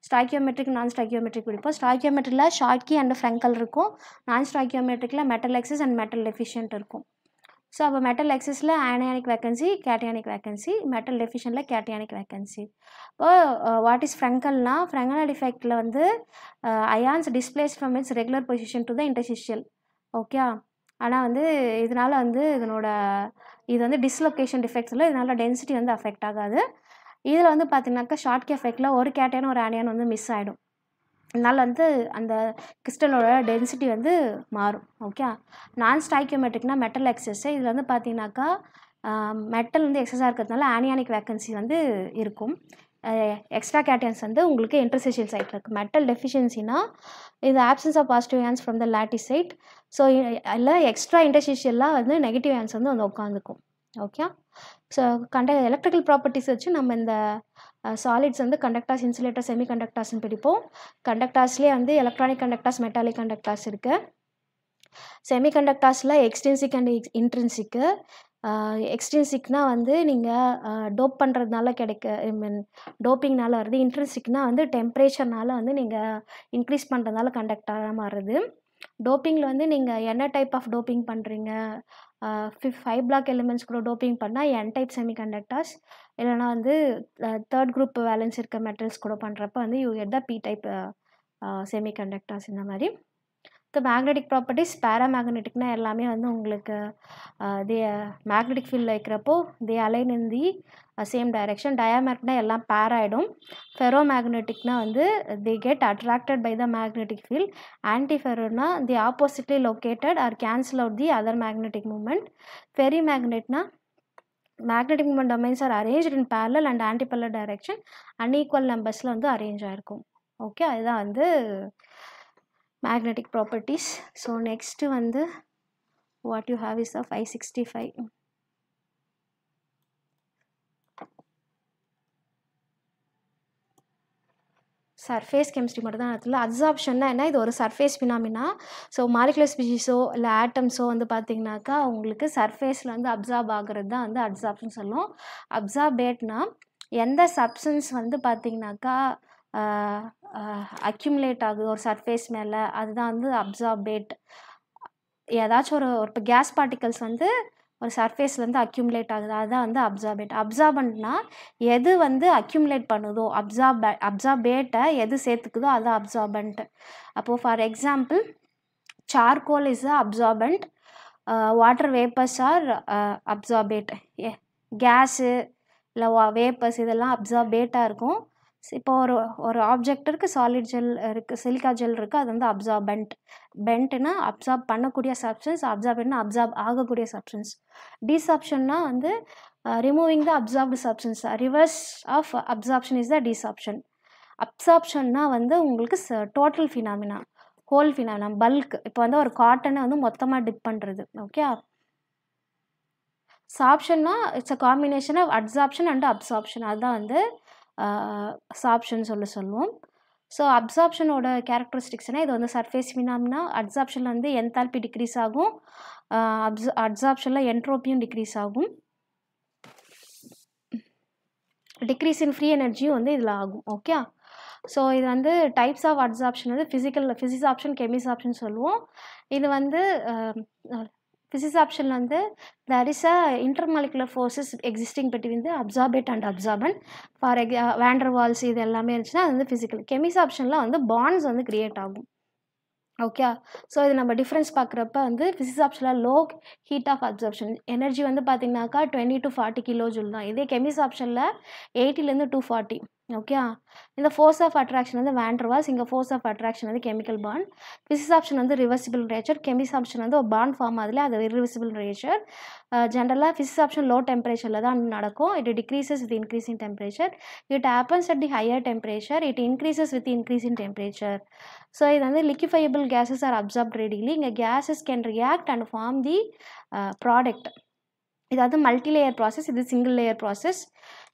stoichiometric non stoichiometric பிடிப்போம். ஸ்டாய்கியோமெட்ரியில் ஷார்ட்கி அண்ட் ஃப்ரெங்கல் இருக்கும். நான் ஸ்டாய்கியோமெட்ரிக்கில் metal excess and metal deficient இருக்கும். ஸோ அப்போ மெட்டல் எக்ஸஸில் anionic vacancy, cationic vacancy, metal டெஃபிஷியன்ட்டில் கேட்டியானிக் வேக்கன்சி. இப்போ வாட் இஸ் ஃப்ரெங்கல்னா, ஃப்ரெங்கல் டிஃபெக்டில் வந்து ions displace from its regular position to the interstitial. Okay. ஆனால் வந்து இதனால் வந்து இது வந்து டிஸ்லொகேஷன் டிஃபெக்ட்ஸில் இதனால் டென்சிட்டி வந்து அஃபெக்ட் ஆகாது. இதில் வந்து பார்த்தீங்கன்னாக்கா ஷார்ட்கி எஃபெக்டில் ஒரு கேட்டியான் ஒரு ஆனியான் வந்து மிஸ் ஆகிடும். அதனால் வந்து அந்த கிறிஸ்டலோட டென்சிட்டி வந்து மாறும். ஓகே. நான் ஸ்டாய்கியோமெட்ரிக்னா மெட்டல் எக்ஸஸ். இதில் வந்து பார்த்தீங்கன்னாக்கா மெட்டல் வந்து எக்ஸஸாக இருக்கிறதுனால ஆனியானிக் வேக்கன்சி வந்து இருக்கும். எக்ஸ்ட்ரா கேட்டியன்ஸ் வந்து உங்களுக்கு இன்டர்ஸ்டிஷியல் சைட்டில் இருக்குது. மெட்டல் டெஃபிஷியன்சினா இது absence of positive ions from the lattice site. So இல்லை எக்ஸ்ட்ரா இன்டர்ஸ்டிஷியலாக வந்து நெகட்டிவ் ஆன்ஸ் வந்து உட்காந்துக்கும். ஓகே. ஸோ எலக்ட்ரிக்கல் ப்ராப்பர்ட்டிஸ் வச்சு நம்ம இந்த சாலிட்ஸ் வந்து கண்டக்டார்ஸ், இன்சுலேட்டர், செமி கண்டக்டார்ஸ்னு பிடிப்போம். கண்டக்டார்ஸ்லேயே வந்து எலக்ட்ரானிக் கண்டக்டார்ஸ், மெட்டாலிக் கண்டக்டார்ஸ் இருக்குது. செமி கண்டக்டார்ஸில் எக்ஸ்ட்ரின்சிக் அண்ட் இன்ட்ரின்சிக்கு. எக்ஸ்ட்ரின்சிக்னால் வந்து நீங்கள் டோப் பண்ணுறதுனால டோப்பிங்னால வருது. இன்ட்ரின்சிக்னால் வந்து டெம்பரேச்சர்னால வந்து நீங்கள் இன்க்ரீஸ் பண்ணுறதுனால கண்டக்டாராக மாறுது. டோப்பிங்கில் வந்து நீங்கள் என்ன டைப் ஆஃப் டோப்பிங் பண்ணுறீங்க, 5 பிளாக் எலிமெண்ட்ஸ் கூட டோப்பிங் பண்ணால் N டைப் செமி கண்டக்டர்ஸ், இல்லைனா வந்து 3rd குரூப் வேலன்ஸ் இருக்க மெட்டல்ஸ் கூட பண்ணுறப்ப வந்து you get the P type semi conductors. இந்த மாதிரி மேக்னெட்டிக் ப்ராப்பர்ட்டிஸ், பேராமேக்னெட்டிக்னா எல்லாமே வந்து உங்களுக்கு மேக்னெட்டிக் ஃபீல்டில் இருக்கிறப்போ they align in the same direction. டயாமேக்னா எல்லாம் பேர் ஆகிடும். ஃபெரோ மேக்னெட்டிக்னா வந்து they get attracted by the magnetic field. ஆன்டிஃபெரோனா the oppositely located or cancel out the other magnetic moment. Ferri மேக்னெட்னா magnetic moment domains are arranged in parallel and antiparallel direction, unequal நம்பர்ஸில் வந்து அரேஞ்ச் ஆகிருக்கும். ஓகே. அதுதான் வந்து magnetic properties. So next வந்து what you have is a 565. Surface chemistry மட்டும் தான் இடத்துல. அப்சார்ப்ஷன்னா என்ன, இது ஒரு சர்ஃபேஸ் ஃபினாமினா. ஸோ மாலிகுலர் ஸ்பீஷீஸோ இல்லை ஆட்டம்ஸோ வந்து பார்த்திங்கனாக்கா உங்களுக்கு சர்ஃபேஸில் வந்து அப்சார்ப் ஆகிறது தான் வந்து அப்சார்ப்ஷன் சொல்லுவோம். அப்சார்பேட்னா எந்த சப்ஸ்டன்ஸ் வந்து பார்த்திங்கனாக்கா அக்யூமுலேட் ஆகுது ஒரு சர்ஃபேஸ் மேலே, அதுதான் வந்து அப்சார்பேட். ஏதாச்சும் ஒரு இப்போ கேஸ் பார்ட்டிகல்ஸ் வந்து ஒரு சர்ஃபேஸ்லேருந்து அக்யூமுலேட் ஆகுது, அதுதான் வந்து அப்சார்பேட். அப்சார்பண்ட்னா எது வந்து அக்யூமுலேட் பண்ணுதோ, அப்சார்பேட்டை எது சேர்த்துக்குதோ அதுதான் அப்சார்பண்ட். அப்போது for example charcoal is a absorbent, water vapours are absorbate, gas இல்லை வேப்பர்ஸ் இதெல்லாம் அப்சார்பேட்டாக இருக்கும். இப்போ ஒரு ஆப்ஜெக்ட் இருக்குது, சாலிட் ஜெல் இருக்குது, சிலிக்கா ஜெல் இருக்குது, அது வந்து அப்சார்பண்ட். பென்ட்னா அப்சார்ப் பண்ணக்கூடிய சப்ஸ்டன்ஸ், அப்சார்பென்ட்னா அப்சார்ப் ஆகக்கூடிய சப்ஸ்டன்ஸ். டீசாப்ஷன்னா வந்து removing the absorbed substance. Reverse of absorption is the desorption. அப்சார்ப்ஷன்னா வந்து உங்களுக்கு total phenomena, whole phenomena, bulk. இப்போ வந்து ஒரு காட்டனை வந்து மொத்தமாக டிப் பண்ணுறது. Okay. சாப்ஷன்னா it's a combination of adsorption and absorption. அதுதான் வந்து சாப்ஷன் சொல்லுவோம். ஸோ அப்சார்ப்ஷனோட கேரக்டரிஸ்டிக்ஸ்னால் இது வந்து சர்ஃபேஸ் ஃபினாமினா. அட்சாப்ஷனில் வந்து என்தால்பி டிக்ரீஸ் ஆகும், அட்சார்ப்ஷனில் என்ட்ரோப்பியும் டிக்ரீஸ் ஆகும், டிக்ரீஸ் இன் ஃப்ரீ எனர்ஜியும் வந்து இதில் ஆகும். ஓகே. ஸோ இது வந்து டைப்ஸ் ஆஃப் அட்சார்ப்ஷன் வந்து ஃபிசிசாப்ஷன், கெமிசாப்ஷன் சொல்லுவோம். இது வந்து ஃபிசிசாப்ஷன் வந்து there is a intermolecular forces existing between the absorbate and absorbent. For van der Waals இது எல்லாமே இருந்துச்சுன்னா அது வந்து ஃபிசிக்கல். கெமிசாப்ஷனில் வந்து பாண்ட்ஸ் வந்து கிரியேட் ஆகும். ஓகே. ஸோ இது நம்ம டிஃப்ரென்ஸ் பார்க்குறப்ப வந்து ஃபிசிசாப்ஷனில் low heat of absorption, energy வந்து பார்த்திங்கனாக்கா 20 to 40 கிலோஜூல் தான். இதே கெமிசாப்ஷனில் 80 to 240. ஓகே. இந்த ஃபோர்ஸ் ஆஃப் அட்ராக்ஷன் வந்து van der Waals, இங்கே ஃபோர்ஸ் ஆஃப் அட்ராக்ஷன் வந்து கெமிக்கல் பாண்ட். ஃபிசிசாப்ஷன் வந்து ரிவர்சிபிள் நேச்சர், கெமிசாப்ஷன் வந்து ஒரு பாண்ட் ஃபார்ம் ஆகுதுல, அது இரிவர்சிபிள் நேச்சர். ஜென்ரலாக ஃபிசிசாப்ஷன் லோ டெம்பரேச்சரில் தான் நடக்கும். It decreases with increase in temperature. It happens at the higher temperature. It increases with increase in temperature. So இது வந்து liquefiable gases are absorbed readily. இங்கே gases can react and form the product. இது வந்து மல்டி லேயர் ப்ராசஸ், இது single layer process.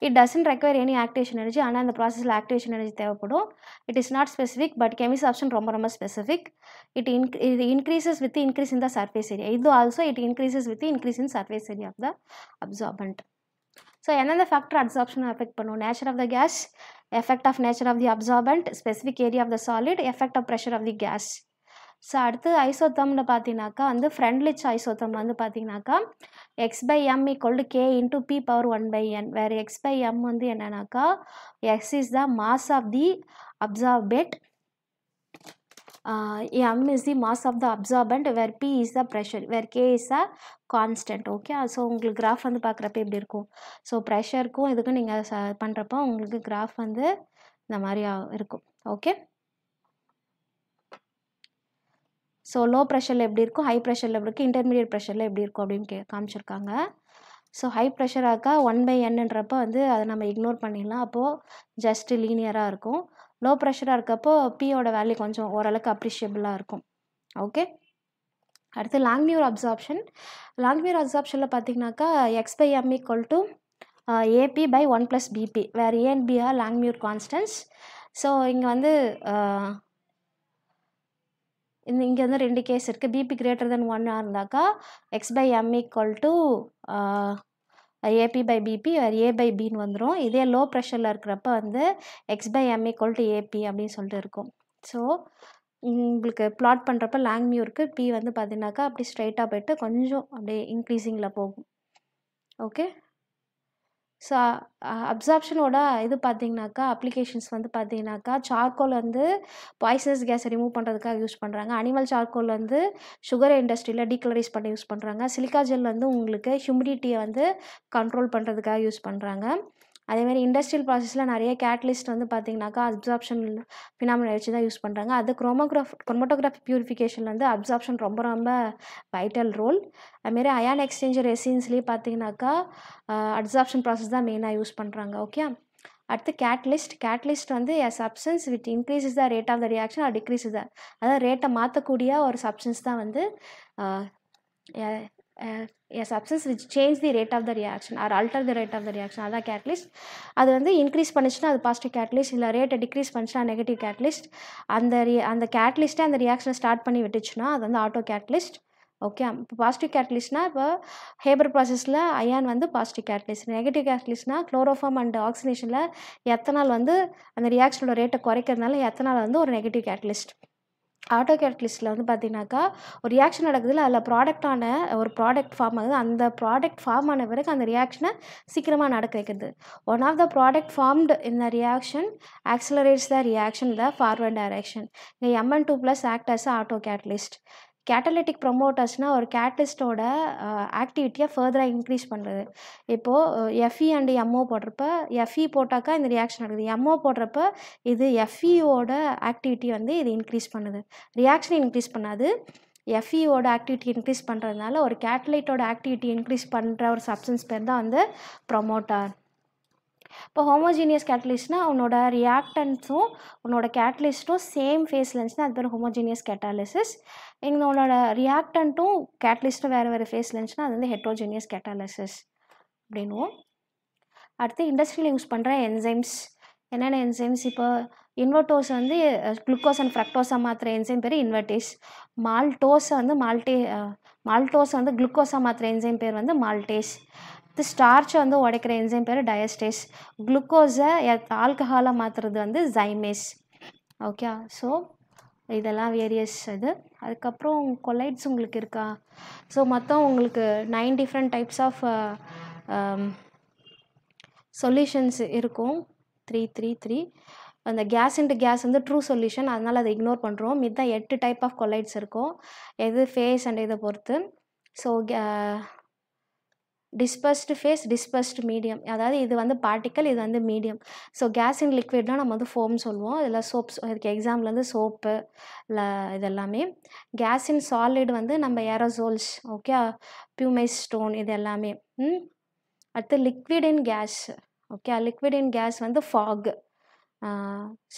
It doesn't require any activation energy. ஆனால் அந்த ப்ராசஸில் ஆக்டிவேஷன் எனர்ஜி தேவைப்படும். It is not specific, but chemisorption ரொம்ப ஸ்பெசிஃபிக். இது increases with increase in the surface area. இது also it increases with increase in surface area of the absorbent. So எந்தெந்த ஃபேக்டர் அப்சார்ப்ஷன் அஃபெக்ட் பண்ணும்? Nature of the gas, effect of nature of the absorbent, specific area of the solid, effect of pressure of the gas. So அடுத்து ஐசோதம்னு பார்த்தீங்கன்னாக்கா வந்து ஃப்ரெண்ட்லிச் ஐசோதம் வந்து பார்த்தீங்கன்னாக்கா x/m = k × p⁴1/n, வேறு x/m வந்து என்னன்னாக்கா x is the mass of the absorbate, m is the mass of the absorbent, where p is the pressure, where k is a constant. Okay. So உங்களுக்கு கிராஃப் வந்து பார்க்குறப்ப எப்படி இருக்கும்? ஸோ ப்ரெஷருக்கும் இதுக்கும் நீங்கள் பண்ணுறப்போ உங்களுக்கு கிராஃப் வந்து இந்த மாதிரி இருக்கும். ஓகே. ஸோ லோ ப்ரெஷரில் எப்படி இருக்கும், ஹை ப்ரெஷரில் எப்படி இருக்குது, இன்டர்மீடியட் ப்ரெஷரில் எப்படி இருக்கும் அப்படின்னு காமிச்சிருக்காங்க. ஸோ ஹை ப்ரெஷராக்கா 1/nன்றப்போ வந்து அதை நம்ம இக்னோர் பண்ணிடலாம். அப்போது ஜஸ்ட் லீனியராக இருக்கும். லோ ப்ரெஷராக இருக்கப்போ பியோட வேல்யூ கொஞ்சம் ஓரளவுக்கு அப்ரிஷியபிளாக இருக்கும். ஓகே. அடுத்து லாங்மியூர் அப்சார்ப்ஷன். லாங்மியூர் அப்சார்ப்ஷனில் பார்த்தீங்கன்னாக்கா x/m = AP/1 + BP, where A and B are Langmuir constants. So இங்கே வந்து இங்கே வந்து ரெண்டு கேஸ் இருக்குது. BP > 1 இருந்தாக்கா x/m = AP/BP, வேறு A/Bன்னு வந்துடும். இதே லோ ப்ரெஷரில் இருக்கிறப்ப வந்து x/m = AP அப்படின்னு சொல்லிட்டு இருக்கும். ஸோ உங்களுக்கு பிளாட் பண்ணுறப்ப லாங்மியூருக்கு P வந்து பார்த்தீங்கன்னாக்கா அப்படி ஸ்ட்ரைட்டாக போய்ட்டு கொஞ்சம் அப்படியே இன்க்ரீஸிங்கில் போகும். ஓகே. ஸோ அப்சார்ப்ஷனோட இது பார்த்தீங்கன்னாக்கா அப்ளிகேஷன்ஸ் வந்து பார்த்தீங்கன்னாக்கா சார்கோல் வந்து பாய்சனஸ் கேஸை ரிமூவ் பண்ணுறதுக்காக யூஸ் பண்ணுறாங்க. அனிமல் சார்கோல் வந்து சுகர் இண்டஸ்ட்ரியில் டீக்ளரைஸ் பண்ணி யூஸ் பண்ணுறாங்க. சிலிக்கா ஜெல் வந்து உங்களுக்கு ஹியூமிடிட்டியை வந்து கண்ட்ரோல் பண்ணுறதுக்காக யூஸ் பண்ணுறாங்க. அதேமாதிரி இண்டஸ்ட்ரியல் ப்ராசஸில் நிறைய கேட்டலிஸ்ட் வந்து பார்த்தீங்கன்னாக்கா அப்சார்ப்ஷன் ஃபினாமினா வச்சு தான் யூஸ் பண்ணுறாங்க. அது குரோமட்டோகிராஃபி பியூரிஃபிகேஷன் வந்து அப்சார்ப்ஷன் ரொம்ப வைட்டல் ரோல். அதுமாரி அயான் எக்ஸ்சேஞ்சர் ரெசின்ஸ்லேயே பார்த்தீங்கன்னாக்கா அப்சார்ப்ஷன் ப்ராசஸ் தான் மெயினாக யூஸ் பண்ணுறாங்க. ஓகே. அடுத்து கேட்டலிஸ்ட் வந்து a substance which increases the rate of the reaction or decreases the, அதாவது ரேட்டை மாற்றக்கூடிய ஒரு சப்ஸ்டன்ஸ் தான் வந்து a substance which change the rate of the reaction or alter the rate of the reaction, அதான் கேட்டலிஸ்ட். அது வந்து இன்க்ரீஸ் பண்ணிச்சுன்னா அது பாசிட்டிவ் கேட்டலிஸ்ட், இல்லை ரேட்டை டிக்ரீஸ் பண்ணிச்சுன்னா நெகட்டிவ் கேட்டலிஸ்ட். அந்த கேட்டலிஸ்ட்டை அந்த ரியாக்ஷனை ஸ்டார்ட் பண்ணி விட்டுச்சுன்னா அது வந்து ஆட்டோ கேட்டலிஸ்ட். ஓகே. இப்போ பாசிட்டிவ் கேட்டலிஸ்ட்னா இப்போ ஹேபர் ப்ராசஸில் அயான் வந்து பாசிட்டிவ் கேட்டலிஸ்ட். நெகட்டிவ் கேட்டலிஸ்ட்னா குளோரோஃபார்ம் அண்ட் ஆக்சினேஷனில் எத்தனால் வந்து அந்த ரியாக்ஷனோட ரேட்டை குறைக்கிறதுனால எத்தனால் வந்து ஒரு நெகட்டிவ் கேட்டலிஸ்ட். ஆட்டோ கேட்டலிஸ்ட்டில் வந்து பார்த்தீங்கன்னாக்கா ஒரு ரியாக்ஷன் நடக்குதுல, அதில் ஒரு ப்ராடக்ட் ஃபார்ம் ஆகுது. அந்த ப்ராடக்ட் ஃபார்ம் ஆன பிறகு அந்த ரியாக்ஷனை சீக்கிரமாக நடக்க வைக்கிறது. One of the product formed in the reaction accelerates the reaction the forward direction. இங்கே Mn2+ act as auto catalyst. Catalytic ப்ரொமோட்டர்ஸ்னால் ஒரு கேட்டலிஸ்ட்டோட ஆக்டிவிட்டியை ஃபர்தராக இன்க்ரீஸ் பண்ணுறது. இப்போது Fe அண்ட் MO போடுறப்ப Fe போட்டாக்கா இந்த ரியாக்ஷன் நடக்குது. MO போடுறப்ப இது Feயோட ஆக்டிவிட்டி வந்து இது இன்க்ரீஸ் பண்ணுது. ரியாக்ஷன் இன்க்ரீஸ் பண்ணாது. Feயோட ஆக்டிவிட்டி இன்க்ரீஸ் பண்ணுறதுனால ஒரு கேட்டலைட்டோட ஆக்டிவிட்டி இன்க்ரீஸ் பண்ணுற ஒரு சப்ஸ்டன்ஸ் பேர் தான் வந்து ப்ரொமோட்டார். இப்போ ஹோமோஜீனியஸ் கேட்டலிஸ்ட்னால் உன்னோட ரியாக்டன்ஸும் உன்னோட கேட்டலிஸ்ட்டும் சேம் ஃபேஸில் இருந்துச்சுன்னா அது பேர் ஹோமோஜீனியஸ் கேட்டாலிசிஸ். உன்னோட ரியாக்டன்ட்டும் கேட்டலிஸ்ட்டும் வேறு ஃபேஸில் இருந்துச்சுன்னா அது வந்து ஹெட்ரோஜீனியஸ் கேட்டாலிசிஸ் அப்படின்னுவோம். அடுத்து இண்டஸ்ட்ரியில் யூஸ் பண்ணுற என்சைம்ஸ். என்னென்ன என்சைம்ஸ்? இப்போ இன்வெர்டோஸ் வந்து குளுக்கோஸ் அண்ட் ஃப்ரக்டோஸாக மாற்றுற என்சைம் பேர் இன்வெர்டேஸ். மால்டோஸை வந்து குளுக்கோஸாக மாற்றுற என்சைம் பேர் வந்து மால்டேஸ். ஸ்டார்ச்சை வந்து உடைக்கிற என்சைம் பேர் டயஸ்டேஸ். குளுக்கோஸை ஆல்கஹாலாக மாற்றுறது வந்து ஜைமேஸ். ஓகே, ஸோ இதெல்லாம் வேரியஸ் இது. அதுக்கப்புறம் கொலைட்ஸ் உங்களுக்கு இருக்கா? ஸோ மொத்தம் உங்களுக்கு 9 டிஃப்ரெண்ட் டைப்ஸ் ஆஃப் சொல்யூஷன்ஸ் இருக்கும். 3 அந்த கேஸ் இன்ட்டு கேஸ் வந்து ட்ரூ சொல்யூஷன், அதனால் அதை இக்னோர் பண்ணுறோம். மித்தான் 8 டைப் ஆஃப் கொலைட்ஸ் இருக்கும், எது ஃபேஸ் அண்ட் இதை பொறுத்து. So dispersed phase, dispersed medium, அதாவது இது வந்து பார்ட்டிக்கல், இது வந்து மீடியம். ஸோ கேஸ் இன் லிக்விட்னால் நம்ம வந்து ஃபோம் சொல்லுவோம். இதில் சோப்ஸ், இதுக்கு எக்ஸாம்பிள் வந்து சோப்பு இல்லை இதெல்லாமே. கேஸ் இன் சாலிட் வந்து நம்ம ஏரோசோல்ஸ், ஓகே, பியூமைஸ் ஸ்டோன், இது எல்லாமே. அடுத்து liquid in gas, okay, liquid in gas வந்து ஃபாக்,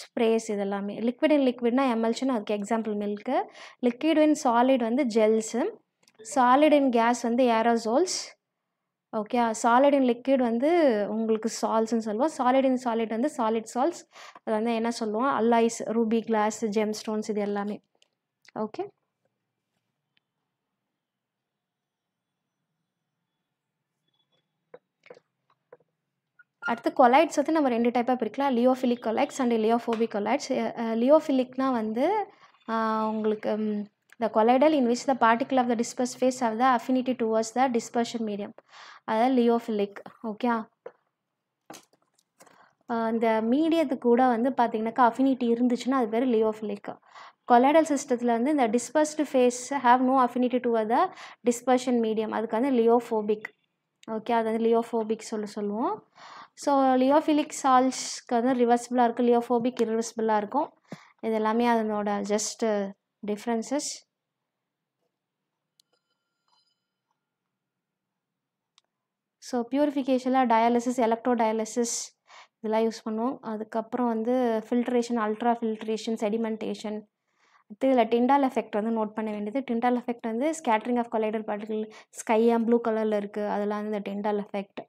ஸ்ப்ரேஸ், இதெல்லாமே. லிக்விட் இன் லிக்விட்னா எமல்ஷன், அதுக்கு example milk. Liquid in solid வந்து ஜெல்ஸு. சாலிட் இன் கேஸ் வந்து aerosols, okay. Solid in liquid வந்து உங்களுக்கு சால்ஸ்ன்னு சொல்லுவோம். சாலிட் இன் சாலிட் வந்து சாலிட் சால்ஸ், அது வந்து என்ன சொல்லுவோம், alloys, ruby glass, gemstones, இது எல்லாமே. ஓகே, அடுத்து கொலைட்ஸ் வந்து நம்ம 2 டைப்பாக பிரிக்கலாம், லியோஃபிலிக் கொலைட்ஸ் அண்ட் லியோஃபோபிக் கொலைட்ஸ். லியோஃபிலிக்னால் வந்து உங்களுக்கு the colloidal in which the particle of the dispersed phase have the affinity towards the dispersion medium, அதாவது லியோஃபிலிக். ஓகே, இந்த மீடியத்துக்கு கூட வந்து பார்த்திங்கனாக்கா அஃபினிட்டி இருந்துச்சுன்னா அது பேர் லியோஃபிலிக். கொலைடல் சிஸ்டத்தில் வந்து இந்த dispersed phase have no affinity towards the dispersion medium, அதுக்கு வந்து லியோஃபோபிக். ஓகே, அது வந்து லியோஃபோபிக் சொல்லுவோம். ஸோ லியோஃபிலிக் சால்ஸ்க்கு வந்து ரிவர்சிபிளாக இருக்கும், லியோஃபோபிக் இரிவர்சிபிளாக இருக்கும். இது எல்லாமே அதனோட ஜஸ்ட் டிஃப்ரென்சஸ். ஸோ பியூரிஃபிகேஷனில் டயாலிசிஸ், எலக்ட்ரோ டயாலிசிஸ் இதெல்லாம் யூஸ் பண்ணுவோம். அதுக்கப்புறம் வந்து ஃபில்ட்ரேஷன், அல்ட்ரா ஃபில்ட்ரேஷன், செடிமெண்டேஷன். அடுத்து இதில் டிண்டால் எஃபெக்ட் வந்து நோட் பண்ண வேண்டியது. டிண்டால் எஃபெக்ட் வந்து scattering of colloidal particle, ஸ்கையாக blue கலரில் இருக்குது, அதெல்லாம் வந்து இந்த டிண்டால் எஃபெக்ட்.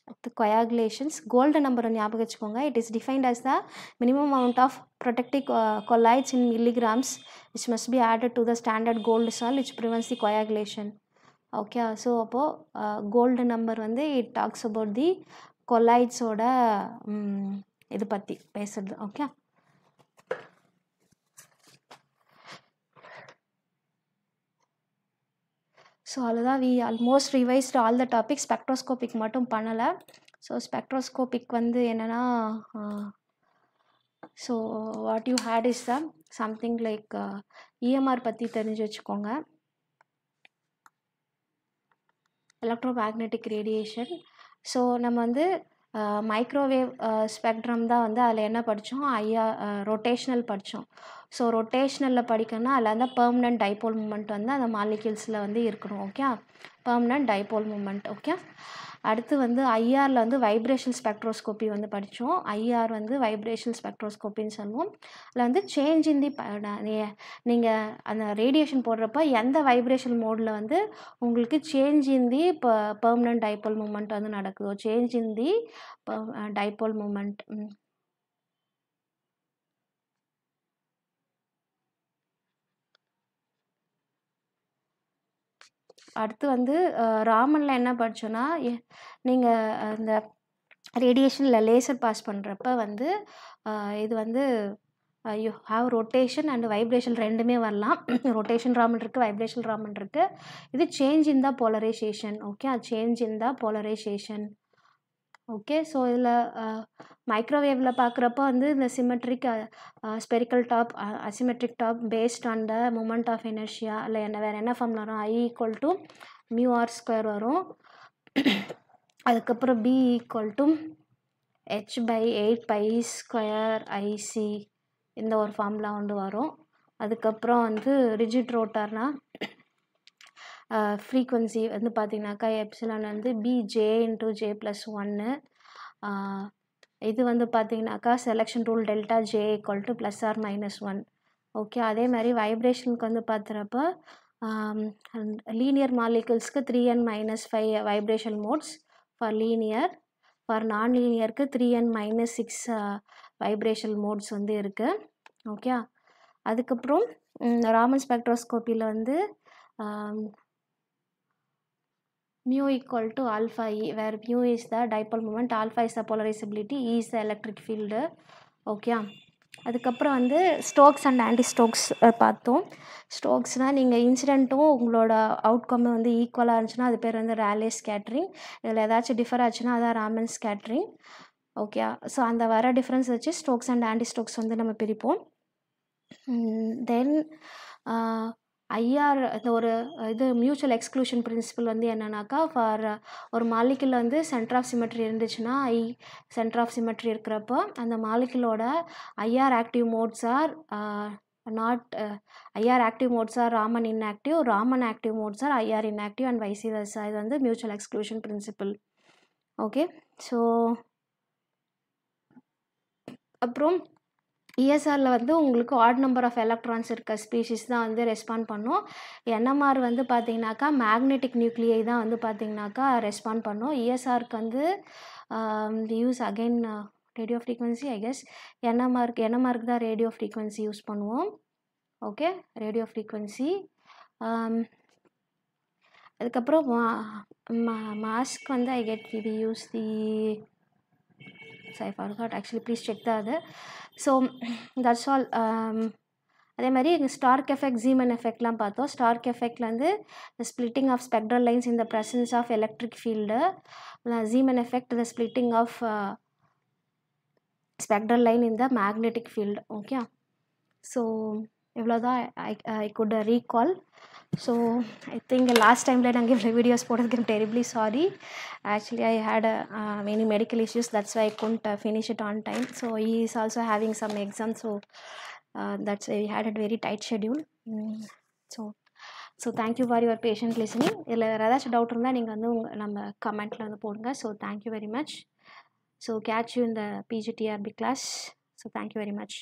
அடுத்து coagulations, கோல்டன் நம்பரை ஞாபகம் வச்சுக்கோங்க. It is defined as the minimum amount of protective colloids in milligrams which must be added to the standard gold salt which prevents the coagulation. Okay, so அப்போது கோல்டன் நம்பர் வந்து இட் டாக்ஸ் அபவுட் தி கொலைட்ஸோட இது பற்றி பேசுறது. ஓகே, ஸோ அதுதான் we almost revised all the topic. Spectroscopic மட்டும் பண்ணலை. ஸோ ஸ்பெக்ட்ரோஸ்கோபிக் வந்து என்னென்னா, so what you had is the something like EMR பற்றி தெரிஞ்சு வச்சுக்கோங்க, எலக்ட்ரோ மேக்னெட்டிக் ரேடியேஷன். ஸோ நம்ம வந்து மைக்ரோவேவ் ஸ்பெக்ட்ரம் தான் வந்து அதில் என்ன படித்தோம், ரொட்டேஷ்னல் படித்தோம். ஸோ ரொட்டேஷ்னலில் படிக்கணும்னா அதில் வந்து பெர்மனன்ட் டைபோல் மூமெண்ட் வந்து அந்த மாலிக்யூல்ஸில் வந்து இருக்கணும். Okay, permanent dipole moment. Okay, அடுத்து வந்து ஐஆரில் வந்து வைப்ரேஷன் ஸ்பெக்ட்ரோஸ்கோப்பி வந்து படித்தோம். ஐஆர் வந்து வைப்ரேஷன் ஸ்பெக்ட்ரோஸ்கோப்பின்னு சொல்லுவோம். அதில் வந்து சேஞ்ச் இன் தி நீங்கள் அந்த ரேடியேஷன் போடுறப்ப எந்த வைப்ரேஷன் மோடில் வந்து உங்களுக்கு change in the permanent dipole moment வந்து நடக்குதோ, change in the dipole moment. அடுத்து வந்து ராமனில் என்ன படித்தோன்னா, நீங்கள் இந்த ரேடியேஷனில் லேசர் பாஸ் பண்ணுறப்ப வந்து இது வந்து you have rotation and vibration ரெண்டுமே வரலாம். ரொட்டேஷன் ராமன் இருக்குது, வைப்ரேஷன் ராமன் இருக்குது. இது change in the polarisation. Okay, change in the polarisation. Okay, so இதில் மைக்ரோவேவில் பார்க்குறப்போ வந்து இந்த symmetric spherical top, asymmetric top based on the moment of inertia இல்லை என்ன வேறு என்ன ஃபார்ம் வரும், I ஈக்குவல் டு μr² வரும். அதுக்கப்புறம் B equal to h/8π² IC இந்த ஒரு ஃபார்முலா வந்து வரும். அதுக்கப்புறம் வந்து ரிஜிட் ரோட்டார்னால் ஃப்ரீக்வன்சி வந்து பார்த்திங்கனாக்கா எப்சிலான் வந்து BJ × J+1. இது வந்து பார்த்திங்கனாக்கா selection rule delta J equal to +or-1. Okay, அதே மாதிரி வைப்ரேஷனுக்கு வந்து பார்த்துறப்போ லீனியர் மாலிகுல்ஸ்க்கு 3n-5 vibration modes for linear, for non லீனியருக்கு 3n-6 வைப்ரேஷன் மோட்ஸ் வந்து இருக்குது. ஓகே, அதுக்கப்புறம் ராமன் ஸ்பெக்ட்ரோஸ்கோப்பியில் வந்து mu equal to alpha E, where mu is the dipole moment, alpha is the polarizability, E is the electric field. Okay, அதுக்கப்புறம் வந்து ஸ்டோக்ஸ் அண்ட் ஆன்டி ஸ்டோக்ஸ் பார்த்தோம். ஸ்டோக்ஸ்னால் நீங்கள் இன்சிடென்ட்டும் உங்களோட அவுட்கம்மும் வந்து ஈக்குவலாக இருந்துச்சுன்னா அது பேர் வந்து ரேலே ஸ்கேட்ரிங். இதில் ஏதாச்சும் டிஃபர் ஆச்சுன்னா அதான் ராமன் ஸ்கேட்ரிங். ஓகே, ஸோ அந்த வர டிஃப்ரென்ஸ் வச்சு ஸ்டோக்ஸ் அண்ட் ஆன்டி ஸ்டோக்ஸ் வந்து நம்ம பிரிப்போம். தென் ஐஆர் இந்த ஒரு இது மியூச்சுவல் எக்ஸ்க்ளூஷன் பிரின்சிபல் வந்து என்னன்னாக்கா, ஃபார் ஒரு மாலிகுலில் வந்து சென்டர் ஆஃப் சிமெட்ரி இருந்துச்சுன்னா சென்டர் ஆஃப் சிமெட்ரி இருக்கிறப்போ அந்த மாலிகுலோட IR active modes are not IR active modes are Raman inactive, Raman active modes are IR inactive and vice versa. இது வந்து mutual exclusion principle. Okay, so அப்புறம் இஎஸ்ஆரில் வந்து உங்களுக்கு ஆட் நம்பர் ஆஃப் எலக்ட்ரான்ஸ் இருக்க ஸ்பீஷிஸ் தான் வந்து ரெஸ்பாண்ட் பண்ணும். என்எம்ஆர் வந்து பார்த்திங்கனாக்கா மேக்னெட்டிக் நியூக்ளியை தான் வந்து பார்த்திங்கனாக்கா ரெஸ்பாண்ட் பண்ணும். இஎஸ்ஆருக்கு வந்து use again radio frequency, I guess என்எம்ஆருக்கு தான் ரேடியோ ஃப்ரீக்வன்சி யூஸ் பண்ணுவோம். Okay, radio frequency. அதுக்கப்புறம் மாஸ்க் வந்து I get we use the I forgot actually, please check the other. So that's all. அதே மாதிரி ஸ்டார்க் எஃபெக்ட், ஜீமன் எஃபெக்ட்லாம் பார்த்தோம். ஸ்டார்க் எஃபெக்டில் வந்து the splitting of spectral lines in the presence of electric field. Zeeman effect the splitting of spectral line in the magnetic field. Okay, so இவ்வளோதான் I could recall. So I think last டைமில் நாங்கள் இவ்வளோ வீடியோஸ் போடுறதுக்கு I'm terribly sorry. Actually I had many medical issues, that's why I couldn't finish it on time. So he is also having some exams, so that's why we had a very tight schedule. So thank you for your patient listening. இதில் வேறு ஏதாச்சும் டவுட் இருந்தால் நீங்கள் வந்து நம்ம கமெண்ட்டில் வந்து போடுங்க. So thank you very much. So catch you in the PGTRB class. So thank you very much.